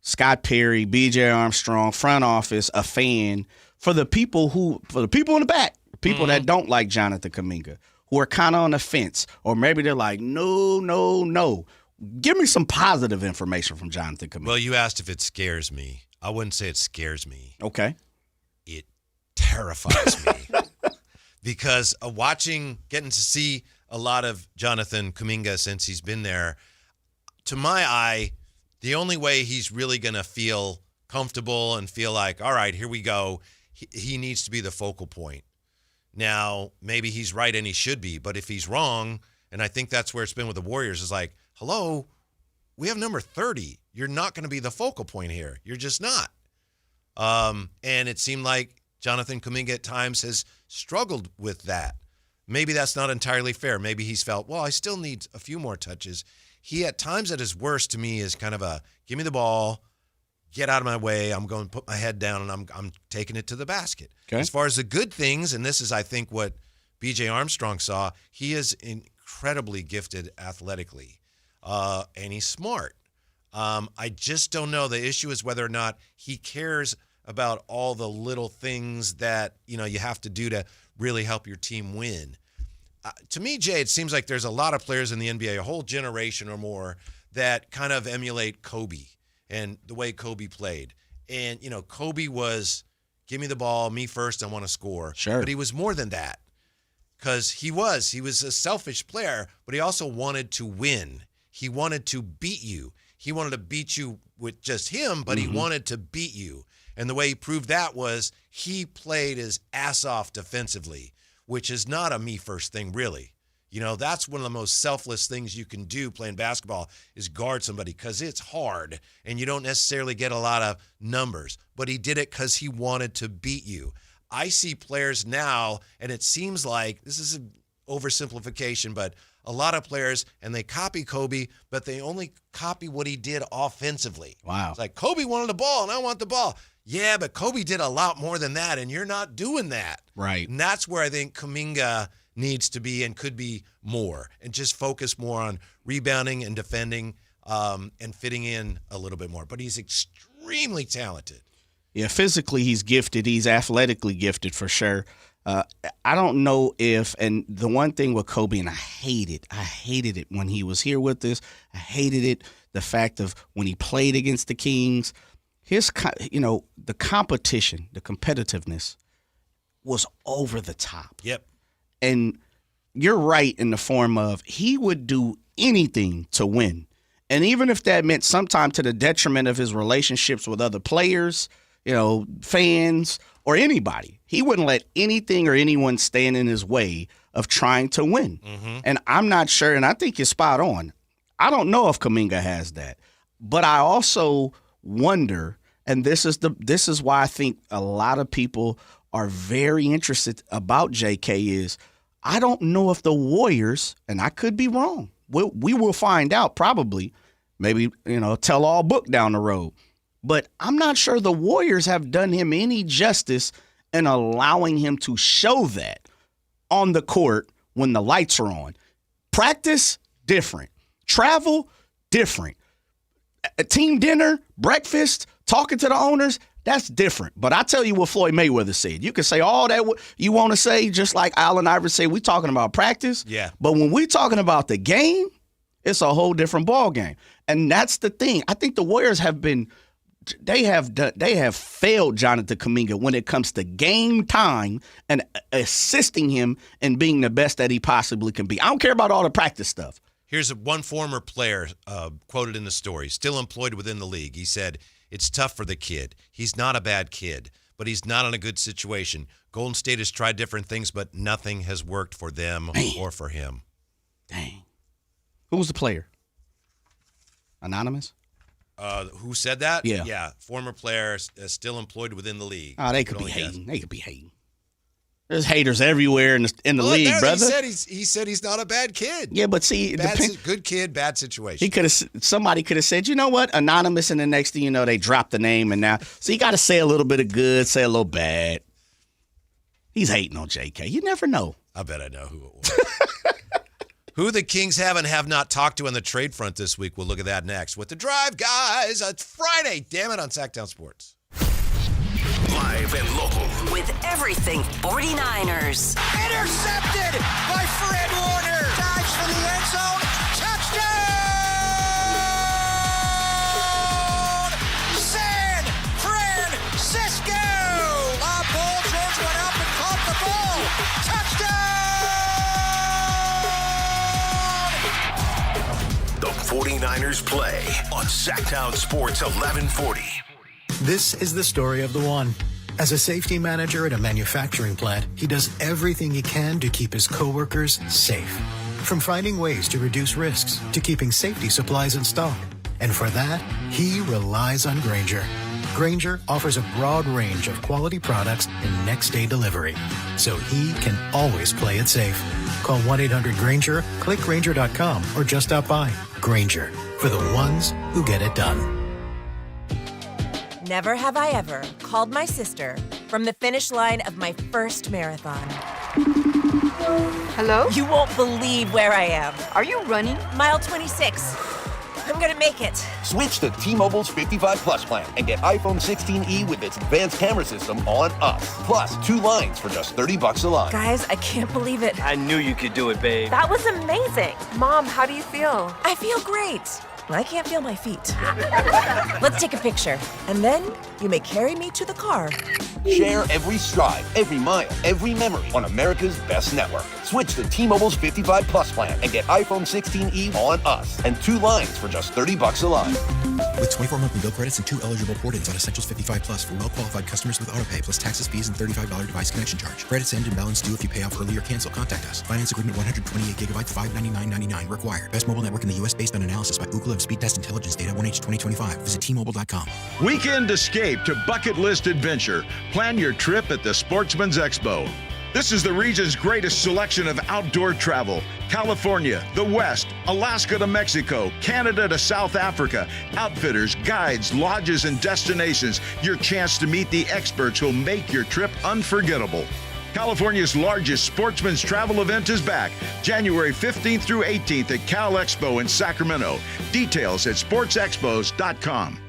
Scott Perry, BJ Armstrong, front office, a fan, for the people in the back, people that don't like Jonathan Kuminga, who are kind of on the fence, or maybe they're like, no. Give me some positive information from Jonathan Kuminga. Well, you asked if it scares me. I wouldn't say it scares me. Okay. It terrifies me. Because getting to see a lot of Jonathan Kuminga since he's been there, to my eye, the only way he's really going to feel comfortable and feel like, all right, here we go, he needs to be the focal point. Now, maybe he's right and he should be, but if he's wrong, and I think that's where it's been with the Warriors, is like, hello, we have number 30. You're not going to be the focal point here. You're just not. And it seemed like Jonathan Kuminga at times has struggled with that. Maybe that's not entirely fair. Maybe he's felt, well, I still need a few more touches. He at times at his worst to me is kind of a, give me the ball, get out of my way. I'm going to put my head down and I'm taking it to the basket. Okay. As far as the good things, and this is, I think, what BJ Armstrong saw, he is incredibly gifted athletically, and he's smart. I just don't know. The issue is whether or not he cares about all the little things that, you know, you have to do to really help your team win. To me, Jay, it seems like there's a lot of players in the NBA, a whole generation or more, that kind of emulate Kobe and the way Kobe played. And, you know, Kobe was, give me the ball, me first, I want to score. Sure. But he was more than that, because he was a selfish player, but he also wanted to win. He wanted to beat you. He wanted to beat you with just him, but he wanted to beat you. And the way he proved that was he played his ass off defensively, which is not a me first thing, really. You know, that's one of the most selfless things you can do playing basketball is guard somebody, because it's hard and you don't necessarily get a lot of numbers. But he did it because he wanted to beat you. I see players now, and it seems like, this is an oversimplification, but a lot of players, and they copy Kobe, but they only copy what he did offensively. Wow. It's like, Kobe wanted the ball, and I want the ball. Yeah, but Kobe did a lot more than that, and you're not doing that. Right. And that's where I think Kuminga needs to be and could be more, and just focus more on rebounding and defending and fitting in a little bit more. But he's extremely talented. Yeah, physically he's gifted. He's athletically gifted for sure. I don't know if, and the one thing with Kobe, and I hated it when he was here with us. I hated it, the fact of when he played against the Kings, the competition, the competitiveness was over the top. Yep. And you're right in the form of he would do anything to win. And even if that meant sometime to the detriment of his relationships with other players, fans, or anybody, he wouldn't let anything or anyone stand in his way of trying to win. Mm-hmm. And I'm not sure, and I think you're spot on. I don't know if Kuminga has that, but I also wonder, and this is why I think a lot of people are very interested about JK, is I don't know if the Warriors, and I could be wrong, we will find out probably, maybe, tell all book down the road. But I'm not sure the Warriors have done him any justice in allowing him to show that on the court when the lights are on. Practice, different. Travel, different. A team dinner, breakfast, talking to the owners, that's different. But I tell you what Floyd Mayweather said. You can say all that you want to say, just like Allen Iverson said, we talking about practice. Yeah. But when we talking about the game, it's a whole different ball game. And that's the thing. I think the Warriors have been – they have failed Jonathan Kuminga when it comes to game time and assisting him in being the best that he possibly can be. I don't care about all the practice stuff. Here's one former player quoted in the story, still employed within the league. He said, "It's tough for the kid. He's not a bad kid, but he's not in a good situation. Golden State has tried different things, but nothing has worked for them or for him." Dang. Who was the player? Anonymous? Who said that? Yeah. Yeah. Former player, still employed within the league. Oh, they could be hating. They could be hating. There's haters everywhere in the league, brother. He said he's not a bad kid. Yeah, but see, good kid, bad situation. Somebody could have said, you know what, Anonymous, and the next thing you know, they dropped the name, and now, so you got to say a little bit of good, say a little bad. He's hating on JK. You never know. I bet I know who it was. Who the Kings have and have not talked to on the trade front this week. We'll look at that next with The Drive, guys. It's Friday, damn it, on Sactown Sports. Live and local. With everything 49ers. Intercepted by Fred Warner. Dives for the end zone. Touchdown! San Francisco! Paul George went up and caught the ball. Touchdown! The 49ers play on Sactown Sports 1140. This is the story of the one. As a safety manager at a manufacturing plant, he does everything he can to keep his coworkers safe. From finding ways to reduce risks to keeping safety supplies in stock. And for that, he relies on Grainger. Grainger offers a broad range of quality products and next-day delivery, so he can always play it safe. Call 1-800-GRAINGER, click Grainger.com, or just stop by. Grainger, for the ones who get it done. Never have I ever called my sister from the finish line of my first marathon. Hello? You won't believe where I am. Are you running? Mile 26. I'm gonna make it. Switch to T-Mobile's 55 Plus plan and get iPhone 16e with its advanced camera system on us. Plus 2 lines for just $30 a line. Guys, I can't believe it. I knew you could do it, babe. That was amazing. Mom, how do you feel? I feel great. I can't feel my feet. Let's take a picture, and then you may carry me to the car. Share every stride, every mile, every memory on America's best network. Switch to T-Mobile's 55 Plus plan and get iPhone 16e on us and 2 lines for just $30 a line. With 24 monthly bill credits and 2 eligible port-ins on Essentials 55 Plus for well-qualified customers with autopay plus taxes, fees, and $35 device connection charge. Credits end and balance due if you pay off early or cancel. Contact us. Finance agreement 128 gigabytes, $599.99 required. Best mobile network in the U.S. based on analysis by Ookla of Speed Test Intelligence Data 1H 2025. Visit T-Mobile.com. Weekend escape to bucket list adventure. Plan your trip at the Sportsman's Expo. This is the region's greatest selection of outdoor travel. California, the West, Alaska to Mexico, Canada to South Africa. Outfitters, guides, lodges, and destinations. Your chance to meet the experts who'll make your trip unforgettable. California's largest sportsman's travel event is back, January 15th through 18th at Cal Expo in Sacramento. Details at sportsexpos.com.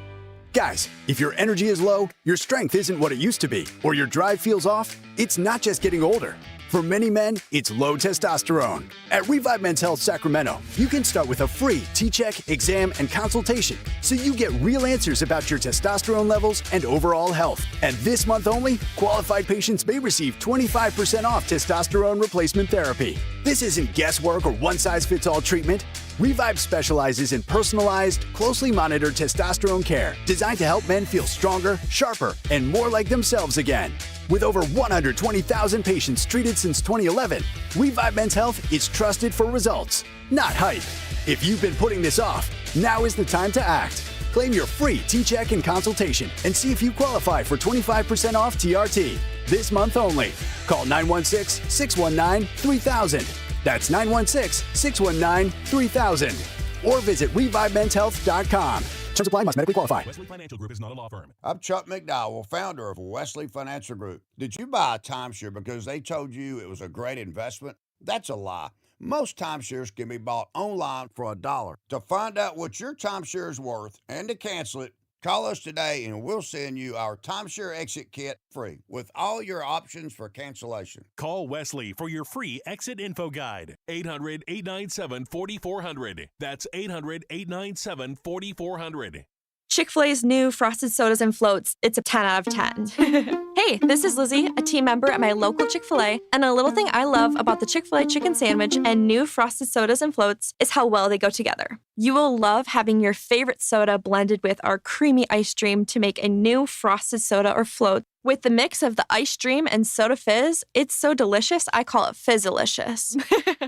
Guys, if your energy is low, your strength isn't what it used to be, or your drive feels off, it's not just getting older. For many men, it's low testosterone. At Revive Men's Health Sacramento, you can start with a free T-check, exam, and consultation so you get real answers about your testosterone levels and overall health. And this month only, qualified patients may receive 25% off testosterone replacement therapy. This isn't guesswork or one-size-fits-all treatment. Revive specializes in personalized, closely monitored testosterone care designed to help men feel stronger, sharper, and more like themselves again. With over 120,000 patients treated since 2011, Revive Men's Health is trusted for results, not hype. If you've been putting this off, now is the time to act. Claim your free T-check and consultation and see if you qualify for 25% off TRT. This month only. Call 916-619-3000. That's 916-619-3000. Or visit ReviveMen'sHealth.com. Terms apply, must medically qualify. Wesley Financial Group is not a law firm. I'm Chuck McDowell, founder of Wesley Financial Group. Did you buy a timeshare because they told you it was a great investment? That's a lie. Most timeshares can be bought online for $1. To find out what your timeshare is worth and to cancel it, call us today and we'll send you our timeshare exit kit free with all your options for cancellation. Call Wesley for your free exit info guide. 800-897-4400. That's 800-897-4400. Chick-fil-A's new frosted sodas and floats, it's a 10 out of 10. Hey, this is Lizzie, a team member at my local Chick-fil-A, and a little thing I love about the Chick-fil-A chicken sandwich and new frosted sodas and floats is how well they go together. You will love having your favorite soda blended with our creamy ice stream to make a new frosted soda or float. With the mix of the ice stream and soda fizz, it's so delicious, I call it Fizzalicious.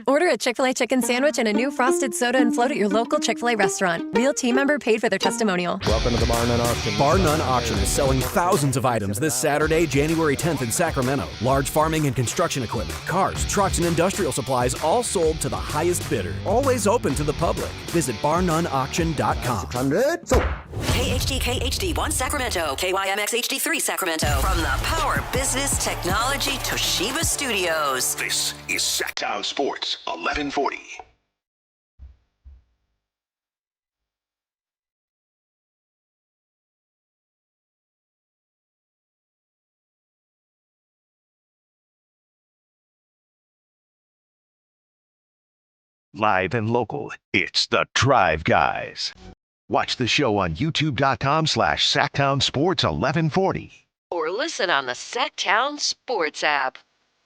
Order a Chick-fil-A chicken sandwich and a new frosted soda and float at your local Chick-fil-A restaurant. Real team member paid for their testimonial. Welcome to the Bar None Auction. Bar None Auction is selling thousands of items this Saturday, January 10th in Sacramento. Large farming and construction equipment, cars, trucks, and industrial supplies all sold to the highest bidder. Always open to the public. Visit barnoneauction.com. KHD1 Sacramento, KYMX HD3 Sacramento. From the Power Business Technology Toshiba Studios. This is Sactown Sports 1140. Live and local, it's the Drive Guys. Watch the show on youtube.com/Sactown Sports 1140. Or listen on the Sactown Sports app.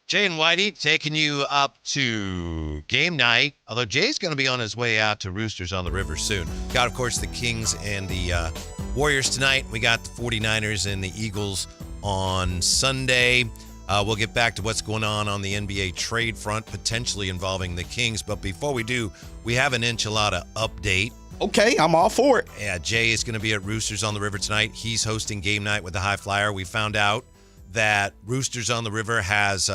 Jay and Whitey taking you up to game night, although Jay's going to be on his way out to Roosters on the River soon. Got, of course, the Kings and the Warriors tonight. We got the 49ers and the Eagles on Sunday. We'll get back to what's going on the NBA trade front, potentially involving the Kings. But before we do, we have an enchilada update. Okay, I'm all for it. Yeah, Jay is going to be at Roosters on the River tonight. He's hosting game night with the High Flyer. We found out that Roosters on the River has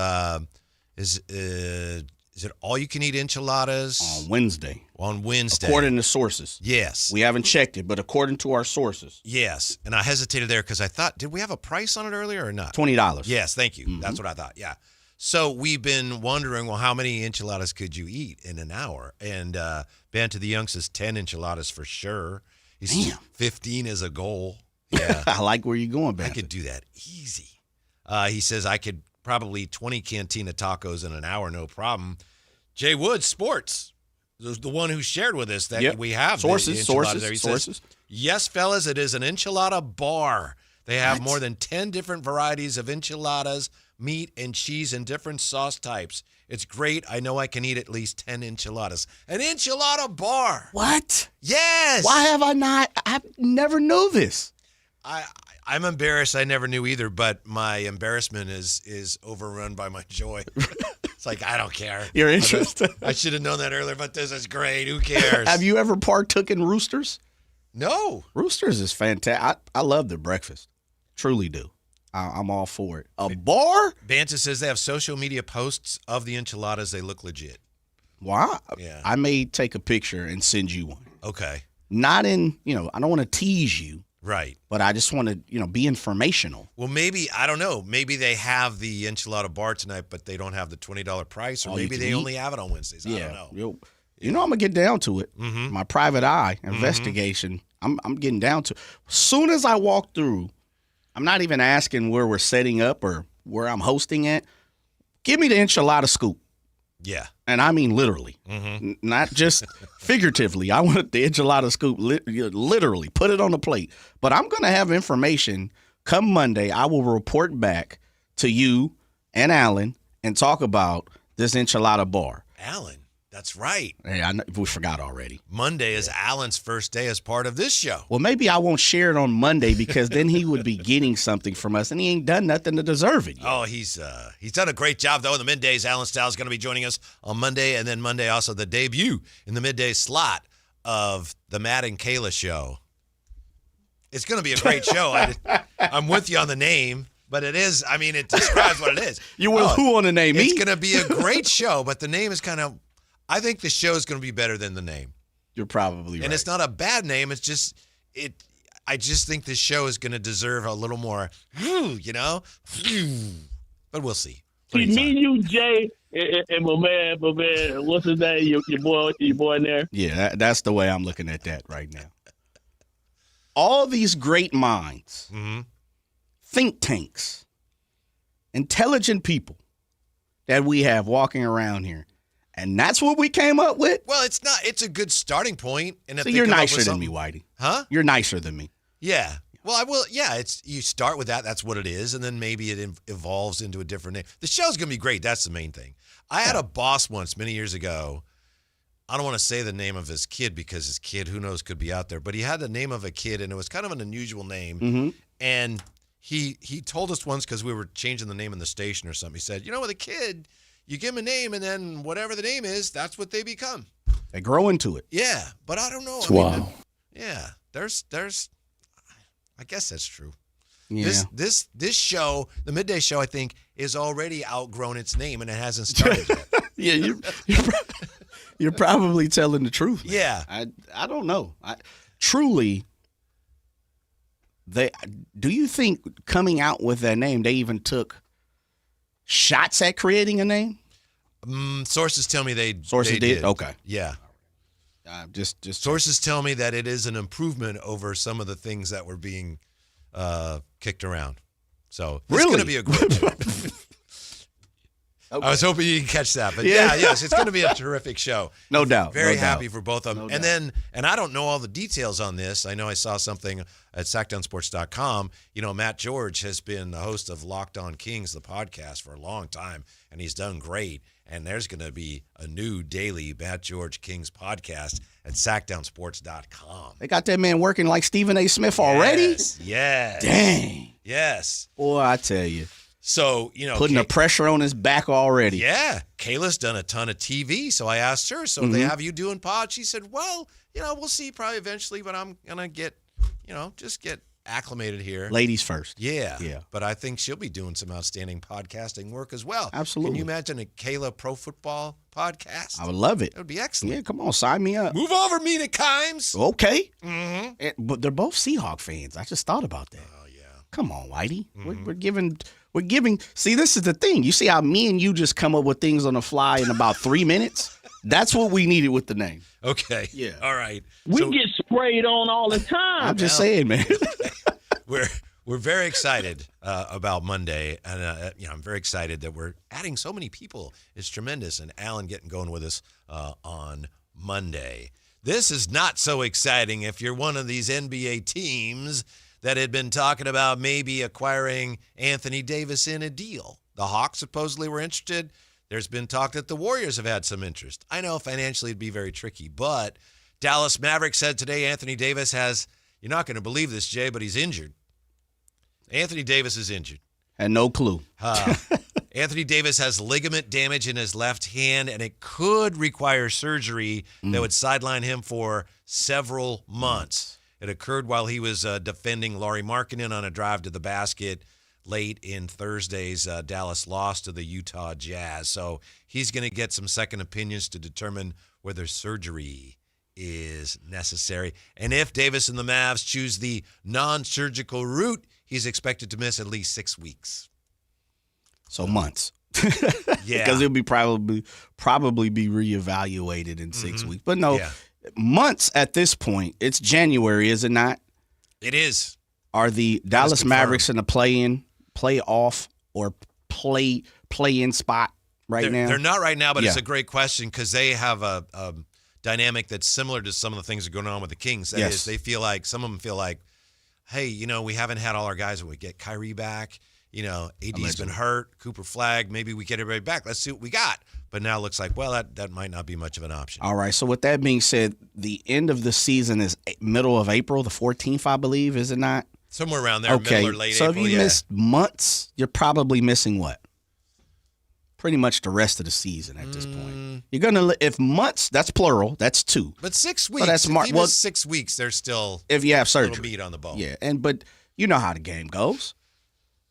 is it all you can eat enchiladas on Wednesday? On Wednesday, according to sources. Yes, we haven't checked it, but according to our sources, yes. And I hesitated there because I thought, did we have a price on it earlier or not? $20. Yes, thank you. That's what I thought. Yeah. So we've been wondering, well, how many enchiladas could you eat in an hour? And Ben to the Young says 10 enchiladas for sure. He's 15 is a goal. Yeah, I like where you're going, Ben. I could do that easy. He says I could probably eat 20 cantina tacos in an hour, no problem. Jay Woods, Sports, the one who shared with us that we have sources. Says, yes, fellas, it is an enchilada bar. They have more than 10 different varieties of enchiladas, meat and cheese, and different sauce types. It's great. I know I can eat at least 10 enchiladas. An enchilada bar. What? Yes. Why have I not? I never knew this. I'm embarrassed. I never knew either, but my embarrassment is overrun by my joy. It's like, I don't care. You're interested. I should have known that earlier, but this is great. Who cares? Have you ever partook in Roosters? No. Roosters is fantastic. I love their breakfast. Truly do. I'm all for it. A bar? Banta says they have social media posts of the enchiladas. They look legit. Wow. Yeah. I may take a picture and send you one. Okay. Not in, I don't want to tease you. Right. But I just want to, be informational. Well, maybe, I don't know. Maybe they have the enchilada bar tonight, but they don't have the $20 price, or maybe they only have it on Wednesdays. I don't know. I'm going to get down to it. Mm-hmm. My private eye investigation, I'm getting down to it. As soon as I walk through, I'm not even asking where we're setting up or where I'm hosting at. Give me the enchilada scoop. Yeah. And I mean literally, not just figuratively. I want the enchilada scoop literally. Put it on the plate. But I'm going to have information come Monday. I will report back to you and Alan and talk about this enchilada bar. Alan, that's right. Hey, I know, we forgot already. Monday is Alan's first day as part of this show. Well, maybe I won't share it on Monday because then he would be getting something from us, and he ain't done nothing to deserve it yet. Oh, he's done a great job, though, in the middays. Alan Style is going to be joining us on Monday, and then Monday also the debut in the midday slot of the Matt and Kayla show. It's going to be a great show. I'm with you on the name. But it is, it describes what it is. You will who on the name? It's going to be a great show, but the name is kind of, I think the show is going to be better than the name. You're probably right. And it's not a bad name. It's just, I just think this show is going to deserve a little more, but we'll see. See, me and you, Jay, and my man, what's his name? Your boy in there? Yeah, that's the way I'm looking at that right now. All these great minds, think tanks, intelligent people that we have walking around here. And that's what we came up with? Well, it's a good starting point. And if so you're nicer than me, Whitey. Huh? You're nicer than me. Yeah. Well, I will. Yeah, you start with that. That's what it is. And then maybe it evolves into a different name. The show's going to be great. That's the main thing. I had a boss once many years ago. I don't want to say the name of his kid because his kid, who knows, could be out there. But he had the name of a kid, and it was kind of an unusual name. And he told us once, because we were changing the name in the station or something, he said, with a kid, you give them a name, and then whatever the name is, that's what they become. They grow into it. Yeah, but I don't know. Wow. Yeah, there's, I guess that's true. Yeah. This show, the midday show, I think, is already outgrown its name, and it hasn't started yet. Yeah, you're probably telling the truth. Man. Yeah. I don't know. Truly, do you think coming out with that name, they even took shots at creating a name? Sources tell me they did. Okay. Yeah. Just sources tell me that it is an improvement over some of the things that were being kicked around. So it's going to be a great show. Okay. I was hoping you could catch that, but yes, it's going to be a terrific show. No doubt. Very happy for both of them. And I don't know all the details on this. I know I saw something at Sactownsports.com. Matt George has been the host of Locked On Kings, the podcast, for a long time, and he's done great. And there's going to be a new daily Matt George Kings podcast at Sactownsports.com. They got that man working like Stephen A. Smith already? Yes. Dang. Yes. Boy, I tell you. So, putting the pressure on his back already. Yeah. Kayla's done a ton of TV. So I asked her, so they have you doing pod? She said, well, we'll see probably eventually, but I'm going to get, just get acclimated here. Ladies first. Yeah. But I think she'll be doing some outstanding podcasting work as well. Absolutely. Can you imagine a Kayla Pro Football podcast? I would love it. That would be excellent. Yeah, come on, sign me up. Move over, Mina Kimes. Okay. But they're both Seahawk fans. I just thought about that. Oh, yeah. Come on, Whitey. We're giving. See, this is the thing. You see how me and you just come up with things on the fly in about 3 minutes? That's what we needed with the name. Okay. Yeah. All right. We get sprayed on all the time. I'm just saying, man. We're very excited about Monday, and I'm very excited that we're adding so many people. It's tremendous, and Alan getting going with us on Monday. This is not so exciting if you're one of these NBA teams that had been talking about maybe acquiring Anthony Davis in a deal. The Hawks supposedly were interested. There's been talk that the Warriors have had some interest. I know financially it'd be very tricky, but Dallas Mavericks said today Anthony Davis has, you're not going to believe this, Jay, but he's injured. Anthony Davis is injured. And no clue. Anthony Davis has ligament damage in his left hand, and it could require surgery that would sideline him for several months. It occurred while he was defending Lauri Markkanen on a drive to the basket late in Thursday's Dallas loss to the Utah Jazz. So he's going to get some second opinions to determine whether surgery is necessary. And if Davis and the Mavs choose the non-surgical route, he's expected to miss at least 6 weeks. So months. Yeah. Because he'll be probably be reevaluated in 6 weeks. But no, months at this point. It's January, is it not? It is. Are the Dallas Mavericks in a playoff, or play-in spot now? They're not right now, but it's Yeah. a great question because they have a dynamic that's similar to some of the things that are going on with the Kings. That is, they feel like, some of them feel like, hey, we haven't had all our guys. We get Kyrie back. AD's been hurt. Cooper Flagg. Maybe we get everybody back. Let's see what we got. But now it looks like, well, that might not be much of an option. All right. So with that being said, the end of the season is middle of April, the 14th, I believe, is it not? Somewhere around there, Okay. middle or late so April. if you missed months, you're probably missing what? Pretty much the rest of the season at this point. You're gonna, if months, that's plural, that's 2. But 6 weeks. So that's if you miss 6 weeks, there's still if you have a little surgery. meat on the bone. Yeah, but you know how the game goes.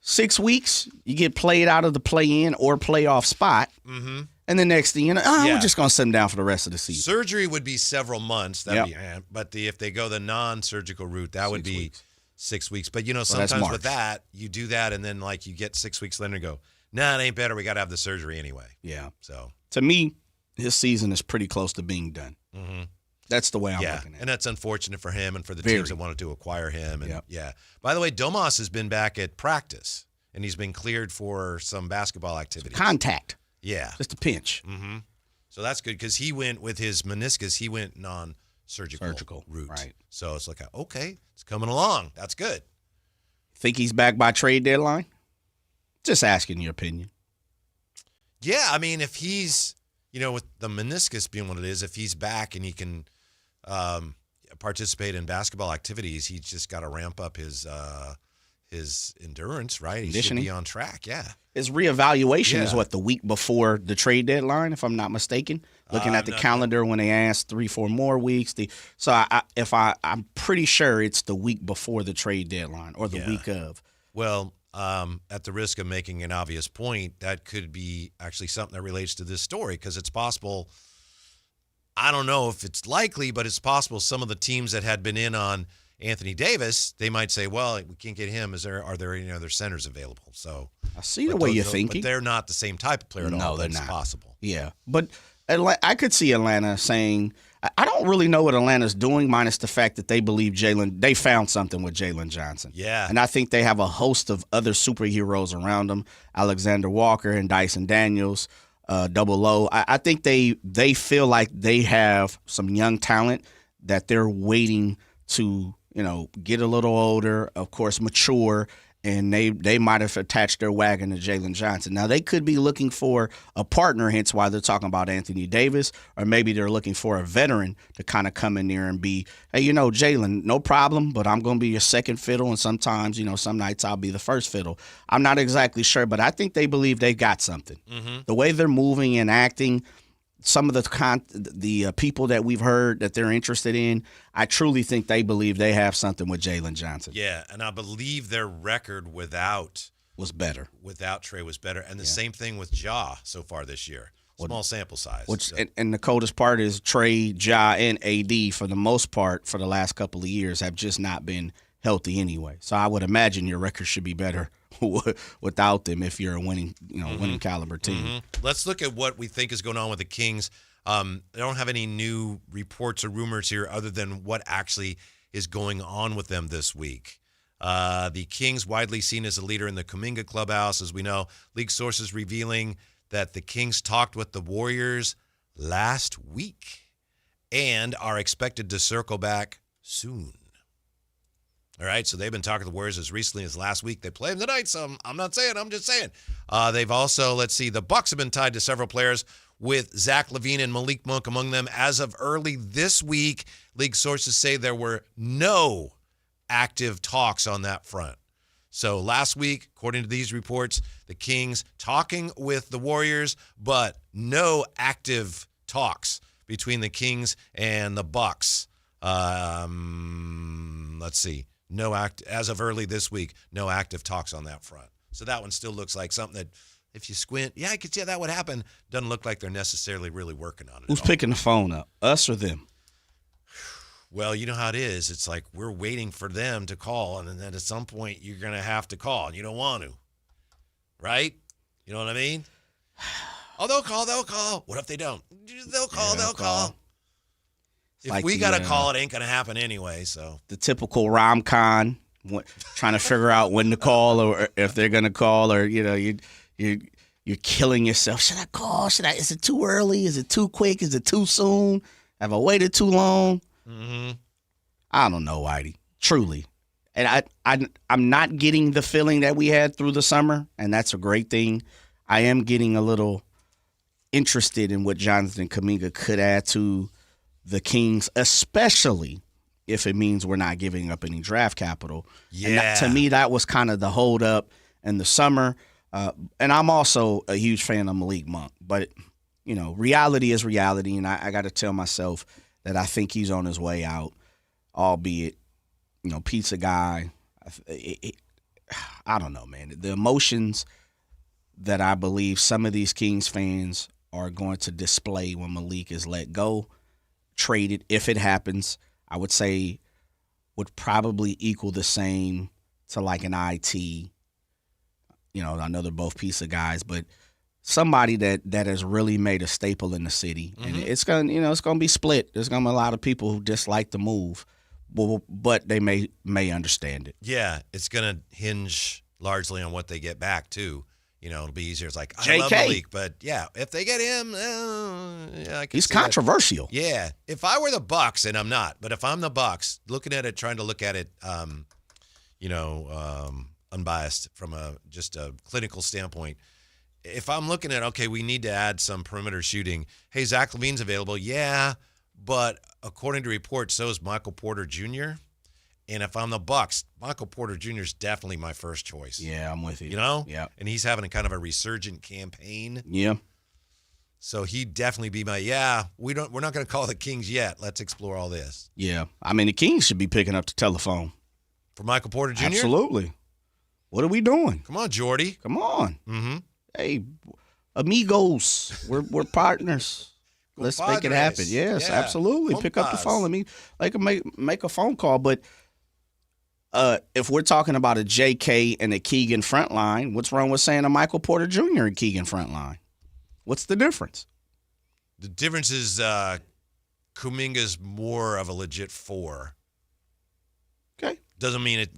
6 weeks, you get played out of the play-in or playoff spot, and the next thing we're just gonna sit them down for the rest of the season. Surgery would be several months. But if they go the non-surgical route, that would be 6 weeks. But sometimes with that, you do that, and then you get 6 weeks later and go, nah, it ain't better. We got to have the surgery anyway. Yeah. So to me, his season is pretty close to being done. That's the way I'm looking at it. And that's unfortunate for him and for the Very. teams that wanted to acquire him. And By the way, Domas has been back at practice, and he's been cleared for some basketball activities. Contact. Yeah. Just a pinch. So that's good because he went with his meniscus. He went non-surgical route. Right. So it's like, okay, it's coming along. That's good. Think he's back by trade deadline? Just asking your opinion. Yeah, I mean, if he's, with the meniscus being what it is, if he's back and he can participate in basketball activities, he's just got to ramp up his endurance, right? He should Conditioning. be on track, yeah. His reevaluation is the week before the trade deadline, if I'm not mistaken. Looking at the calendar when they asked 3-4 more weeks. I'm pretty sure it's the week before the trade deadline or the week of. Well, at the risk of making an obvious point, that could be actually something that relates to this story because it's possible. I don't know if it's likely, but it's possible some of the teams that had been in on Anthony Davis, they might say, well, we can't get him. Are there any other centers available? So I see the way you're But thinking. they're not the same type of player at all. No, they're That's not. possible. Yeah, but I could see Atlanta saying, I don't really know what Atlanta's doing, minus the fact that they believe they found something with Jalen Johnson. Yeah. And I think they have a host of other superheroes around them, Alexander Walker and Dyson Daniels, Double O. I think they feel like they have some young talent that they're waiting to, get a little older, of course, mature, and they might have attached their wagon to Jalen Johnson. Now, they could be looking for a partner, hence why they're talking about Anthony Davis, or maybe they're looking for a veteran to kind of come in there and be, hey, Jalen, no problem, but I'm going to be your second fiddle, and sometimes, some nights I'll be the first fiddle. I'm not exactly sure, but I think they believe they've got something. The way they're moving and acting, some of the people that we've heard that they're interested in, I truly think they believe they have something with Jalen Johnson. Yeah, and I believe their record without Trey was better. And the same thing with Ja so far this year. Small sample size. And the coldest part is Trey, Ja, and AD, for the most part, for the last couple of years, have just not been healthy anyway. So I would imagine your record should be better without them if you're a winning caliber team. Let's look at what we think is going on with the Kings. I don't have any new reports or rumors here other than what actually is going on with them this week. The Kings, widely seen as a leader in the Kuminga clubhouse, as we know, league sources revealing that the Kings talked with the Warriors last week and are expected to circle back soon. All right, so they've been talking to the Warriors as recently as last week. They play them tonight, so I'm not saying, I'm just saying. They've also, the Bucks have been tied to several players with Zach LaVine and Malik Monk among them. As of early this week, league sources say there were no active talks on that front. So last week, according to these reports, the Kings talking with the Warriors, but no active talks between the Kings and the Bucks. As of early this week, no active talks on that front. So that one still looks like something that, if you squint, I could see how that would happen. Doesn't look like they're necessarily really working on it. Who's picking the phone up, us or them? Well, you know how it is. It's like we're waiting for them to call, and then at some point you're going to have to call, and you don't want to. Right? You know what I mean? Oh, they'll call. What if they don't? They'll call. If like we got to call, it ain't going to happen anyway, so. The typical rom-con, trying to figure out when to call or if they're going to call, or, you're killing yourself. Should I call? Is it too early? Is it too quick? Is it too soon? Have I waited too long? Mm-hmm. I don't know, Whitey. Truly. And I'm not getting the feeling that we had through the summer, and that's a great thing. I am getting a little interested in what Jonathan Kuminga could add to the Kings, especially if it means we're not giving up any draft capital. Yeah. And to me, that was kind of the holdup in the summer. And I'm also a huge fan of Malik Monk. But, reality is reality, and I got to tell myself that I think he's on his way out, albeit, pizza guy. I don't know, man. The emotions that I believe some of these Kings fans are going to display when Malik is let go, traded, if it happens, I would say would probably equal the same to like an IT. I know they're both pizza guys, but somebody that has really made a staple in the city. Mm-hmm. And it's gonna be split. There's gonna be a lot of people who dislike the move, but they may understand it. Yeah, it's gonna hinge largely on what they get back too. It'll be easier. It's like, I JK. love Malik, but yeah, if they get him, I can he's see that. controversial. Yeah, if I were the Bucks, and I'm not, but if I'm the Bucks, trying to look at it, unbiased from just a clinical standpoint. If I'm looking at, okay, we need to add some perimeter shooting. Hey, Zach LaVine's available. Yeah, but according to reports, so is Michael Porter Jr. And if I'm the Bucks, Michael Porter Jr. is definitely my first choice. Yeah, I'm with you. Yeah. And he's having a kind of a resurgent campaign. Yeah. So he'd definitely be we're not going to call the Kings yet. Let's explore all this. Yeah. I mean, the Kings should be picking up the telephone. For Michael Porter Jr.? Absolutely. What are we doing? Come on, Jordy. Come on. Mm-hmm. Hey, amigos. We're partners. Let's make it happen. Yes, absolutely. Pick up the phone. Let me make a phone call. But if we're talking about a JK and a Keegan front line, what's wrong with saying a Michael Porter Jr. and Keegan front line? What's the difference? The difference is Kuminga's more of a legit 4. Okay. Doesn't mean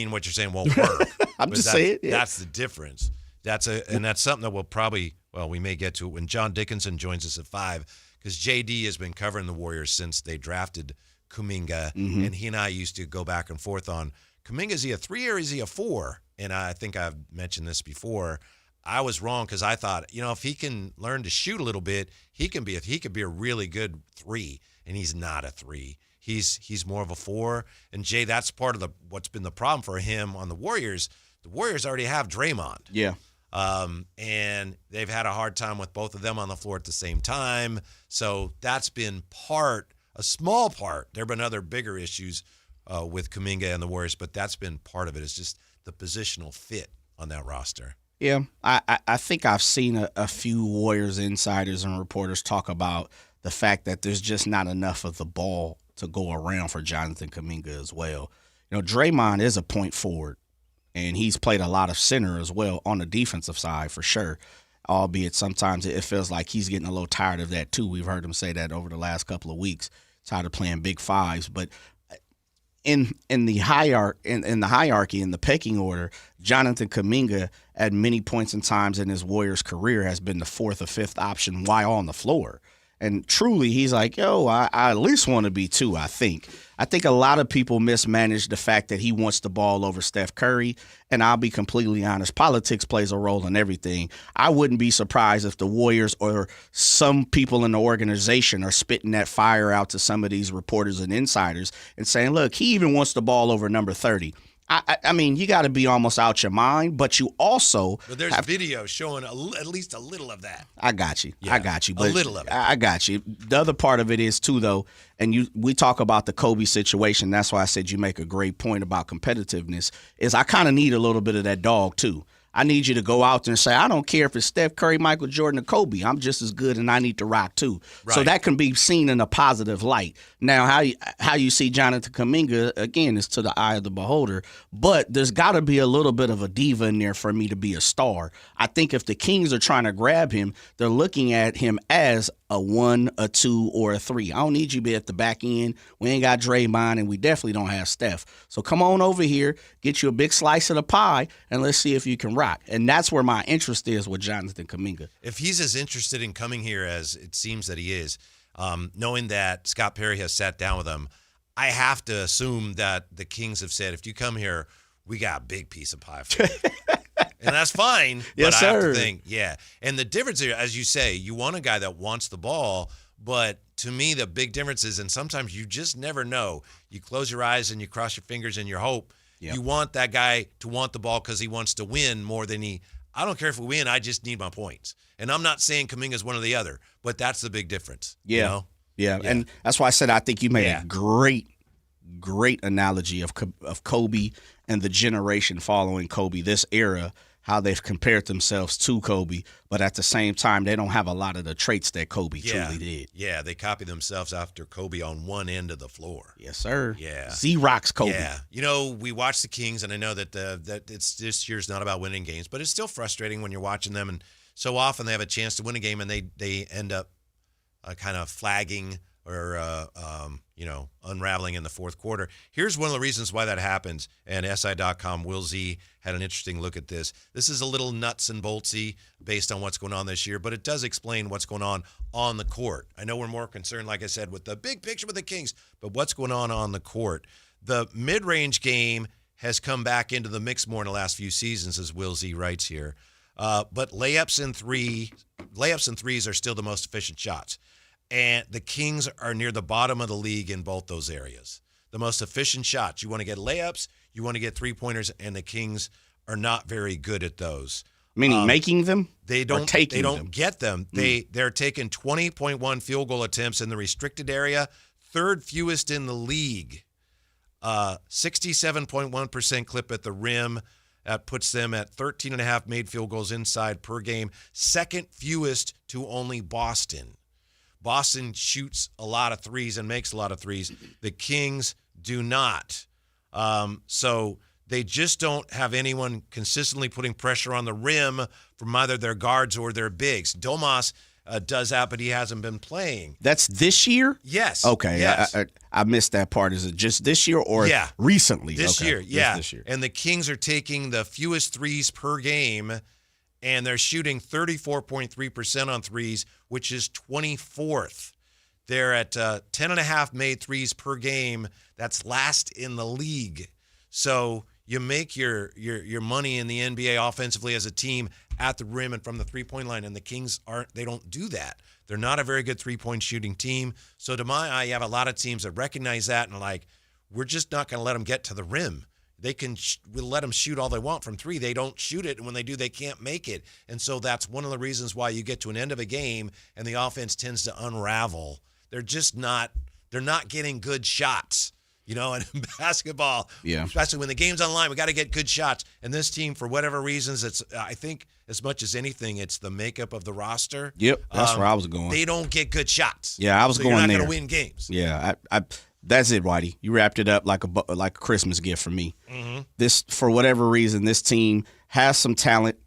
what you're saying won't work. I'm just saying. Yeah. That's the difference. And that's something that we may get to it when John Dickinson joins us at 5, because JD has been covering the Warriors since they drafted Kuminga, and he and I used to go back and forth on Kuminga. Is he a 3 or is he a 4? And I think I've mentioned this before. I was wrong because I thought, if he can learn to shoot a little bit, he could be a really good 3, and he's not a 3. He's more of a 4. And Jay, that's part of what's been the problem for him on the Warriors. The Warriors already have Draymond. Yeah. And they've had a hard time with both of them on the floor at the same time. So that's been a small part. There have been other bigger issues with Kuminga and the Warriors, but that's been part of it. It's just the positional fit on that roster. Yeah, I think I've seen a few Warriors insiders and reporters talk about the fact that there's just not enough of the ball to go around for Jonathan Kuminga as well. Draymond is a point forward, and he's played a lot of center as well on the defensive side for sure, albeit sometimes it feels like he's getting a little tired of that too. We've heard him say that over the last couple of weeks, tired of playing big fives. But in the hierarchy, in the pecking order, Jonathan Kuminga at many points in times in his Warriors career has been the 4th or 5th option while on the floor. And truly, he's like, I at least want to be 2, I think. I think a lot of people mismanage the fact that he wants the ball over Steph Curry. And I'll be completely honest, politics plays a role in everything. I wouldn't be surprised if the Warriors or some people in the organization are spitting that fire out to some of these reporters and insiders and saying, look, he even wants the ball over number 30. I mean, you got to be almost out your mind, but you also. But there's video showing at least a little of that. I got you. Yeah, I got you. But a little of it. I got you. The other part of it is, too, though, and we talk about the Kobe situation. That's why I said you make a great point about competitiveness, is I kind of need a little bit of that dog, too. I need you to go out there and say, I don't care if it's Steph Curry, Michael Jordan, or Kobe. I'm just as good, and I need to rock too. Right. So that can be seen in a positive light. Now, how you see Jonathan Kuminga, again, is to the eye of the beholder. But there's got to be a little bit of a diva in there for me to be a star. I think if the Kings are trying to grab him, they're looking at him as a 1, a 2, or a 3. I don't need you to be at the back end. We ain't got Draymond, and we definitely don't have Steph. So come on over here, get you a big slice of the pie, and let's see if you can rock. And that's where my interest is with Jonathan Kuminga. If he's as interested in coming here as it seems that he is, knowing that Scott Perry has sat down with him, I have to assume that the Kings have said, if you come here, we got a big piece of pie for you. And that's fine. Yes, but I have sir. to think, yeah. And the difference here, as you say, you want a guy that wants the ball, but to me, the big difference is, and sometimes you just never know. You close your eyes and you cross your fingers and you hope. Yep. You want that guy to want the ball because he wants to win more than I don't care if we win, I just need my points. And I'm not saying Kuminga's one or the other, but that's the big difference. Yeah. You know? Yeah. And that's why I said I think you made a great analogy of Kobe and the generation following Kobe, this era, how they've compared themselves to Kobe, but at the same time, they don't have a lot of the traits that Kobe truly did. Yeah, they copy themselves after Kobe on one end of the floor. Yes, sir. Yeah. Xerox Kobe. Yeah. You know, we watch the Kings, and I know that that it's this year's not about winning games, but it's still frustrating when you're watching them, and so often they have a chance to win a game, and they end up kind of flagging or unraveling in the fourth quarter. Here's one of the reasons why that happens, and SI.com, Will Z, had an interesting look at this. This is a little nuts and boltsy based on what's going on this year, but it does explain what's going on the court. I know we're more concerned, like I said, with the big picture with the Kings, but what's going on the court? The mid-range game has come back into the mix more in the last few seasons, as Will Z writes here. But layups and threes are still the most efficient shots. And the Kings are near the bottom of the league in both those areas. The most efficient shots. You want to get layups, you want to get three-pointers, and the Kings are not very good at those. Meaning making them? They don't taking them? Get them. They're taking 20.1 field goal attempts in the restricted area, third fewest in the league. 67.1% clip at the rim. That puts them at 13.5 made field goals inside per game. Second fewest to only Boston. Boston shoots a lot of threes and makes a lot of threes. The Kings do not. So they just don't have anyone consistently putting pressure on the rim from either their guards or their bigs. Domas does that, but he hasn't been playing. That's this year? Yes. Okay. Yes. I missed that part. Is it just this year or recently? This okay. year, yeah. This year. And the Kings are taking the fewest threes per game, and they're shooting 34.3% on threes, which is 24th. They're at 10.5 made threes per game. That's last in the league. So you make your money in the NBA offensively as a team at the rim and from the three-point line, and the Kings they don't do that. They're not a very good three-point shooting team. So to my eye, you have a lot of teams that recognize that and are like, we're just not going to let them get to the rim. We'll let them shoot all they want from three. They don't shoot it, and when they do, they can't make it. And so that's one of the reasons why you get to an end of a game and the offense tends to unravel. They're not getting good shots. You know, and in basketball, especially when the game's on the line, we got to get good shots. And this team, for whatever reasons, I think as much as anything, it's the makeup of the roster. Yep, that's where I was going. They don't get good shots. Yeah, I was going there. You're not going to win games. Yeah, that's it, Whitey. You wrapped it up like a Christmas gift for me. Mm-hmm. This, for whatever reason, this team has some talent,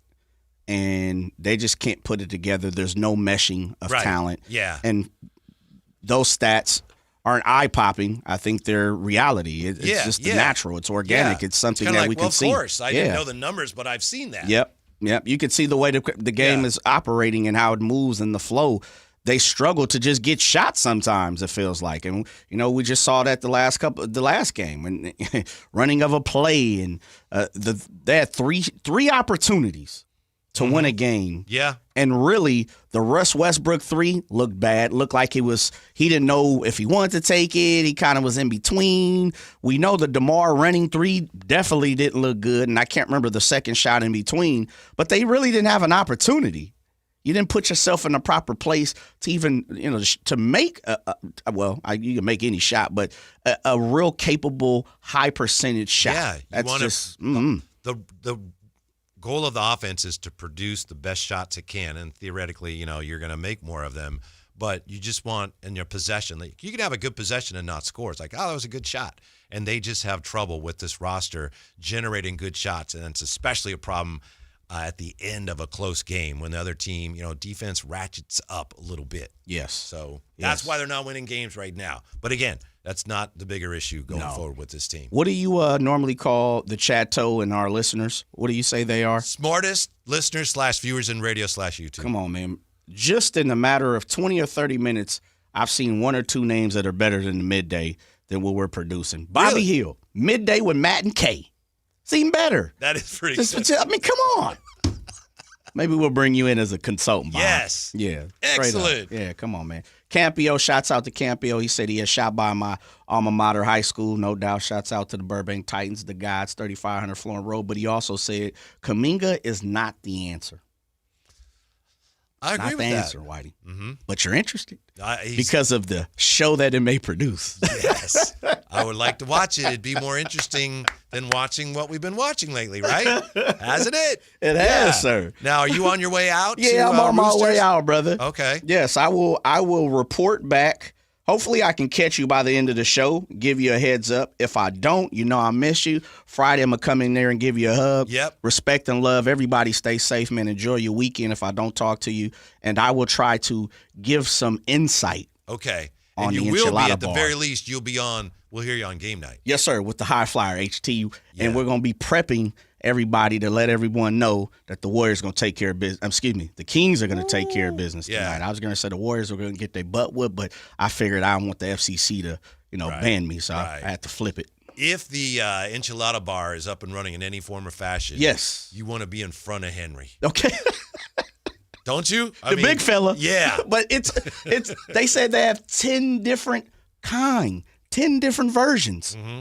and they just can't put it together. There's no meshing of talent. Yeah, and those stats aren't eye-popping. I think they're reality. It's just natural. It's organic. It's something that we can see. Of course. I didn't know the numbers, but I've seen that. Yep. You can see the way the game is operating and how it moves and the flow. They struggle to just get shots sometimes, it feels like. And, we just saw that the last game. And running of a play. And they had three opportunities to win a game. Yeah. And really, the Russ Westbrook 3 looked bad. Looked like he didn't know if he wanted to take it. He kind of was in between. We know the DeMar running 3 definitely didn't look good, and I can't remember the second shot in between. But they really didn't have an opportunity. You didn't put yourself in the proper place to even, to make you can make any shot, but a real capable, high percentage shot. Yeah. That's just the goal of the offense is to produce the best shots it can, and theoretically, you're going to make more of them. But you just want in your possession, like, you can have a good possession and not score. It's like, oh, that was a good shot. And they just have trouble with this roster generating good shots, and it's especially a problem at the end of a close game when the other team, defense ratchets up a little bit. Yes. So that's why they're not winning games right now. But again, that's not the bigger issue going forward with this team. What do you normally call the Chateau and our listeners? What do you say they are? Smartest listeners / viewers in radio / YouTube. Come on, man. Just in a matter of 20 or 30 minutes, I've seen one or two names that are better than the midday than what we're producing. Bobby Hill, midday with Matt and Kay. It's even better. That is pretty good. I mean, come on. Maybe we'll bring you in as a consultant, Bob. Yes. Yeah. Excellent. Yeah, come on, man. Campio, shouts out to Campio. He said he had shot by my alma mater high school. No doubt, shouts out to the Burbank Titans, the Gods, 3500 Florence Road. But he also said Kuminga is not the answer. I agree not with the that. answer, Whitey. Mm-hmm. But you're interested because of the show that it may produce. Yes. I would like to watch it. It'd be more interesting than watching what we've been watching lately, right? Hasn't it? It has, sir. Now, are you on your way out? Yeah, I'm on my way out, brother. Okay. Yes, I will report back. Hopefully, I can catch you by the end of the show, give you a heads up. If I don't, I miss you. Friday, I'm going to come in there and give you a hug. Yep. Respect and love. Everybody stay safe, man. Enjoy your weekend if I don't talk to you. And I will try to give some insight. Okay. On and you the will be, enchilada at the bar. very least, you'll be on, we'll hear you on game night. Yes, sir, with the High Flyer HT. And we're going to be prepping everybody to let everyone know that the Warriors are going to take care of business. The Kings are going to take care of business tonight. I was going to say the Warriors were going to get their butt whooped, but I figured I don't want the FCC to, ban me, so I had to flip it. If the enchilada bar is up and running in any form or fashion, yes, you want to be in front of Henry. Okay. Don't you? The big fella. Yeah. But it's they said they have 10 different 10 different versions. Mm-hmm.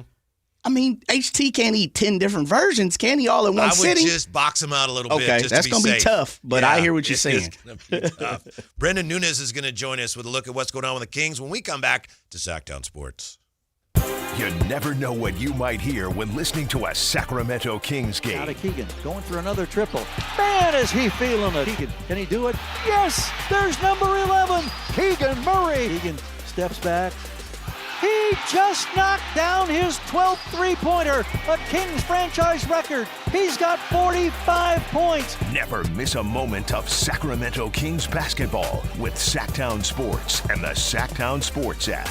I mean, HT can't eat 10 different versions, can he, all in one sitting? I would just box him out a little bit. Okay, that's going to be tough, but I hear what you're saying. It's going to be tough. Brendan Nunes is going to join us with a look at what's going on with the Kings when we come back to Sactown Sports. You never know what you might hear when listening to a Sacramento Kings game. Out of Keegan, going for another triple. Man, is he feeling it. Keegan, can he do it? Yes, there's number 11, Keegan Murray. Keegan steps back. He just knocked down his 12th three-pointer, a Kings franchise record. He's got 45 points. Never miss a moment of Sacramento Kings basketball with Sactown Sports and the Sactown Sports app.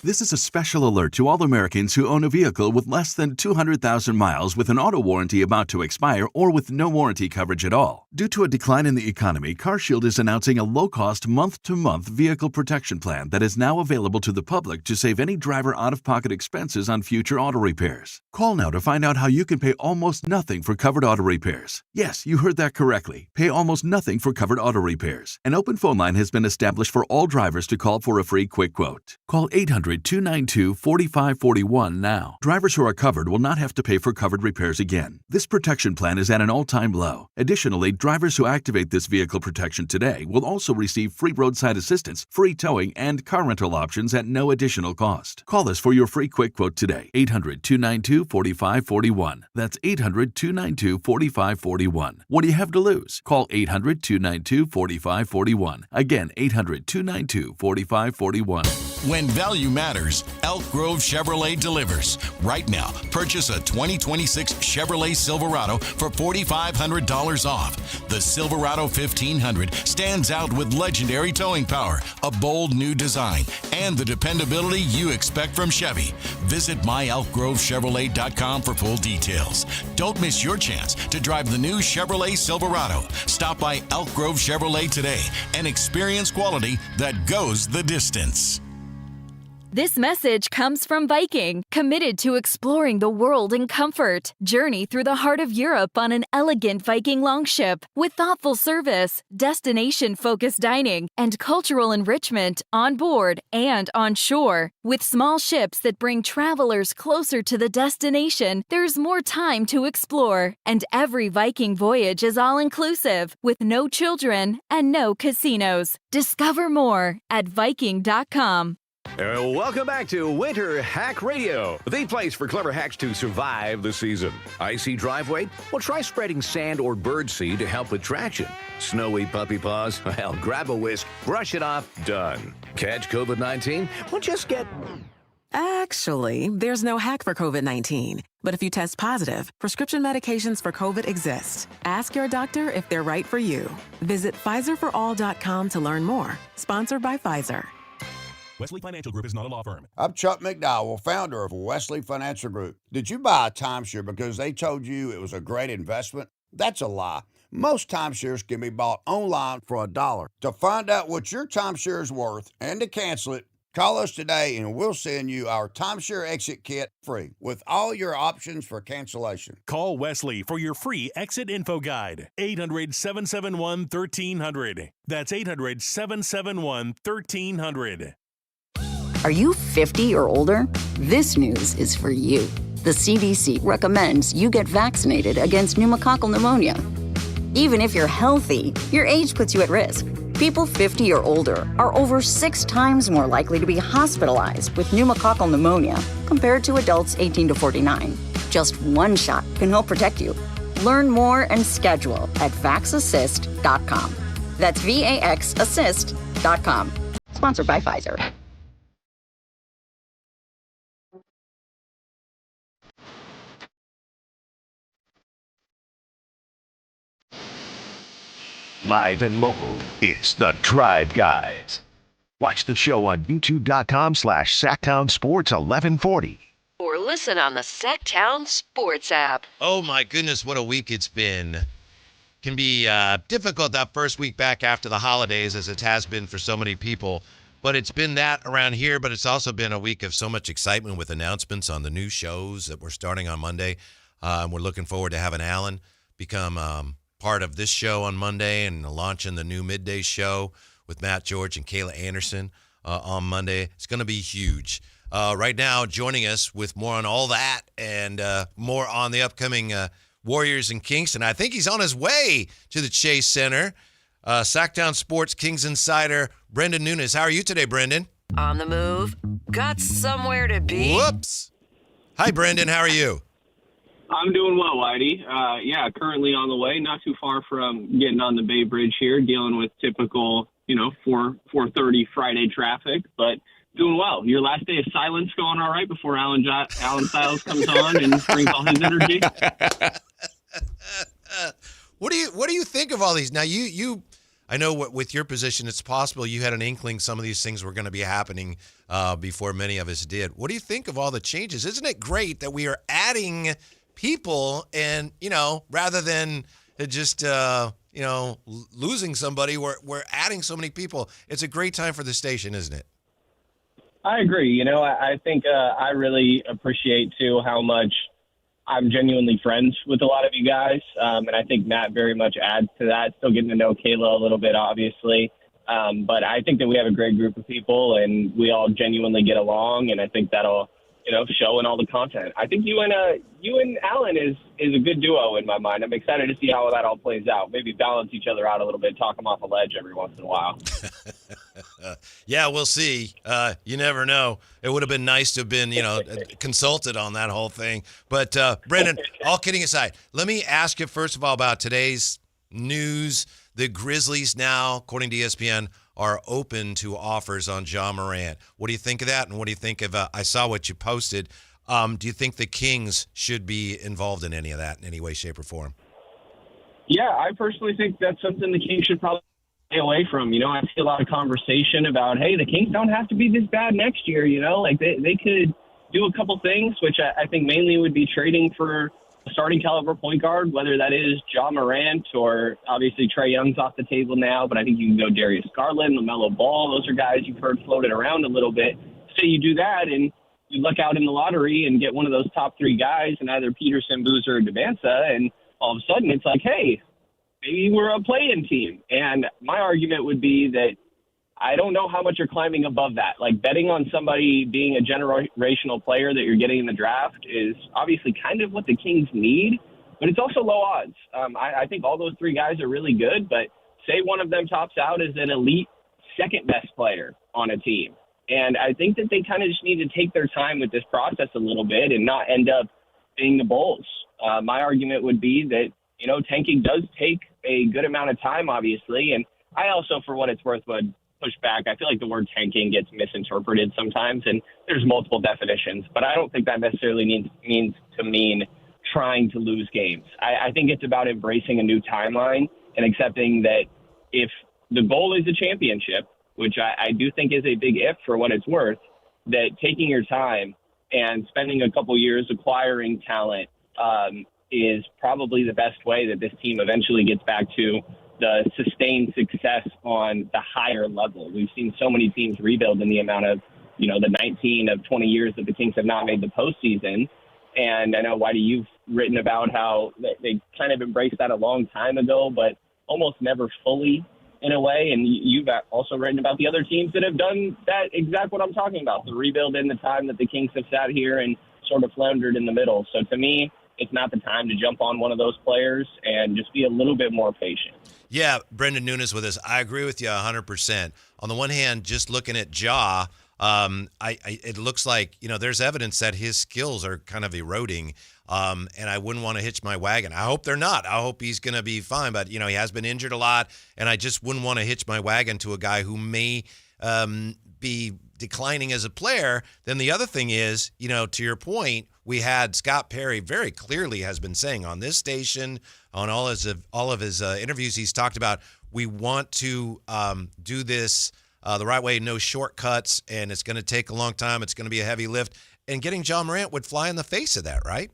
This is a special alert to all Americans who own a vehicle with less than 200,000 miles with an auto warranty about to expire or with no warranty coverage at all. Due to a decline in the economy, CarShield is announcing a low-cost month-to-month vehicle protection plan that is now available to the public to save any driver out-of-pocket expenses on future auto repairs. Call now to find out how you can pay almost nothing for covered auto repairs. Yes, you heard that correctly. Pay almost nothing for covered auto repairs. An open phone line has been established for all drivers to call for a free quick quote. Call 800-292-4541 now. Drivers who are covered will not have to pay for covered repairs again. This protection plan is at an all-time low. Additionally, drivers who activate this vehicle protection today will also receive free roadside assistance, free towing, and car rental options at no additional cost. Call us for your free quick quote today. 800-292-4541. That's 800-292-4541. What do you have to lose? Call 800-292-4541. Again, 800-292-4541. When value matters, Elk Grove Chevrolet delivers. Right now, purchase a 2026 Chevrolet Silverado for $4,500 off. The Silverado 1500 stands out with legendary towing power, a bold new design, and the dependability you expect from Chevy. Visit myelkgrovechevrolet.com for full details. Don't miss your chance to drive the new Chevrolet Silverado. Stop by Elk Grove Chevrolet today and experience quality that goes the distance. This message comes from Viking, committed to exploring the world in comfort. Journey through the heart of Europe on an elegant Viking longship with thoughtful service, destination-focused dining, and cultural enrichment on board and on shore. With small ships that bring travelers closer to the destination, there's more time to explore. And every Viking voyage is all-inclusive, with no children and no casinos. Discover more at Viking.com. Welcome back to Winter Hack Radio, the place for clever hacks to survive the season. Icy driveway? Well, try spreading sand or birdseed to help with traction. Snowy puppy paws? Well, grab a whisk, brush it off, done. Catch COVID-19? Well, just get... Actually, there's no hack for COVID-19. But if you test positive, prescription medications for COVID exist. Ask your doctor if they're right for you. Visit PfizerForAll.com to learn more. Sponsored by Pfizer. Wesley Financial Group is not a law firm. I'm Chuck McDowell, founder of Wesley Financial Group. Did you buy a timeshare because they told you it was a great investment? That's a lie. Most timeshares can be bought online for $1. To find out what your timeshare is worth and to cancel it, call us today and we'll send you our timeshare exit kit free with all your options for cancellation. Call Wesley for your free exit info guide. 800-771-1300. That's 800-771-1300. Are you 50 or older? This news is for you. The CDC recommends you get vaccinated against pneumococcal pneumonia. Even if you're healthy, your age puts you at risk. People 50 or older are over 6 times more likely to be hospitalized with pneumococcal pneumonia compared to adults 18 to 49. Just one shot can help protect you. Learn more and schedule at vaxassist.com. That's VAXassist.com. Sponsored by Pfizer. Live and local, it's the Drive Guys. Watch the show on youtube.com/Sactown Sports 1140. Or listen on the Sactown Sports app. Oh my goodness, what a week it's been. Can be difficult that first week back after the holidays, as it has been for so many people. But it's been that around here, but it's also been a week of so much excitement with announcements on the new shows that we're starting on Monday. We're looking forward to having Alan become part of this show on Monday and launching the new midday show with Matt George and Kayla Anderson on Monday. It's going to be huge. Right now, joining us with more on all that and more on the upcoming Warriors in Kingston. I think he's on his way to the Chase Center. Sactown Sports Kings insider Brendan Nunes. How are you today, Brendan? On the move. Got somewhere to be. Whoops. Hi, Brendan. How are you? I'm doing well, Whitey. Currently on the way, not too far from getting on the Bay Bridge here, dealing with typical, 4:30 Friday traffic, but doing well. Your last day of silence going all right before Alan Stiles comes on and brings all his energy? What do you think of all these? Now, I know with your position, it's possible you had an inkling some of these things were going to be happening before many of us did. What do you think of all the changes? Isn't it great that we are adding people and, rather than just, losing somebody, we're adding so many people. It's a great time for the station, isn't it? I agree. I think I really appreciate, too, how much I'm genuinely friends with a lot of you guys. And I think Matt very much adds to that. Still getting to know Kayla a little bit, obviously. But I think that we have a great group of people and we all genuinely get along. And I think that'll, show in all the content. I think you and Alan is a good duo in my mind. I'm excited to see how that all plays out. Maybe balance each other out a little bit, talk them off a ledge every once in a while. Yeah, we'll see. You never know. It would have been nice to have been, consulted on that whole thing. But Brendan, all kidding aside, let me ask you first of all about today's news. The Grizzlies now, according to ESPN, are open to offers on Ja Morant. What do you think of that? And what do you think of, I saw what you posted. Do you think the Kings should be involved in any of that in any way, shape, or form? Yeah, I personally think that's something the Kings should probably stay away from. I see a lot of conversation about, hey, the Kings don't have to be this bad next year. Like they could do a couple things, which I think mainly would be trading for a starting caliber point guard, whether that is Ja Morant or obviously Trae Young's off the table now, but I think you can go Darius Garland, LaMelo Ball. Those are guys you've heard floated around a little bit. Say you do that and you luck out in the lottery and get one of those top 3 guys in either Peterson, Boozer, or Devanza, and all of a sudden it's like, hey, maybe we're a play-in team. And my argument would be that I don't know how much you're climbing above that. Like betting on somebody being a generational player that you're getting in the draft is obviously kind of what the Kings need, but it's also low odds. I think all those 3 guys are really good, but say one of them tops out as an elite second best player on a team. And I think that they kind of just need to take their time with this process a little bit and not end up being the Bulls. My argument would be that, tanking does take a good amount of time, obviously. And I also, for what it's worth, would push back. I feel like the word tanking gets misinterpreted sometimes, and there's multiple definitions. But I don't think that necessarily means to mean trying to lose games. I think it's about embracing a new timeline and accepting that if the goal is a championship, which I do think is a big if for what it's worth, that taking your time and spending a couple years acquiring talent is probably the best way that this team eventually gets back to the sustained success on the higher level. We've seen so many teams rebuild in the amount of, the 19 of 20 years that the Kings have not made the postseason. And I know, Whitey, you've written about how they kind of embraced that a long time ago, but almost never fully in a way. And you've also written about the other teams that have done that exact what I'm talking about, the rebuild in the time that the Kings have sat here and sort of floundered in the middle. So to me, it's not the time to jump on one of those players and just be a little bit more patient. Yeah, Brendan Nunes with us. I agree with you 100%. On the one hand, just looking at Ja, it looks like, there's evidence that his skills are kind of eroding, and I wouldn't want to hitch my wagon. I hope they're not. I hope he's going to be fine, but, he has been injured a lot, and I just wouldn't want to hitch my wagon to a guy who may be declining as a player. Then the other thing is, to your point, we had Scott Perry very clearly has been saying on this station, on all of his interviews, he's talked about, we want to do this the right way, no shortcuts, and it's going to take a long time. It's going to be a heavy lift. And getting John Morant would fly in the face of that, right?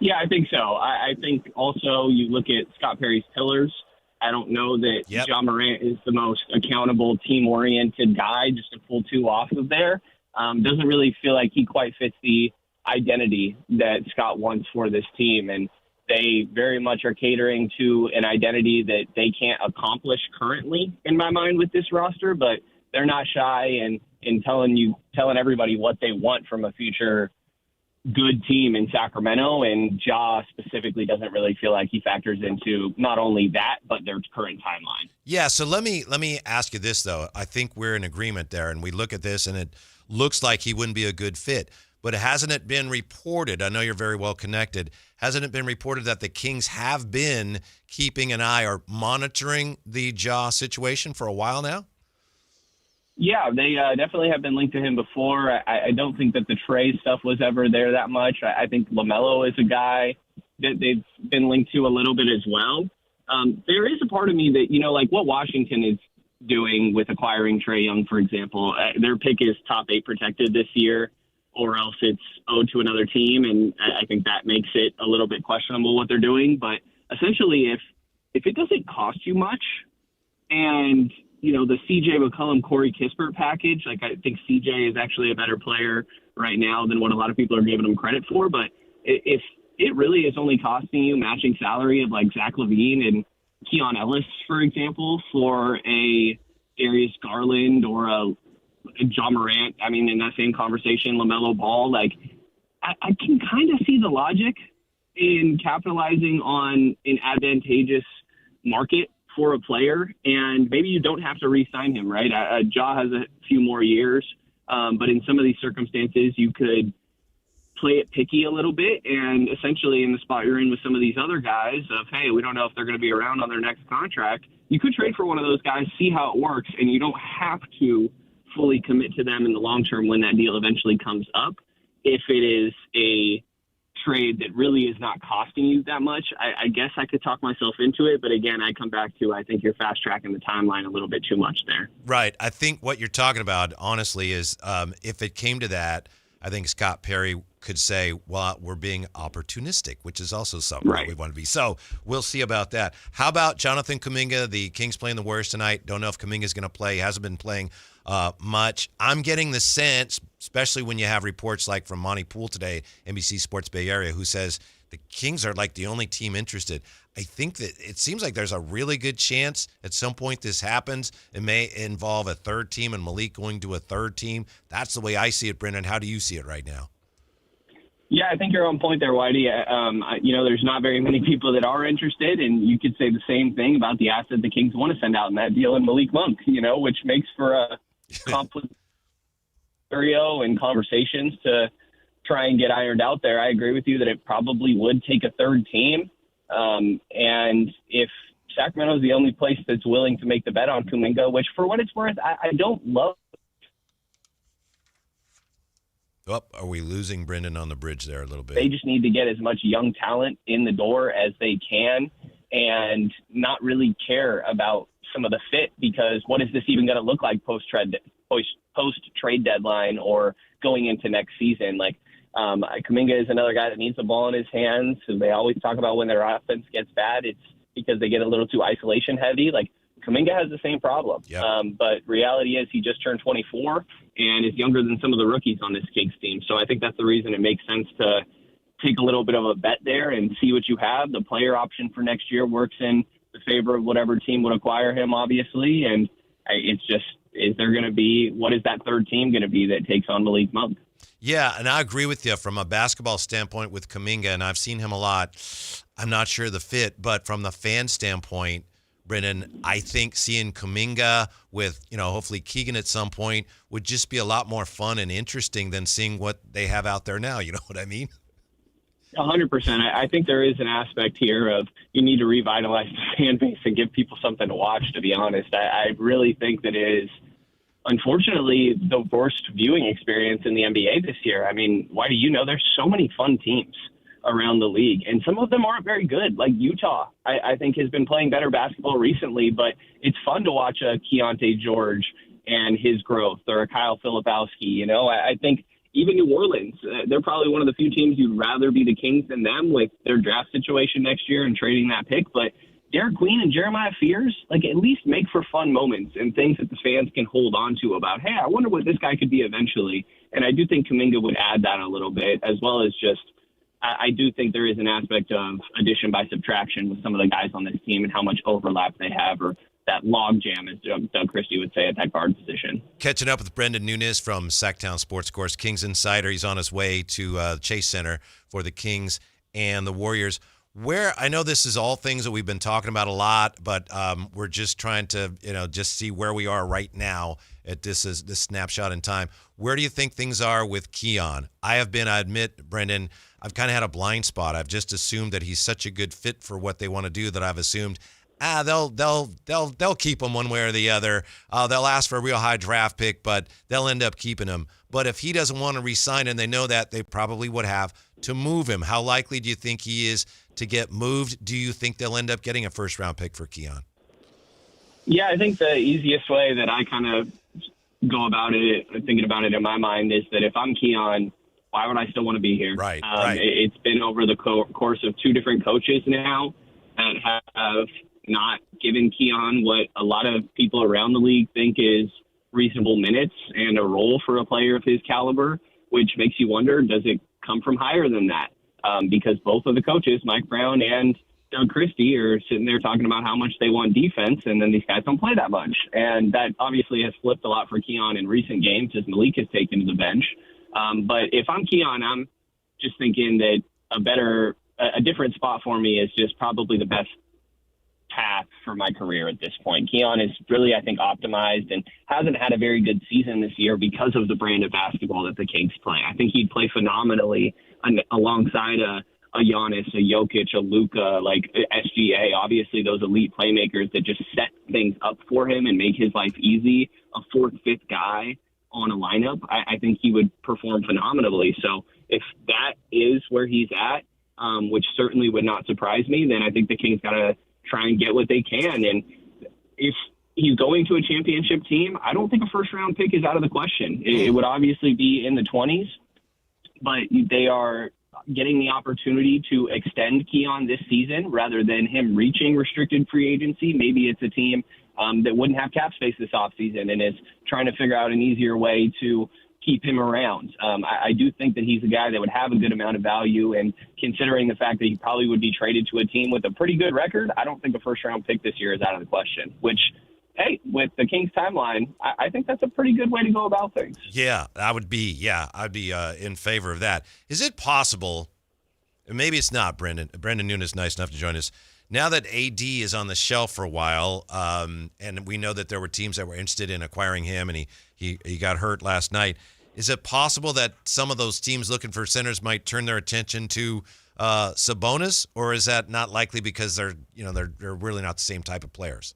Yeah, I think so. I think also you look at Scott Perry's pillars. I don't know that John Morant is the most accountable, team-oriented guy, just to pull two off of there. Doesn't really feel like he quite fits the identity that Scott wants for this team. And they very much are catering to an identity that they can't accomplish currently, in my mind, with this roster. But they're not shy in telling everybody what they want from a future good team in Sacramento. And Ja specifically doesn't really feel like he factors into not only that, but their current timeline. Yeah, so let me ask you this, though. I think we're in agreement there, and we look at this, and it looks like he wouldn't be a good fit. But hasn't it been reported, I know you're very well connected, hasn't it been reported that the Kings have been keeping an eye or monitoring the Ja situation for a while now? Yeah, they definitely have been linked to him before. I don't think that the Trey stuff was ever there that much. I think LaMelo is a guy that they've been linked to a little bit as well. There is a part of me that, like what Washington is doing with acquiring Trae Young, for example. Their pick is top 8 protected this year, or else it's owed to another team, and I think that makes it a little bit questionable what they're doing. But essentially, if it doesn't cost you much, and the C.J. McCollum, Corey Kispert package, like I think C.J. is actually a better player right now than what a lot of people are giving him credit for. But if it really is only costing you matching salary of like Zach LaVine and Keon Ellis, for example, for a Darius Garland or a John Morant, I mean, in that same conversation, LaMelo Ball, like I can kind of see the logic in capitalizing on an advantageous market for a player, and maybe you don't have to re-sign him, right? Ja has a few more years, but in some of these circumstances, you could play it picky a little bit, and essentially in the spot you're in with some of these other guys of, hey, we don't know if they're going to be around on their next contract, you could trade for one of those guys, see how it works, and you don't have to fully commit to them in the long term when that deal eventually comes up. If it is a trade that really is not costing you that much, I guess I could talk myself into it. But again, I come back to, I think you're fast tracking the timeline a little bit too much there. Right. I think what you're talking about, honestly, is if it came to that, I think Scott Perry could say, well, we're being opportunistic, which is also something that we want to be. So we'll see about that. How about Jonathan Kuminga? The Kings playing the Warriors tonight. Don't know if Kuminga's going to play. He hasn't been playing much. I'm getting the sense, especially when you have reports like from Monty Poole today, NBC Sports Bay Area, who says the Kings are like the only team interested. I think that it seems like there's a really good chance at some point this happens. It may involve a third team and Malik going to a third team. That's the way I see it, Brendan. How do you see it right now? Yeah, I think you're on point there, Whitey. There's not very many people that are interested, and you could say the same thing about the asset the Kings want to send out in that deal in Malik Monk, which makes for complex scenario and conversations to try and get ironed out there. I agree with you that it probably would take a third team. And if Sacramento is the only place that's willing to make the bet on Kuminga, which for what it's worth, I don't love. Oh, are we losing Brendan on the bridge there a little bit? They just need to get as much young talent in the door as they can and not really care about some of the fit, because what is this even going to look like post-trade deadline or going into next season? Like, Kuminga is another guy that needs the ball in his hands. So they always talk about when their offense gets bad, it's because they get a little too isolation heavy. Like, Kuminga has the same problem. Yep. But reality is he just turned 24 and is younger than some of the rookies on this Kings team. So I think that's the reason it makes sense to take a little bit of a bet there and see what you have. The player option for next year works in the favor of whatever team would acquire him, obviously. And it's just, what is that third team going to be that takes on Malik Monk? Yeah, and I agree with you from a basketball standpoint with Kuminga, and I've seen him a lot. I'm not sure the fit, but from the fan standpoint, Brendan, I think seeing Kuminga with, hopefully Keegan at some point would just be a lot more fun and interesting than seeing what they have out there now. You know what I mean? 100%. I think there is an aspect here of you need to revitalize the fan base and give people something to watch, to be honest. I really think that it is, unfortunately, the worst viewing experience in the NBA this year. I mean, why do you know there's so many fun teams around the league, and some of them aren't very good. Like Utah, I think has been playing better basketball recently, but it's fun to watch a Keontae George and his growth, or a Kyle Filipowski. I think even New Orleans, they're probably one of the few teams you'd rather be the Kings than them with their draft situation next year and trading that pick. But Derek Queen and Jeremiah Fears, at least make for fun moments and things that the fans can hold on to about, hey, I wonder what this guy could be eventually. And I do think Kuminga would add that a little bit, as well as just, I do think there is an aspect of addition by subtraction with some of the guys on this team and how much overlap they have, or that log jam, as Doug Christie would say, at that guard position. Catching up with Brendan Nunes from Sactown Sports Course, Kings Insider. He's on his way to Chase Center for the Kings and the Warriors. Where I know this is all things that we've been talking about a lot, but we're just trying to, just see where we are right now at this snapshot in time. Where do you think things are with Keon? I admit, Brendan, I've kind of had a blind spot. I've just assumed that he's such a good fit for what they want to do that I've assumed, they'll keep him one way or the other. They'll ask for a real high draft pick, but they'll end up keeping him. But if he doesn't want to re-sign, and they know that, they probably would have to move him. How likely do you think he is to get moved? Do you think they'll end up getting a first-round pick for Keon? Yeah, I think the easiest way that I kind of go about it, thinking about it in my mind, is that if I'm Keon, why would I still want to be here? Right. It's been over the course of two different coaches now that have not given Keon what a lot of people around the league think is reasonable minutes and a role for a player of his caliber, which makes you wonder, does it come from higher than that? Because both of the coaches, Mike Brown and Doug Christie, are sitting there talking about how much they want defense, and then these guys don't play that much. And that obviously has flipped a lot for Keon in recent games as Malik has taken to the bench. But if I'm Keon, I'm just thinking that a different spot for me is just probably the best path for my career at this point. Keon is really, I think, optimized and hasn't had a very good season this year because of the brand of basketball that the Kings play. I think he'd play phenomenally alongside a Giannis, a Jokic, a Luka, like SGA, obviously those elite playmakers that just set things up for him and make his life easy. A fourth, fifth guy on a lineup, I think he would perform phenomenally. So if that is where he's at, which certainly would not surprise me, then I think the Kings got to try and get what they can. And if he's going to a championship team, I don't think a first-round pick is out of the question. It would obviously be in the 20s, but they are getting the opportunity to extend Keon this season rather than him reaching restricted free agency. Maybe it's a team that wouldn't have cap space this offseason and is trying to figure out an easier way to keep him around. I do think that he's a guy that would have a good amount of value, and considering the fact that he probably would be traded to a team with a pretty good record, I don't think a first-round pick this year is out of the question, which, hey, with the Kings timeline, I think that's a pretty good way to go about things. Yeah, I'd be in favor of that. Is it possible, and maybe it's not, Brendan Nunes is nice enough to join us, Now that AD is on the shelf for a while, and we know that there were teams that were interested in acquiring him, and he got hurt last night, is it possible that some of those teams looking for centers might turn their attention to Sabonis, or is that not likely because they're really not the same type of players?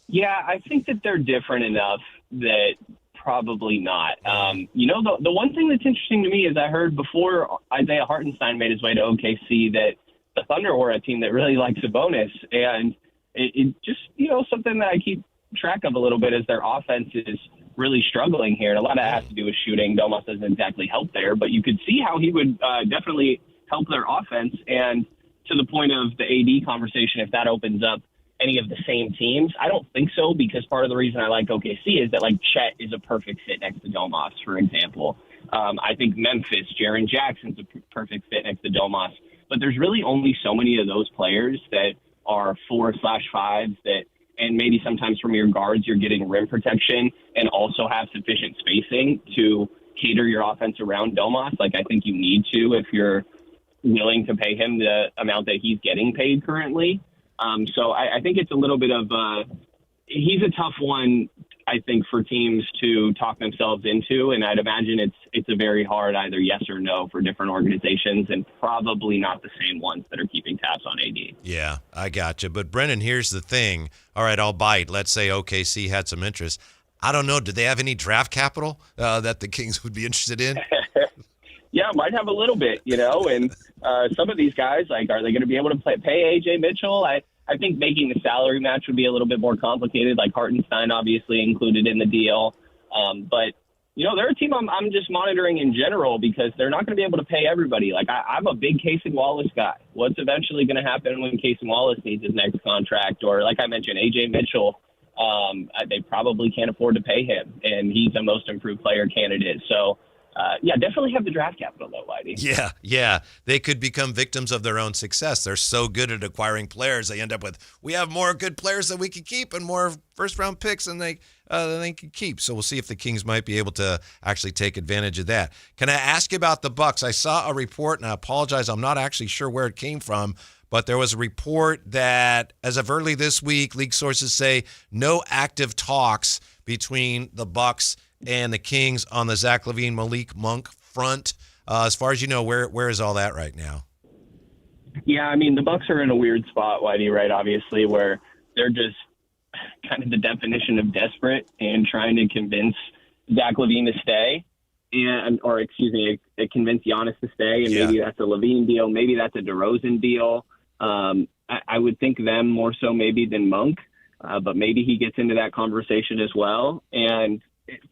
Yeah, I think that they're different enough that probably not. The one thing that's interesting to me is I heard before Isaiah Hartenstein made his way to OKC that the Thunder were a team that really liked Sabonis, and it just, something that I keep track of a little bit is their offense is really struggling here, and a lot of that has to do with shooting. Domas doesn't exactly help there, but you could see how he would definitely help their offense, and to the point of the AD conversation, if that opens up any of the same teams, I don't think so, because part of the reason I like OKC is that, like, Chet is a perfect fit next to Domas, for example. I think Memphis, Jaren Jackson's a perfect fit next to Domas. But there's really only so many of those players that are 4/5s that, and maybe sometimes from your guards, you're getting rim protection and also have sufficient spacing to cater your offense around Domas. Like, I think you need to if you're willing to pay him the amount that he's getting paid currently. So I think it's a little bit of he's a tough one, I think, for teams to talk themselves into, and I'd imagine it's a very hard either yes or no for different organizations, and probably not the same ones that are keeping tabs on AD. Yeah, I gotcha. But Brennan, here's the thing. All right, I'll bite. Let's say OKC had some interest. I don't know. Do they have any draft capital that the Kings would be interested in? Yeah, might have a little bit, and some of these guys, like, are they going to be able to pay A.J. Mitchell? I think making the salary match would be a little bit more complicated, like Hartenstein obviously included in the deal. But, they're a team I'm just monitoring in general because they're not going to be able to pay everybody. Like, I'm a big Casey Wallace guy. What's eventually going to happen when Casey Wallace needs his next contract? Or, like I mentioned, A.J. Mitchell, they probably can't afford to pay him, and he's a most improved player candidate. So, definitely have the draft capital, though, Whitey. Yeah. They could become victims of their own success. They're so good at acquiring players. They end up with, we have more good players that we could keep and more first-round picks than they can keep. So we'll see if the Kings might be able to actually take advantage of that. Can I ask you about the Bucks? I saw a report, and I apologize, I'm not actually sure where it came from, but there was a report that as of early this week, league sources say no active talks between the Bucks and the Kings on the Zach LaVine, Malik Monk front. As far as you know, where is all that right now? Yeah, I mean, the Bucks are in a weird spot, Whitey, right, obviously, where they're just kind of the definition of desperate and trying to convince Zach LaVine to stay, convince Giannis to stay, and maybe that's a LaVine deal, maybe that's a DeRozan deal. I would think them more so maybe than Monk, but maybe he gets into that conversation as well. And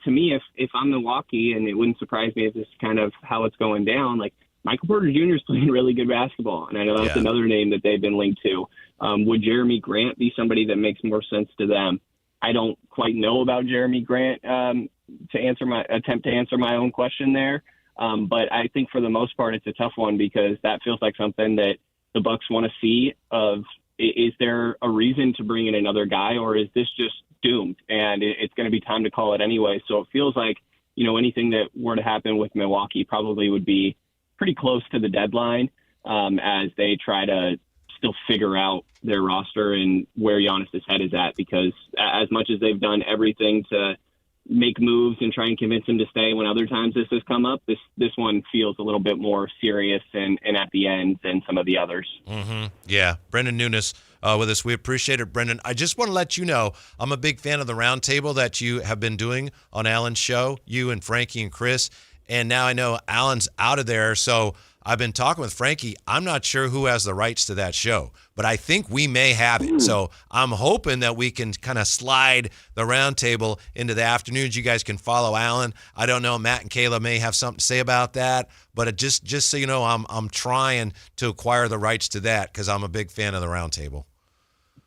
to me, if I'm Milwaukee, and it wouldn't surprise me if this is kind of how it's going down, like, Michael Porter Jr. is playing really good basketball, and I know that's another name that they've been linked to. Would Jeremy Grant be somebody that makes more sense to them? I don't quite know about Jeremy Grant to answer my own question there, but I think for the most part it's a tough one because that feels like something that the Bucks want to see. Is there a reason to bring in another guy, or is this just doomed and it's going to be time to call it anyway? So it feels like, anything that were to happen with Milwaukee probably would be pretty close to the deadline as they try to still figure out their roster and where Giannis' head is at, because as much as they've done everything to make moves and try and convince him to stay when other times this has come up, this one feels a little bit more serious and at the end than some of the others. Mm-hmm. Yeah. Brendan Nunes with us. We appreciate it, Brendan. I just want to let you know I'm a big fan of the roundtable that you have been doing on Alan's show, you and Frankie and Chris. And now I know Alan's out of there, so I've been talking with Frankie. I'm not sure who has the rights to that show, but I think we may have it. So I'm hoping that we can kind of slide the roundtable into the afternoons. You guys can follow Alan. I don't know, Matt and Kayla may have something to say about that, but just so you know, I'm trying to acquire the rights to that because I'm a big fan of the roundtable.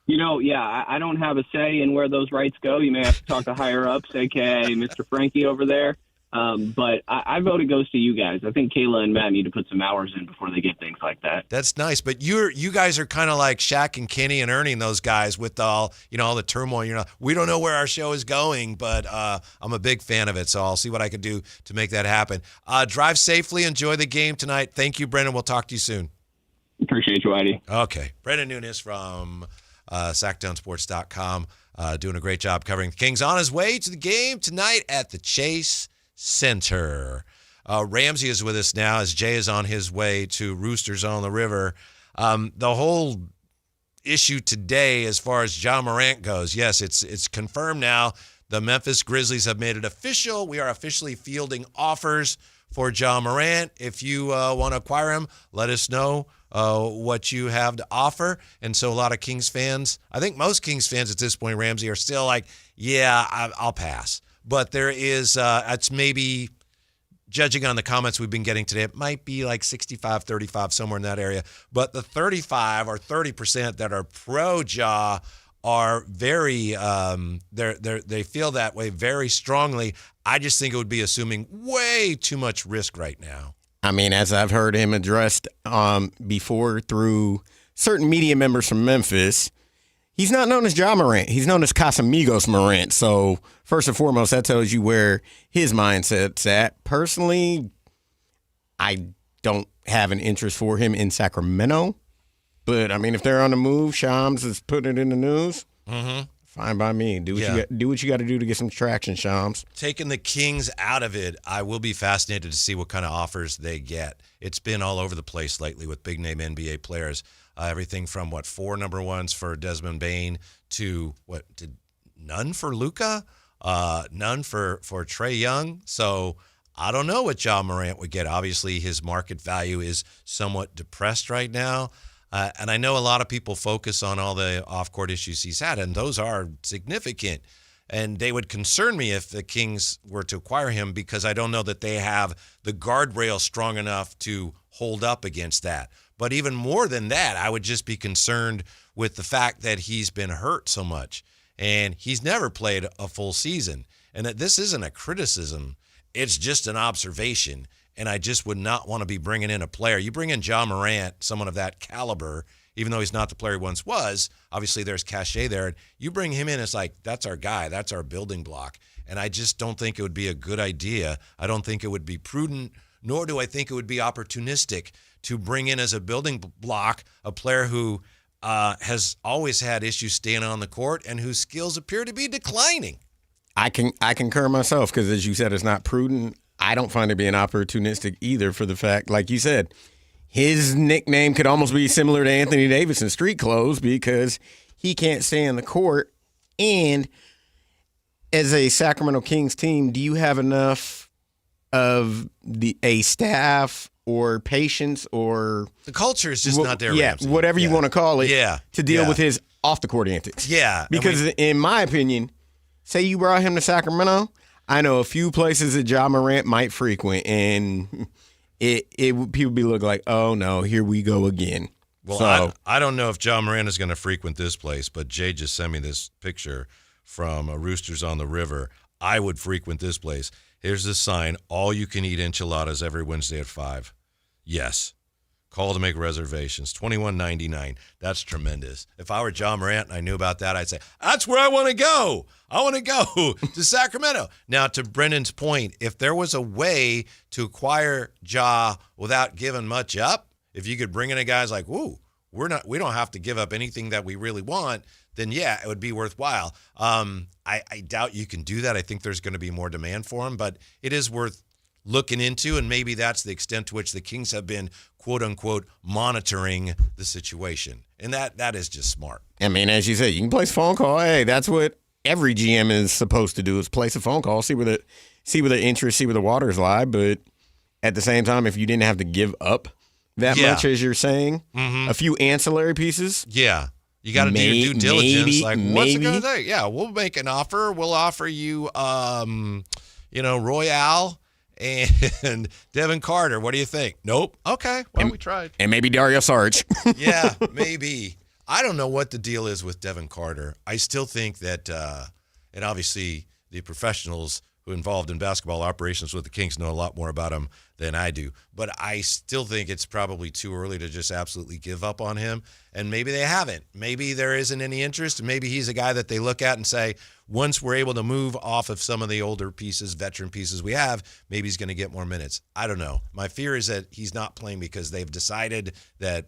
I don't have a say in where those rights go. You may have to talk to higher ups, a.k.a. Mr. Frankie over there. But I vote it goes to you guys. I think Kayla and Matt need to put some hours in before they get things like that. That's nice. But you guys are kind of like Shaq and Kenny and Ernie and those guys with all the turmoil. We don't know where our show is going, but I'm a big fan of it. So I'll see what I can do to make that happen. Drive safely. Enjoy the game tonight. Thank you, Brendan. We'll talk to you soon. Appreciate you, Whitey. Okay. Brendan Nunes from Sactownsports.com doing a great job covering the Kings. On his way to the game tonight at the Chase Center. Ramsey is with us now as Jay is on his way to Roosters on the River. The whole issue today as far as Ja Morant goes, yes, it's confirmed now. The Memphis Grizzlies have made it official. We are officially fielding offers for Ja Morant. If you want to acquire him, let us know what you have to offer. And so a lot of Kings fans, I think most Kings fans at this point, Ramsey, are still like, yeah, I'll pass. But there is, it's maybe, judging on the comments we've been getting today, it might be like 65-35, somewhere in that area. But the 35 or 30% that are pro-Ja are very, they feel that way very strongly. I just think it would be assuming way too much risk right now. I mean, as I've heard him addressed before through certain media members from Memphis, he's not known as Ja Morant. He's known as Casamigos Morant. So first and foremost, that tells you where his mindset's at. Personally, I don't have an interest for him in Sacramento. But, I mean, if they're on the move, Shams is putting it in the news. Mm-hmm. Fine by me. Do what you got to do to get some traction, Shams. Taking the Kings out of it, I will be fascinated to see what kind of offers they get. It's been all over the place lately with big-name NBA players. Everything from, 4 number ones for Desmond Bane to, none for Luka? None for Trae Young? So I don't know what Ja Morant would get. Obviously, his market value is somewhat depressed right now. And I know a lot of people focus on all the off-court issues he's had, and those are significant. And they would concern me if the Kings were to acquire him because I don't know that they have the guardrail strong enough to hold up against that. But even more than that, I would just be concerned with the fact that he's been hurt so much. And he's never played a full season. And that this isn't a criticism. It's just an observation. And I just would not want to be bringing in a player. You bring in Ja Morant, someone of that caliber, even though he's not the player he once was, obviously there's cachet there. You bring him in, it's like, that's our guy. That's our building block. And I just don't think it would be a good idea. I don't think it would be prudent, nor do I think it would be opportunistic to bring in as a building block a player who has always had issues staying on the court and whose skills appear to be declining. I concur myself because, as you said, it's not prudent. I don't find it being opportunistic either for the fact, like you said, his nickname could almost be similar to Anthony Davis in street clothes because he can't stay on the court. And as a Sacramento Kings team, do you have enough of a staff or patience or the culture is just not there? Yeah, Ramsey. whatever you want to call it. Yeah, to deal with his off the court antics. Yeah, because in my opinion, say you brought him to Sacramento. I know a few places that Ja Morant might frequent, and people be looking like, oh, no, here we go again. Well, so, I don't know if Ja Morant is going to frequent this place, but Jay just sent me this picture from Roosters on the River. I would frequent this place. Here's the sign, all-you-can-eat enchiladas every Wednesday at 5. Yes. Call to make reservations, $21.99. That's tremendous. If I were Ja Morant and I knew about that, I'd say, that's where I want to go. I want to go to Sacramento. Now, to Brendan's point, if there was a way to acquire Ja without giving much up, if you could bring in a guys like, ooh, we don't have to give up anything that we really want, then yeah, it would be worthwhile. I doubt you can do that. I think there's going to be more demand for him, but it is worth looking into, and maybe that's the extent to which the Kings have been, quote-unquote, monitoring the situation. And that is just smart. I mean, as you said, you can place a phone call. Hey, that's what every GM is supposed to do, is place a phone call, see where the interest, see where the waters lie. But at the same time, if you didn't have to give up that much, as you're saying, a few ancillary pieces. Yeah. You got to do your due diligence. What's it going to take? Yeah, we'll make an offer. We'll offer you, Royale and Devin Carter. What do you think? Nope. Okay. Well, we tried. And maybe Dario Saric. Yeah, maybe. I don't know what the deal is with Devin Carter. I still think that, and obviously the professionals who involved in basketball operations with the Kings know a lot more about him than I do. But I still think it's probably too early to just absolutely give up on him. And maybe they haven't. Maybe there isn't any interest. And maybe he's a guy that they look at and say, once we're able to move off of some of the older pieces, veteran pieces we have, maybe he's going to get more minutes. I don't know. My fear is that he's not playing because they've decided that,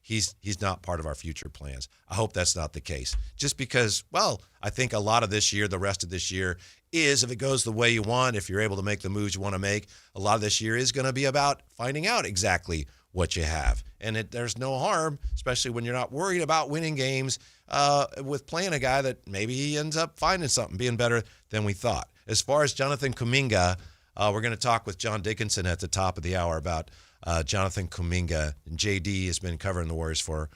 he's not part of our future plans. I hope that's not the case. Just because, I think a lot of this year, the rest of this year is, if it goes the way you want, if you're able to make the moves you want to make, a lot of this year is going to be about finding out exactly what you have. And there's no harm, especially when you're not worried about winning games with playing a guy that maybe he ends up finding something, being better than we thought. As far as Jonathan Kuminga, we're going to talk with John Dickinson at the top of the hour about Jonathan Kuminga. And JD has been covering the Warriors for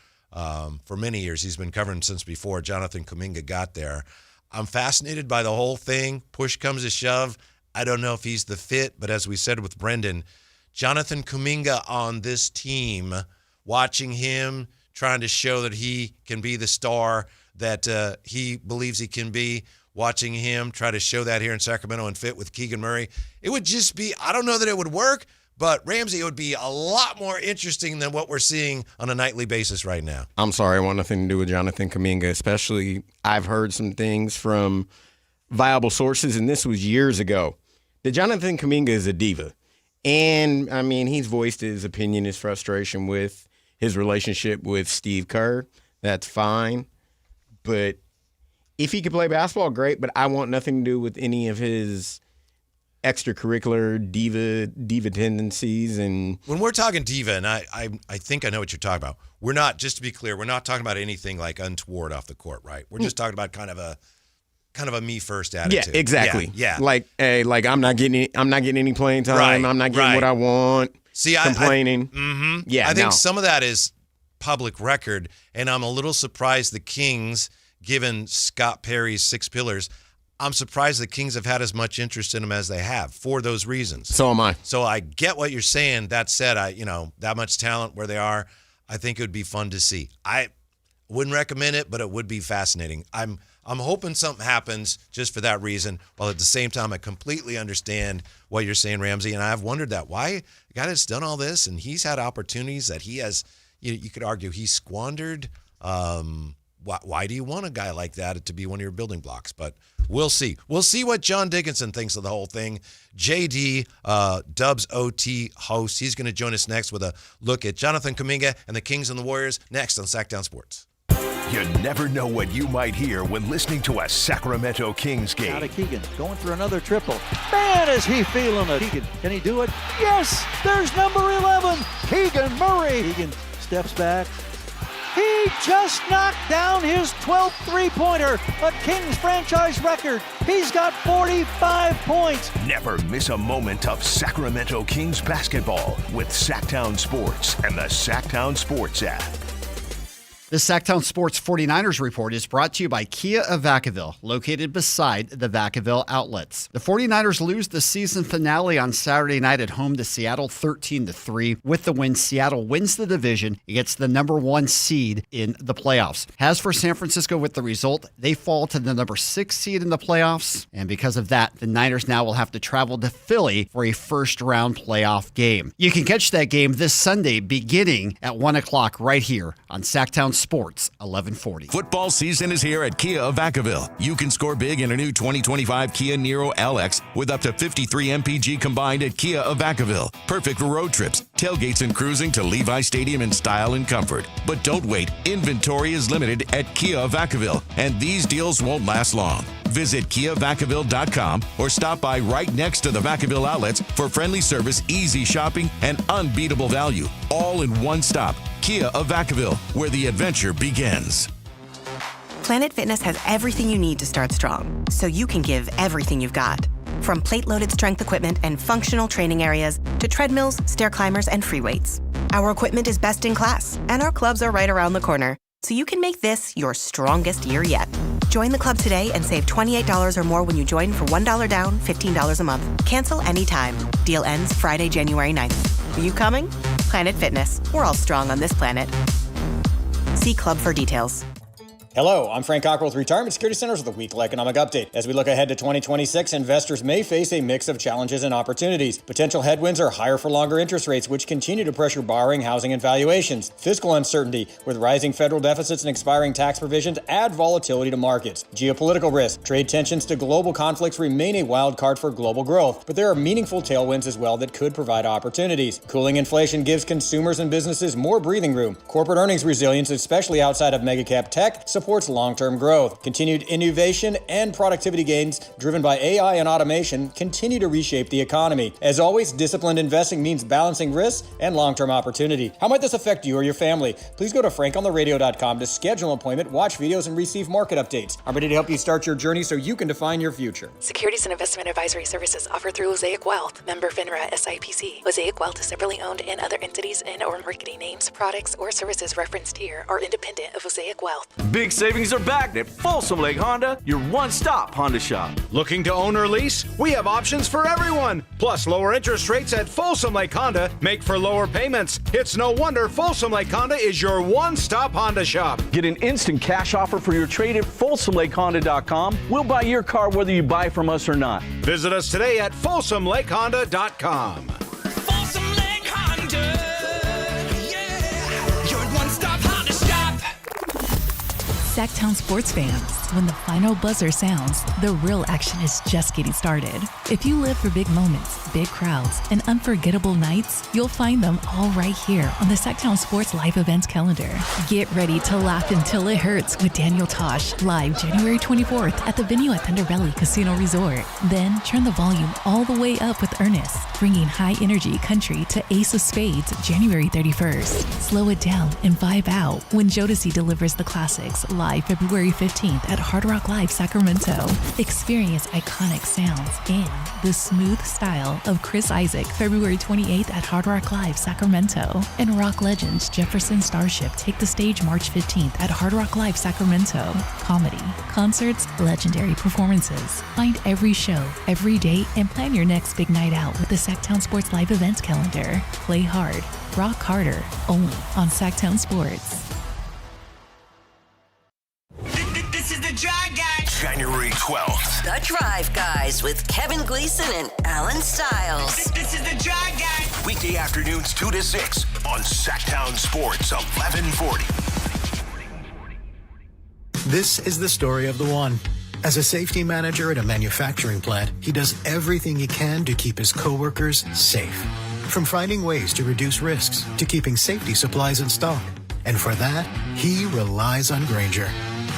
many years. He's been covering since before Jonathan Kuminga got there. I'm fascinated by the whole thing. Push comes to shove. I don't know if he's the fit, but as we said with Brendan, Jonathan Kuminga on this team, watching him trying to show that he can be the star that he believes he can be, watching him try to show that here in Sacramento and fit with Keegan Murray, it would just be, I don't know that it would work, but Ramsey, it would be a lot more interesting than what we're seeing on a nightly basis right now. I'm sorry, I want nothing to do with Jonathan Kuminga, especially I've heard some things from viable sources, and this was years ago, that Jonathan Kuminga is a diva. And, I mean, he's voiced his opinion, his frustration with his relationship with Steve Kerr. That's fine. But if he could play basketball, great, but I want nothing to do with any of his extracurricular diva tendencies. And when we're talking diva, and I think I know what you're talking about, we're not, just to be clear, we're not talking about anything like untoward off the court, right? We're just talking about kind of a me first attitude. Yeah, exactly. Yeah. Like, hey, I'm not getting any playing time. Right, I'm not getting what I want. See, complaining. I think some of that is public record, and I'm a little surprised the Kings, given Scott Perry's 6 pillars, I'm surprised the Kings have had as much interest in him as they have for those reasons. So am I. So I get what you're saying. That said, that much talent where they are, I think it would be fun to see. I wouldn't recommend it, but it would be fascinating. I'm hoping something happens just for that reason, while at the same time I completely understand what you're saying, Ramsey, and I've wondered that. Why a guy that's done all this and he's had opportunities that he has, you could argue he squandered. Why do you want a guy like that to be one of your building blocks? But we'll see. We'll see what John Dickinson thinks of the whole thing. JD, Dubs OT host, he's going to join us next with a look at Jonathan Kuminga and the Kings and the Warriors next on Sactown Sports. You never know what you might hear when listening to a Sacramento Kings game. Out of Keegan, going for another triple. Man, is he feeling it. Keegan, can he do it? Yes, there's number 11, Keegan Murray. Keegan steps back. He just knocked down his 12th three-pointer, a Kings franchise record. He's got 45 points. Never miss a moment of Sacramento Kings basketball with Sactown Sports and the Sactown Sports app. The Sactown Sports 49ers report is brought to you by Kia of Vacaville, located beside the Vacaville outlets. The 49ers lose the season finale on Saturday night at home to Seattle 13-3. With the win, Seattle wins the division. It gets the number 1 seed in the playoffs. As for San Francisco with the result, they fall to the number 6 seed in the playoffs. And because of that, the Niners now will have to travel to Philly for a first-round playoff game. You can catch that game this Sunday beginning at 1 o'clock right here on Sactown Sports 1140. Football season is here at Kia of Vacaville. You can score big in a new 2025 Kia Niro LX with up to 53 MPG combined at Kia of Vacaville. Perfect for road trips, tailgates, and cruising to Levi Stadium in style and comfort. But don't wait. Inventory is limited at Kia of Vacaville, and these deals won't last long. Visit KiaVacaville.com or stop by right next to the Vacaville outlets for friendly service, easy shopping, and unbeatable value. All in one stop. Kia of Vacaville, where the adventure begins. Planet Fitness has everything you need to start strong, so you can give everything you've got. From plate-loaded strength equipment and functional training areas to treadmills, stair climbers, and free weights. Our equipment is best in class, and our clubs are right around the corner, so you can make this your strongest year yet. Join the club today and save $28 or more when you join for $1 down, $15 a month. Cancel anytime. Deal ends Friday, January 9th. Are you coming? Planet Fitness. We're all strong on this planet. See club for details. Hello, I'm Frank Cockrell with Retirement Security Centers with a weekly economic update. As we look ahead to 2026, investors may face a mix of challenges and opportunities. Potential headwinds are higher for longer interest rates, which continue to pressure borrowing, housing, and valuations. Fiscal uncertainty, with rising federal deficits and expiring tax provisions, add volatility to markets. Geopolitical risk, trade tensions to global conflicts remain a wild card for global growth, but there are meaningful tailwinds as well that could provide opportunities. Cooling inflation gives consumers and businesses more breathing room. Corporate earnings resilience, especially outside of megacap tech, supports long-term growth. Continued innovation and productivity gains driven by AI and automation continue to reshape the economy. As always, disciplined investing means balancing risks and long-term opportunity. How might this affect you or your family? Please go to frankontheradio.com to schedule an appointment, watch videos, and receive market updates. I'm ready to help you start your journey so you can define your future. Securities and investment advisory services offered through Mosaic Wealth. Member FINRA SIPC. Mosaic Wealth is separately owned, and other entities and or marketing names, products, or services referenced here are independent of Mosaic Wealth. Big savings are back at Folsom Lake Honda, your one-stop Honda shop. Looking to own or lease? We have options for everyone. Plus, lower interest rates at Folsom Lake Honda make for lower payments. It's no wonder Folsom Lake Honda is your one-stop Honda shop. Get an instant cash offer for your trade at FolsomLakeHonda.com. We'll buy your car whether you buy from us or not. Visit us today at FolsomLakeHonda.com. Folsom Lake Honda, yeah, your one-stop Honda shop. Sactown sports fans, when the final buzzer sounds, the real action is just getting started. If you live for big moments, big crowds, and unforgettable nights, you'll find them all right here on the Sactown Sports Live Events calendar. Get ready to laugh until it hurts with Daniel Tosh, live January 24th at the venue at Thunder Valley Casino Resort. Then turn the volume all the way up with Ernest, bringing high-energy country to Ace of Spades January 31st. Slow it down and vibe out when Jodeci delivers the classics live February 15th at Hard Rock Live Sacramento. Experience iconic sounds and the smooth style of Chris Isaac February 28th at Hard Rock Live Sacramento. And rock legends Jefferson Starship take the stage March 15th at Hard Rock Live Sacramento. Comedy, concerts, legendary performances. Find every show, every day, and plan your next big night out with the Sactown Sports Live Events calendar. Play hard, rock harder, only on Sactown Sports. This is the Drive Guys. January 12th. The Drive Guys with Kevin Gleason and Alan Stiles. This is the Drive Guys. Weekday afternoons 2 to 6 on Sactown Sports 1140. This is the story of the one. As a safety manager at a manufacturing plant, he does everything he can to keep his coworkers safe. From finding ways to reduce risks to keeping safety supplies in stock. And for that, he relies on Grainger.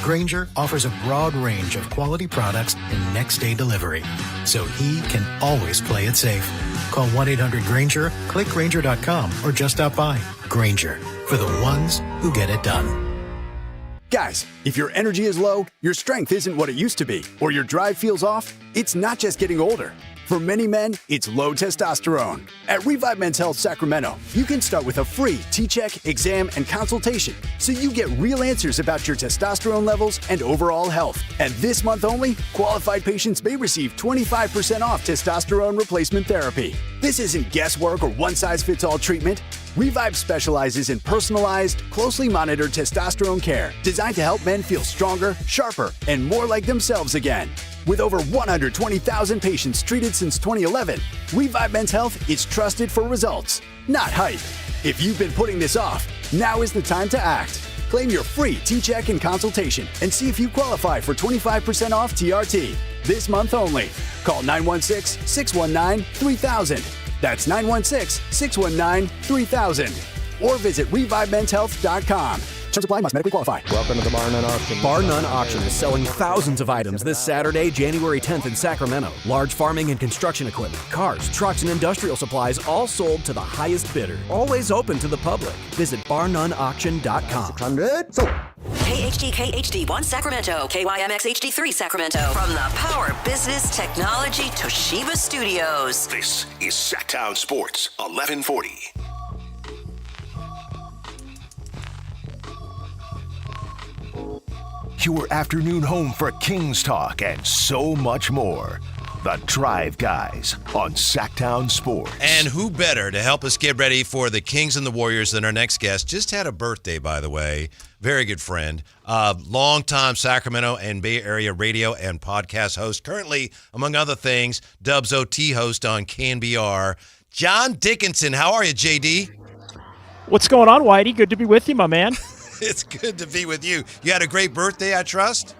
Grainger offers a broad range of quality products and next-day delivery, so he can always play it safe. Call 1-800-GRAINGER, click Grainger.com, or just stop by. Grainger, for the ones who get it done. Guys, if your energy is low, your strength isn't what it used to be, or your drive feels off, it's not just getting older. For many men, it's low testosterone. At Revive Men's Health Sacramento, you can start with a free T-check, exam, and consultation so you get real answers about your testosterone levels and overall health. And this month only, qualified patients may receive 25% off testosterone replacement therapy. This isn't guesswork or one-size-fits-all treatment. Revive specializes in personalized, closely monitored testosterone care designed to help men feel stronger, sharper, and more like themselves again. With over 120,000 patients treated since 2011, Revive Men's Health is trusted for results, not hype. If you've been putting this off, now is the time to act. Claim your free T-check and consultation and see if you qualify for 25% off TRT this month only. Call 916-619-3000. That's 916-619-3000. Or visit ReviveMen'sHealth.com. Terms apply, must medically qualify. Welcome to the Bar None Auction. Bar None Auction is selling thousands of items this Saturday, January 10th in Sacramento. Large farming and construction equipment, cars, trucks, and industrial supplies all sold to the highest bidder. Always open to the public. Visit barnoneauction.com. KHD 1 Sacramento, KYMX HD3 Sacramento. From the Power Business Technology Toshiba Studios. This is Sactown Sports 1140. Your afternoon home for Kings talk and so much more. The Drive Guys on Sactown Sports. And who better to help us get ready for the Kings and the Warriors than our next guest? Just had a birthday, by the way. Very good friend. Longtime Sacramento and Bay Area radio and podcast host. Currently, among other things, Dubs OT host on KNBR. John Dickinson. How are you, JD? What's going on, Whitey? Good to be with you, my man. It's good to be with you. You had a great birthday, I trust?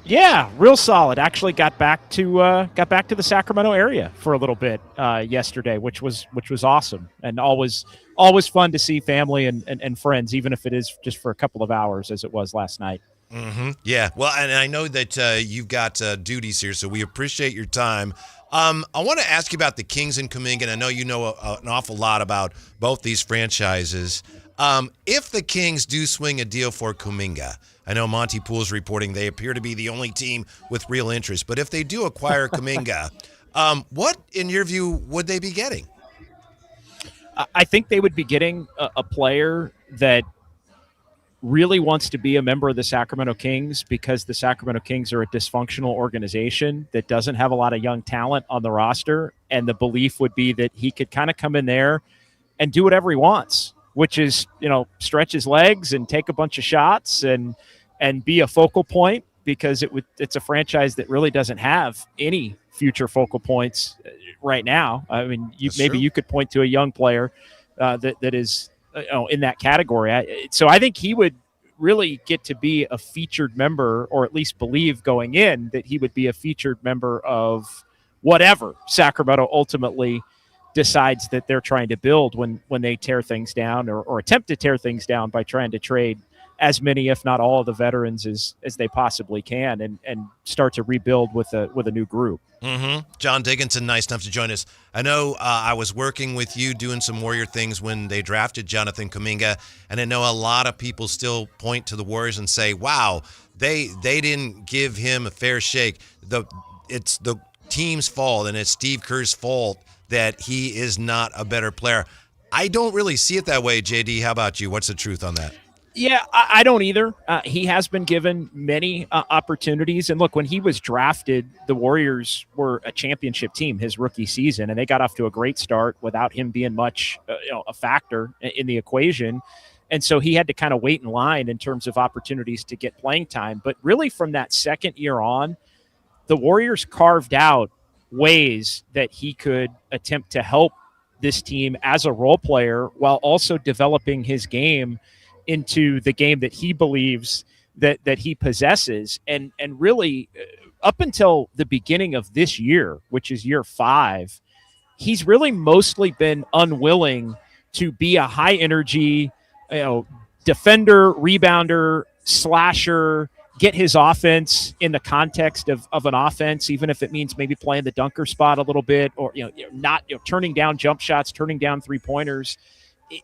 Yeah, real solid. Actually got back to the Sacramento area for a little bit yesterday, which was awesome, and always fun to see family and friends, even if it is just for a couple of hours, as it was last night. Mm-hmm. Yeah, well, and I know that you've got duties here, so we appreciate your time. I want to ask you about the Kings and Kuminga, and I know you know an awful lot about both these franchises. If the Kings do swing a deal for Kuminga, I know Monty Poole's reporting they appear to be the only team with real interest, but if they do acquire Kuminga, what, in your view, would they be getting? I think they would be getting a player that really wants to be a member of the Sacramento Kings, because the Sacramento Kings are a dysfunctional organization that doesn't have a lot of young talent on the roster, and the belief would be that he could kind of come in there and do whatever he wants, which is, stretch his legs and take a bunch of shots and be a focal point, because it's a franchise that really doesn't have any future focal points right now. I mean, you could point to a young player that is in that category. So I think he would really get to be a featured member, or at least believe going in that he would be a featured member of whatever Sacramento ultimately decides that they're trying to build when they tear things down or attempt to tear things down by trying to trade as many, if not all, of the veterans as they possibly can and start to rebuild with a new group. Mm-hmm. John Dickinson, nice enough to join us. I know I was working with you doing some Warrior things when they drafted Jonathan Kuminga, and I know a lot of people still point to the Warriors and say, wow, they didn't give him a fair shake. It's the team's fault, and it's Steve Kerr's fault that he is not a better player. I don't really see it that way, JD. How about you? What's the truth on that? Yeah, I don't either. He has been given many opportunities. And look, when he was drafted, the Warriors were a championship team his rookie season, and they got off to a great start without him being much a factor in the equation. And so he had to kind of wait in line in terms of opportunities to get playing time. But really from that second year on, the Warriors carved out ways that he could attempt to help this team as a role player while also developing his game into the game that he believes that he possesses. And really up until the beginning of this year, which is year 5, he's really mostly been unwilling to be a high energy, defender, rebounder, slasher, get his offense in the context of an offense, even if it means maybe playing the dunker spot a little bit, or not turning down jump shots, turning down 3-pointers.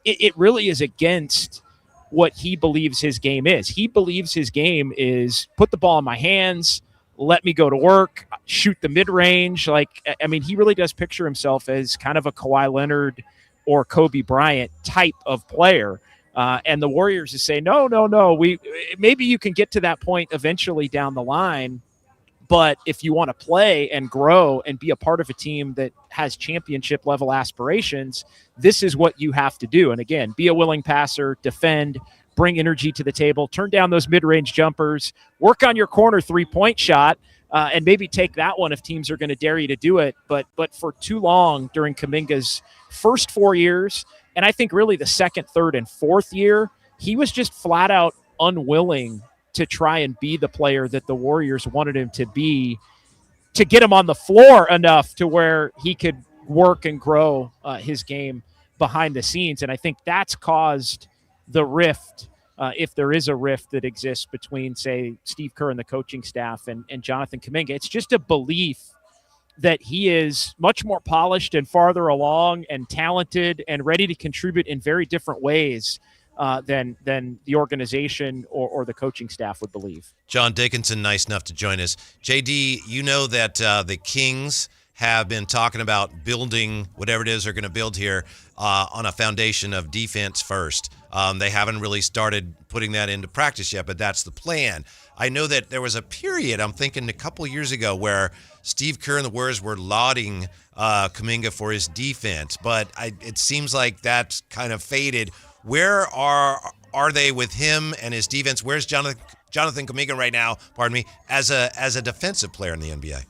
It really is against what he believes his game is. He believes his game is put the ball in my hands, let me go to work, shoot the mid-range. He really does picture himself as kind of a Kawhi Leonard or Kobe Bryant type of player. And the Warriors is saying, no. Maybe you can get to that point eventually down the line, but if you want to play and grow and be a part of a team that has championship level aspirations, this is what you have to do. And again, be a willing passer, defend, bring energy to the table, turn down those mid-range jumpers, work on your corner 3-point shot, and maybe take that one if teams are going to dare you to do it. But for too long during Kuminga's first 4 years, and I think really the second, third, and fourth year, he was just flat out unwilling to try and be the player that the Warriors wanted him to be, to get him on the floor enough to where he could work and grow his game behind the scenes. And I think that's caused the rift, if there is a rift that exists between, say, Steve Kerr and the coaching staff and Jonathan Kuminga. It's just a belief that he is much more polished and farther along and talented and ready to contribute in very different ways than the organization or the coaching staff would believe. John Dickinson, nice enough to join us. JD, you know that the Kings have been talking about building whatever it is they're going to build here on a foundation of defense first. They haven't really started putting that into practice yet, but that's the plan. I know that there was a period, I'm thinking a couple years ago, where Steve Kerr and the Warriors were lauding Kuminga for his defense, but it seems like that's kind of faded. Where are they with him and his defense? Where's Jonathan Kuminga right now, pardon me, as a defensive player in the NBA?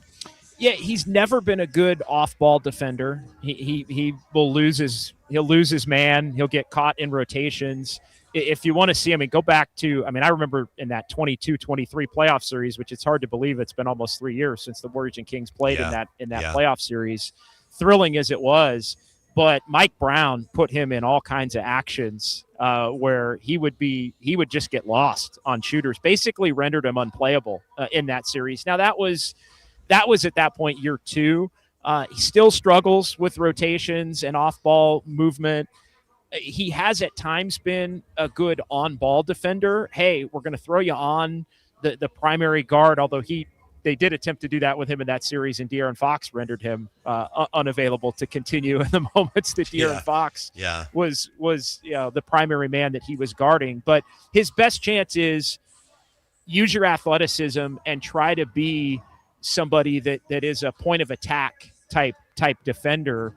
Yeah, he's never been a good off-ball defender. He will lose his man. He'll get caught in rotations. If you want to see, go back to, I remember in that 22-23 playoff series, which it's hard to believe it's been almost 3 years since the Warriors and Kings played in that playoff series, thrilling as it was. But Mike Brown put him in all kinds of actions where he would just get lost on shooters, basically rendered him unplayable in that series. Now that was at that point year 2. He still struggles with rotations and off-ball movement. He has at times been a good on-ball defender. Hey, we're going to throw you on the primary guard, although they did attempt to do that with him in that series, and De'Aaron Fox rendered him unavailable to continue in the moments that De'Aaron Fox was the primary man that he was guarding. But his best chance is use your athleticism and try to be somebody that is a point of attack type defender.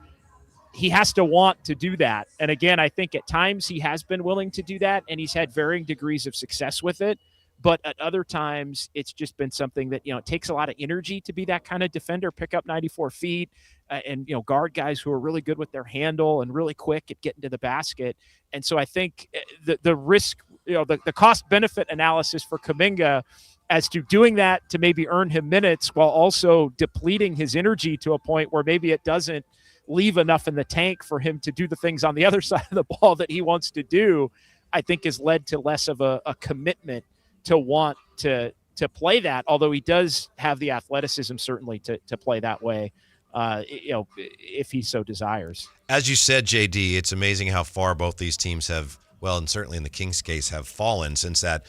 He has to want to do that. And again, I think at times he has been willing to do that, and he's had varying degrees of success with it. But at other times, it's just been something that, it takes a lot of energy to be that kind of defender, pick up 94 feet and, guard guys who are really good with their handle and really quick at getting to the basket. And so I think the risk, the cost benefit analysis for Kuminga as to doing that to maybe earn him minutes while also depleting his energy to a point where maybe it doesn't leave enough in the tank for him to do the things on the other side of the ball that he wants to do, I think has led to less of a commitment to want to play that, although he does have the athleticism certainly to play that way, if he so desires. As you said, JD, it's amazing how far both these teams have, well, and certainly in the Kings' case, have fallen since that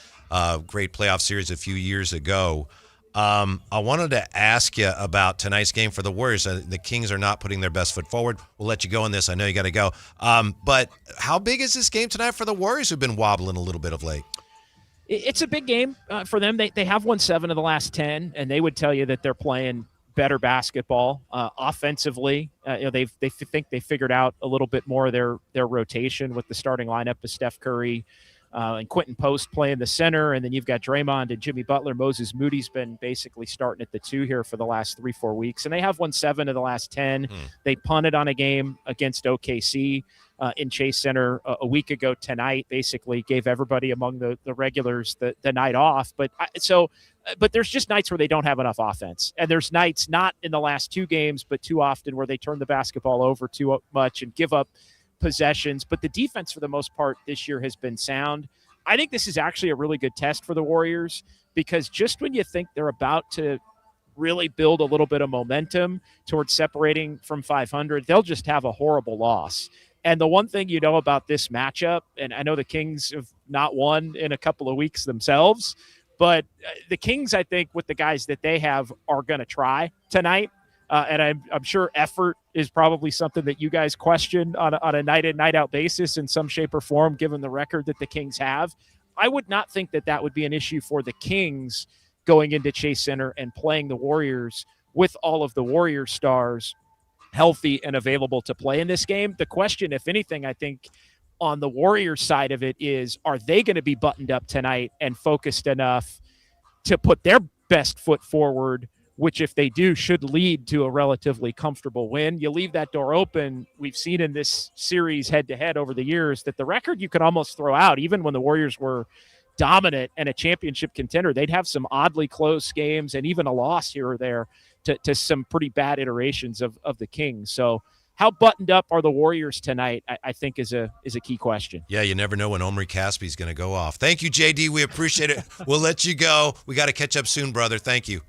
great playoff series a few years ago. I wanted to ask you about tonight's game for the Warriors. The Kings are not putting their best foot forward. We'll let you go on this. I know you got to go. But how big is this game tonight for the Warriors, who've been wobbling a little bit of late? It's a big game for them. They have won 7 of the last 10, and they would tell you that they're playing better basketball offensively. They think they figured out a little bit more of their rotation with the starting lineup of Steph Curry and Quentin Post playing the center, and then you've got Draymond and Jimmy Butler. Moses Moody's been basically starting at the 2 here for the last 3-4 weeks, and they have won 7 of the last 10. They punted on a game against OKC in Chase Center a week ago tonight, basically gave everybody among the regulars the night off. But there's just nights where they don't have enough offense. And there's nights, not in the last 2 games, but too often where they turn the basketball over too much and give up possessions. But the defense for the most part this year has been sound. I think this is actually a really good test for the Warriors, because just when you think they're about to really build a little bit of momentum towards separating from 500, they'll just have a horrible loss. And the one thing about this matchup, and I know the Kings have not won in a couple of weeks themselves, but the Kings, I think, with the guys that they have, are going to try tonight. And I'm sure effort is probably something that you guys question on a night-in, night-out basis in some shape or form, given the record that the Kings have. I would not think that would be an issue for the Kings going into Chase Center and playing the Warriors with all of the Warriors stars healthy and available to play in this game. The question, if anything, I think on the Warriors side of it is, are they going to be buttoned up tonight and focused enough to put their best foot forward, which if they do should lead to a relatively comfortable win? You leave that door open. We've seen in this series head-to-head over the years that the record you could almost throw out, even when the Warriors were dominant and a championship contender, they'd have some oddly close games and even a loss here or there to some pretty bad iterations of the Kings. So how buttoned up are the Warriors tonight, I think is a key question. Yeah, you never know when Omri Caspi's going to go off. Thank you, JD. We appreciate it. We'll let you go. We got to catch up soon, brother. Thank you.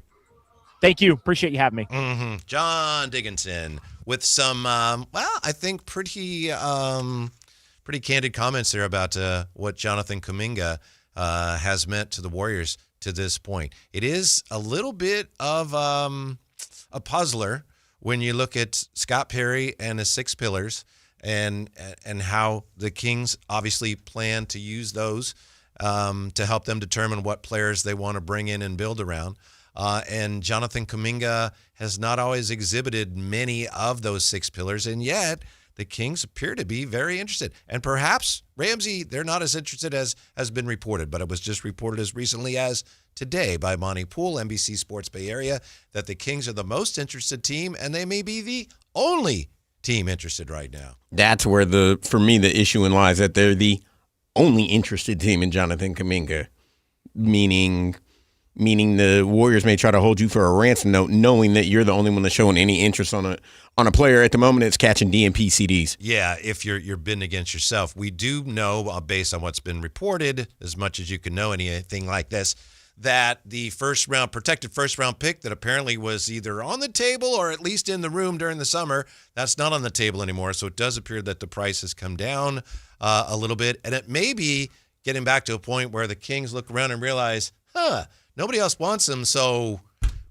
Thank you. Appreciate you having me. Mm-hmm. John Dickinson with some, I think pretty candid comments there about what Jonathan Kuminga has meant to the Warriors to this point. It is a little bit of a puzzler when you look at Scott Perry and his 6 pillars and how the Kings obviously plan to use those to help them determine what players they want to bring in and build around. And Jonathan Kuminga has not always exhibited many of those 6 pillars, and yet the Kings appear to be very interested. And perhaps Ramsey, they're not as interested as has been reported, but it was just reported as recently as today by Monty Poole, NBC Sports Bay Area, that the Kings are the most interested team, and they may be the only team interested right now. That's where for me the issue lies, that they're the only interested team in Jonathan Kuminga, meaning the Warriors may try to hold you for a ransom note, knowing that you're the only one that's showing any interest on a player at the moment that's catching DNP CDs. Yeah, if you're bidding against yourself. We do know, based on what's been reported, as much as you can know anything like this, that the protected first round pick that apparently was either on the table or at least in the room during the summer, that's not on the table anymore. So it does appear that the price has come down a little bit, and it may be getting back to a point where the Kings look around and realize, nobody else wants him, so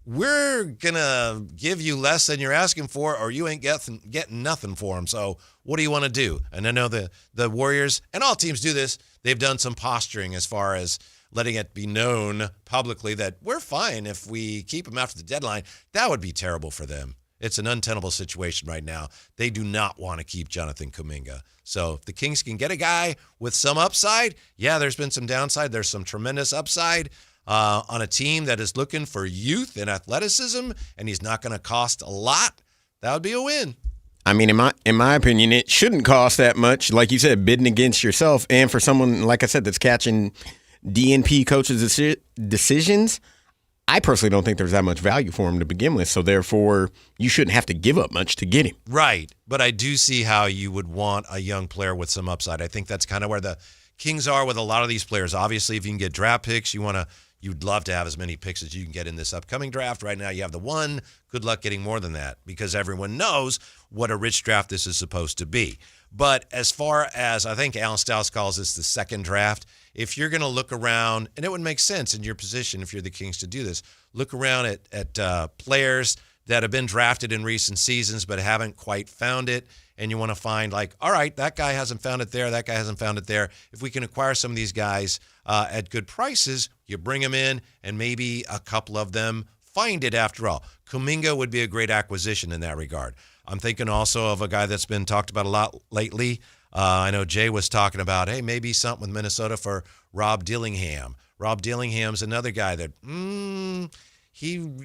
we're going to give you less than you're asking for, or you ain't getting nothing for him. So what do you want to do? And I know the Warriors, and all teams do this, they've done some posturing as far as letting it be known publicly that we're fine if we keep him after the deadline. That would be terrible for them. It's an untenable situation right now. They do not want to keep Jonathan Kuminga. So if the Kings can get a guy with some upside, yeah, there's been some downside. There's some tremendous upside on a team that is looking for youth and athleticism, and he's not going to cost a lot. That would be a win. I mean, in my opinion, it shouldn't cost that much. Like you said, bidding against yourself, and for someone, like I said, that's catching DNP coaches' decisions, I personally don't think there's that much value for him to begin with. So therefore, you shouldn't have to give up much to get him. Right, but I do see how you would want a young player with some upside. I think that's kind of where the Kings are with a lot of these players. Obviously, if you can get draft picks, you'd love to have as many picks as you can get in this upcoming draft. Right now, you have the one. Good luck getting more than that, because everyone knows what a rich draft this is supposed to be. But as far as, I think Alan Stiles calls this the second draft, if you're going to look around, and it would make sense in your position if you're the Kings to do this, look around at players that have been drafted in recent seasons but haven't quite found it, and you want to find, like, all right, that guy hasn't found it there, that guy hasn't found it there. If we can acquire some of these guys at good prices, you bring them in, and maybe a couple of them find it after all. Kuminga would be a great acquisition in that regard. I'm thinking also of a guy that's been talked about a lot lately. I know Jay was talking about, hey, maybe something with Minnesota for Rob Dillingham. Rob Dillingham's another guy that,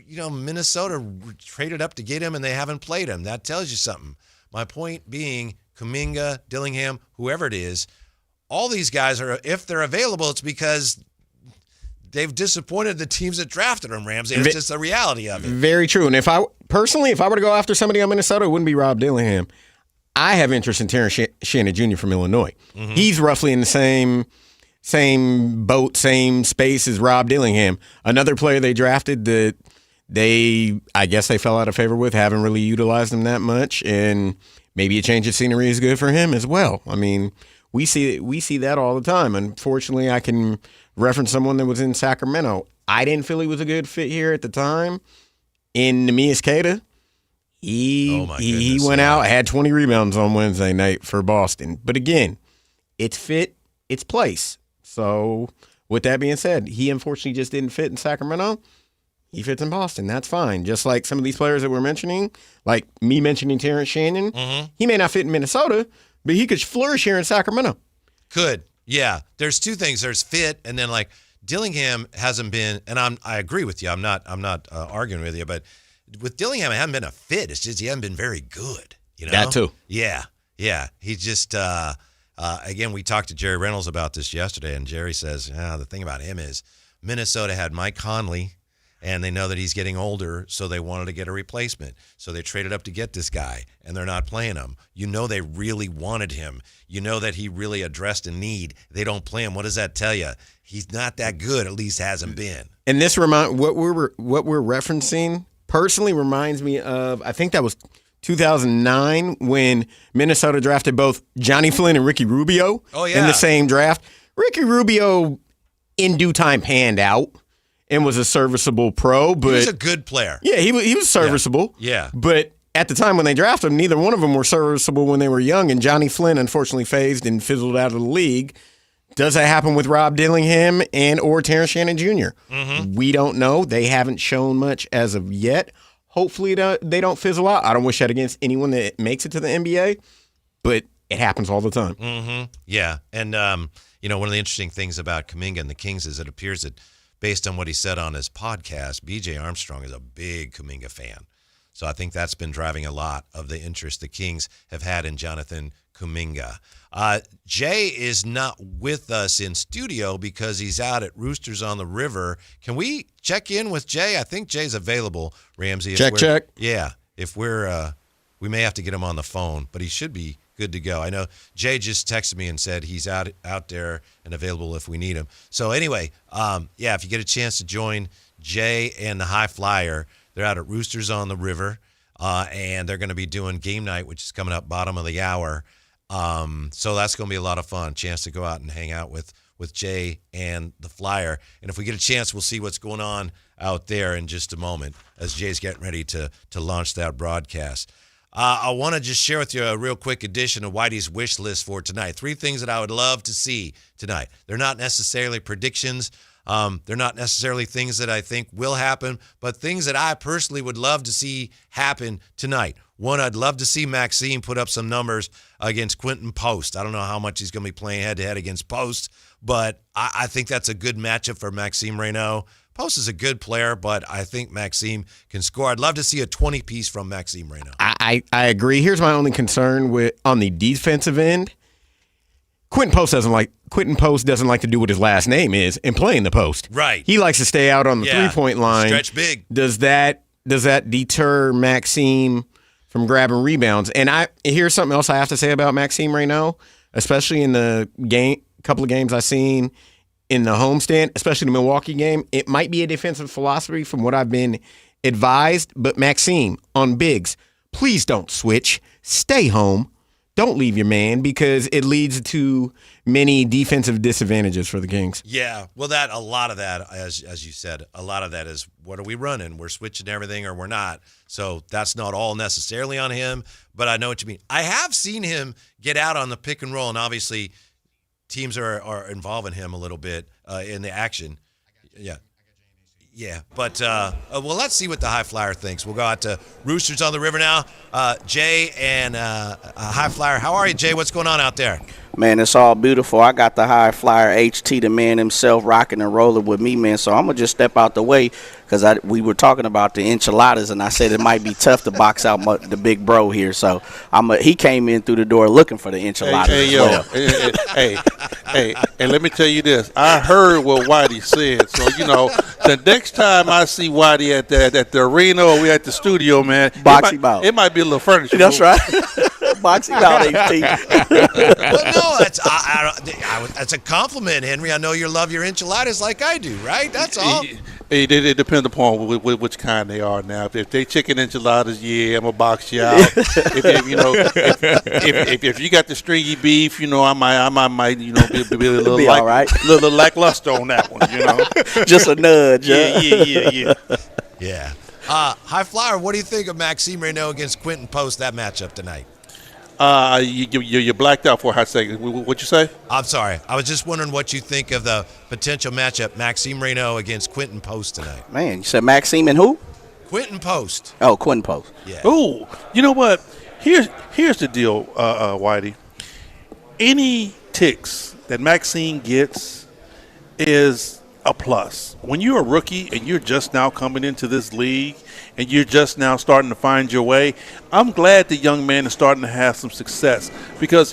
Minnesota traded up to get him and they haven't played him. That tells you something. My point being, Kuminga, Dillingham, whoever it is, all these guys are, if they're available, it's because they've disappointed the teams that drafted them, Ramsey. It's just the reality of it. Very true. And if I were to go after somebody on Minnesota, it wouldn't be Rob Dillingham. I have interest in Terrence Shannon Jr. from Illinois. Mm-hmm. He's roughly in the same boat, same space as Rob Dillingham. Another player they drafted that I guess they fell out of favor with, haven't really utilized him that much, and maybe a change of scenery is good for him as well. I mean, we see that all the time. Unfortunately, I can reference someone that was in Sacramento. I didn't feel he was a good fit here at the time. In Neemias Queta, he went out, had 20 rebounds on Wednesday night for Boston. But again, it's fit, it's place. So with that being said, he unfortunately just didn't fit in Sacramento. He fits in Boston. That's fine. Just like some of these players that we're mentioning, like me mentioning Terrence Shannon, he may not fit in Minnesota, but he could flourish here in Sacramento. Could. Yeah. There's two things. There's fit, and then like Dillingham hasn't been, and I agree with you. I'm not arguing with you, but with Dillingham, it hasn't been a fit. It's just he hasn't been very good. You know? That too. Yeah. He just again, we talked to Jerry Reynolds about this yesterday, and Jerry says, the thing about him is Minnesota had Mike Conley, and they know that he's getting older, so they wanted to get a replacement. So they traded up to get this guy, and they're not playing him. You know they really wanted him. You know that he really addressed a need. They don't play him. What does that tell you? He's not that good, at least hasn't been. And this what we're referencing personally reminds me of, I think that was 2009 when Minnesota drafted both Johnny Flynn and Ricky Rubio in the same draft. Ricky Rubio, in due time, panned out and was a serviceable pro. But he was a good player. Yeah, he was serviceable. Yeah. But at the time when they drafted him, neither one of them were serviceable when they were young, and Johnny Flynn unfortunately phased and fizzled out of the league. Does that happen with Rob Dillingham and or Terrence Shannon Jr.? Mm-hmm. We don't know. They haven't shown much as of yet. Hopefully they don't fizzle out. I don't wish that against anyone that makes it to the NBA, but it happens all the time. Mm-hmm. Yeah, and one of the interesting things about Kuminga and the Kings is it appears that based on what he said on his podcast, B.J. Armstrong is a big Kuminga fan. So I think that's been driving a lot of the interest the Kings have had in Jonathan Kuminga. Jay is not with us in studio because he's out at Roosters on the River. Can we check in with Jay? I think Jay's available, Ramsey. Check. Yeah, if we're we may have to get him on the phone, but he should be good to go. I know Jay just texted me and said he's out there and available if we need him. So anyway, if you get a chance to join Jay and the High Flyer, they're out at Roosters on the River, and they're going to be doing game night, which is coming up bottom of the hour. So that's going to be a lot of fun. Chance to go out and hang out with Jay and the Flyer. And if we get a chance, we'll see what's going on out there in just a moment as Jay's getting ready to launch that broadcast. I want to just share with you a real quick edition of Whitey's wish list for tonight. 3 things that I would love to see tonight. They're not necessarily predictions. They're not necessarily things that I think will happen, but things that I personally would love to see happen tonight. One, I'd love to see Maxime put up some numbers against Quentin Post. I don't know how much he's going to be playing head-to-head against Post, but I think that's a good matchup for Maxime Reynaud. Post is a good player, but I think Maxime can score. I'd love to see a 20-piece from Maxime Reynaud. I agree. Here's my only concern on the defensive end. Quentin Post doesn't like to do what his last name is and play in the post. Right. He likes to stay out on the 3-point line. Stretch big. Does that deter Maxime from grabbing rebounds? And here's something else I have to say about Maxime Reynaud, especially in the couple of games I've seen in the homestand, especially the Milwaukee game. It might be a defensive philosophy from what I've been advised, but Maxime, on bigs, please don't switch. Stay home. Don't leave your man because it leads to many defensive disadvantages for the Kings. Yeah, well, a lot of that, as you said, a lot of that is what are we running? We're switching everything or we're not. So that's not all necessarily on him, but I know what you mean. I have seen him get out on the pick and roll, and obviously teams are involving him a little bit in the action. Yeah. Yeah, but let's see what the High Flyer thinks. We'll go out to Roosters on the River now. Jay and High Flyer. How are you, Jay? What's going on out there? Man, it's all beautiful. I got the High Flyer HT, the man himself, rocking and rolling with me, man. So I'm going to just step out the way because we were talking about the enchiladas, and I said it might be tough to box out the big bro here. So he came in through the door looking for the enchiladas. Hey, and let me tell you this. I heard what Whitey said. So, the next time I see Whitey at the arena or we at the studio, man, it might be a little furniture. That's right. Box him out, HT. Well, no, that's a compliment, Henry. I know you love your enchiladas like I do, right? That's all. It depends upon which kind they are. Now, if they chicken enchiladas, I'm gonna box you out. if you got the stringy beef, I might be a little all right. little lackluster on that one. Just a nudge. Yeah. High Flyer, what do you think of Maxime Reynaud against Quentin Post, that matchup tonight? You blacked out for a hot second. What'd you say? I'm sorry. I was just wondering what you think of the potential matchup, Maxime Reynaud against Quentin Post tonight. Man, you said Maxime and who? Quentin Post. Oh, Quentin Post. Yeah. Ooh, you know what? Here's the deal, Whitey. Any ticks that Maxime gets is a plus. When you're a rookie and you're just now coming into this league and you're just now starting to find your way, I'm glad the young man is starting to have some success because,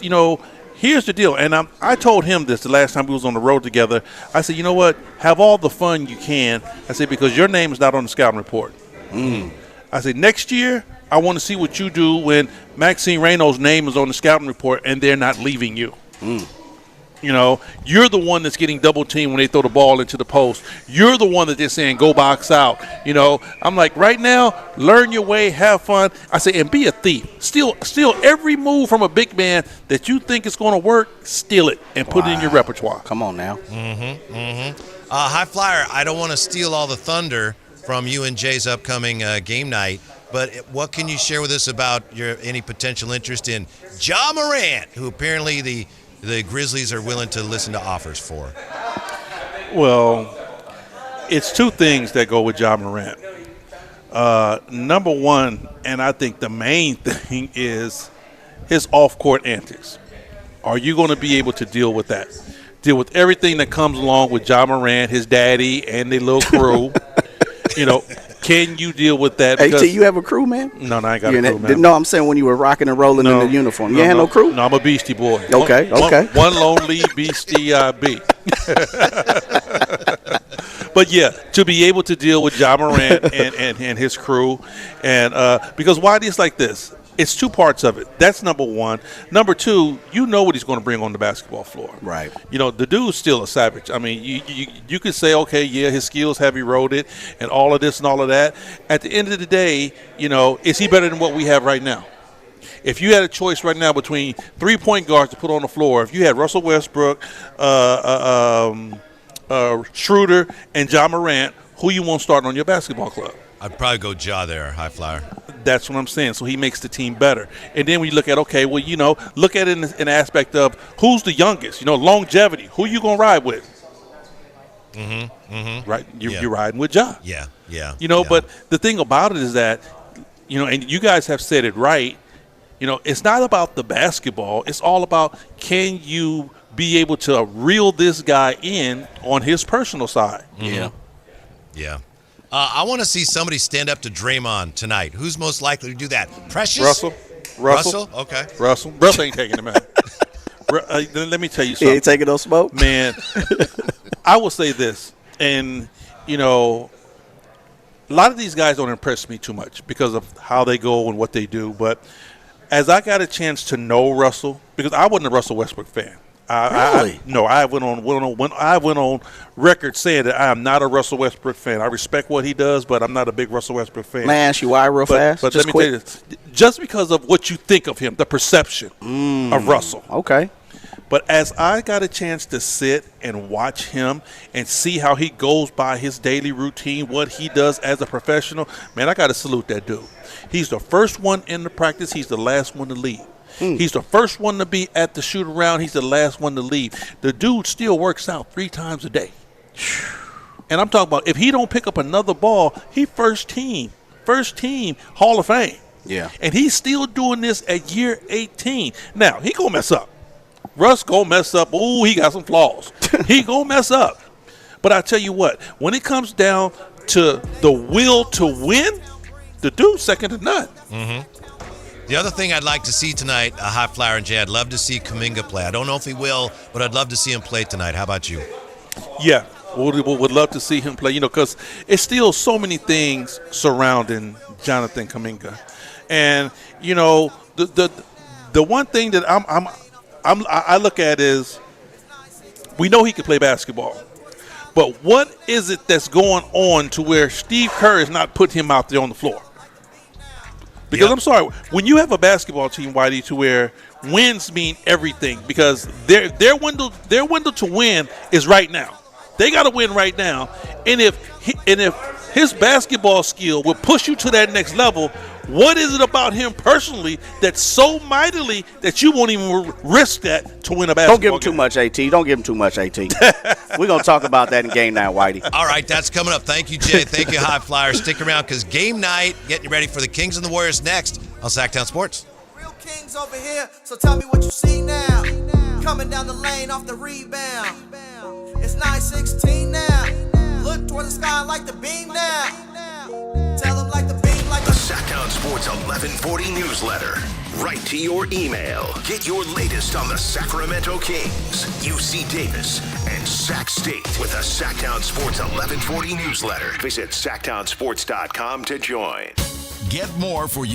here's the deal. And I told him this the last time we was on the road together. I said, you know what? Have all the fun you can. I said, because your name is not on the scouting report. I said, next year, I want to see what you do when Maxime Reynaud's name is on the scouting report and they're not leaving you. You're the one that's getting double teamed when they throw the ball into the post. You're the one that they're saying, go box out. I'm like, right now, learn your way, have fun. I say, and be a thief. Steal every move from a big man that you think is going to work, steal it and put it in your repertoire. Come on now. High Flyer, I don't want to steal all the thunder from you and Jay's upcoming game night, but what can you share with us about any potential interest in Ja Morant, who apparently the the Grizzlies are willing to listen to offers for? Well, it's two things that go with Ja Morant. Number one, and I think the main thing, is his off-court antics. Are you going to be able to deal with that? Deal with everything that comes along with Ja Morant, his daddy, and the little crew. Can you deal with that? Hey, you have a crew, man? No, I ain't got a crew, man. No, I'm saying when you were rocking and rolling in the uniform. You had no crew? No, I'm a Beastie Boy. Okay. One lonely Beastie B. But, yeah, to be able to deal with Ja Morant and his crew. And because why it's like this? It's two parts of it. That's number one. Number two, you know what he's going to bring on the basketball floor. Right. The dude's still a savage. I mean, you could say, okay, yeah, his skills have eroded and all of this and all of that. At the end of the day, is he better than what we have right now? If you had a choice right now between 3-point guards to put on the floor, if you had Russell Westbrook, Schroeder, and Ja Morant, who you want starting on your basketball club? I'd probably go Ja there, high flyer. That's what I'm saying. So he makes the team better. And then when you look at, okay, well, look at it in an aspect of who's the youngest, longevity. Who you going to ride with? Right? You're riding with Ja. Yeah. But the thing about it is that, and you guys have said it right, it's not about the basketball. It's all about, can you be able to reel this guy in on his personal side? Yeah. I want to see somebody stand up to Draymond tonight. Who's most likely to do that? Precious? Russell? Okay. Russell ain't taking him out. Let me tell you something. He ain't taking no smoke? Man, I will say this. And, a lot of these guys don't impress me too much because of how they go and what they do. But as I got a chance to know Russell, because I wasn't a Russell Westbrook fan. Really? I went on record saying that I am not a Russell Westbrook fan. I respect what he does, but I'm not a big Russell Westbrook fan. May I ask you why real fast? But let me tell you this. Just because of what you think of him, the perception of Russell. Okay. But as I got a chance to sit and watch him and see how he goes by his daily routine, what he does as a professional, man, I got to salute that dude. He's the first one in the practice. He's the last one to leave. He's the first one to be at the shoot around. He's the last one to leave. The dude still works out 3 times a day. And I'm talking about if he don't pick up another ball, he first team Hall of Fame. Yeah. And he's still doing this at year 18. Now, he going to mess up. Russ going to mess up. Ooh, he got some flaws. He going to mess up. But I tell you what, when it comes down to the will to win, the dude's second to none. The other thing I'd like to see tonight, high flyer and Jay, I'd love to see Kuminga play. I don't know if he will, but I'd love to see him play tonight. How about you? Yeah, would love to see him play. Because it's still so many things surrounding Jonathan Kuminga, and the one thing that I look at is we know he can play basketball, but what is it that's going on to where Steve Kerr is not putting him out there on the floor? Because I'm sorry, when you have a basketball team, Whitey, to where wins mean everything, because their window to win is right now. They got to win right now, and if his basketball skill will push you to that next level, what is it about him personally that's so mightily that you won't even risk that to win a basketball Don't give him too much, AT. Don't give him too much, AT. We're going to talk about that in game night, Whitey. All right, that's coming up. Thank you, Jay. Thank you, High Flyer. Stick around because game night, getting you ready for the Kings and the Warriors next on Sactown Sports. Real Kings over here, so tell me what you see now. Coming down the lane off the rebound. It's 9-16 now. Look toward the sky like the beam now. Tell them like the beam, like the Sactown Sports 1140 newsletter. Right to your email. Get your latest on the Sacramento Kings, UC Davis, and Sac State with the Sactown Sports 1140 newsletter. Visit SactownSports.com to join. Get more for you.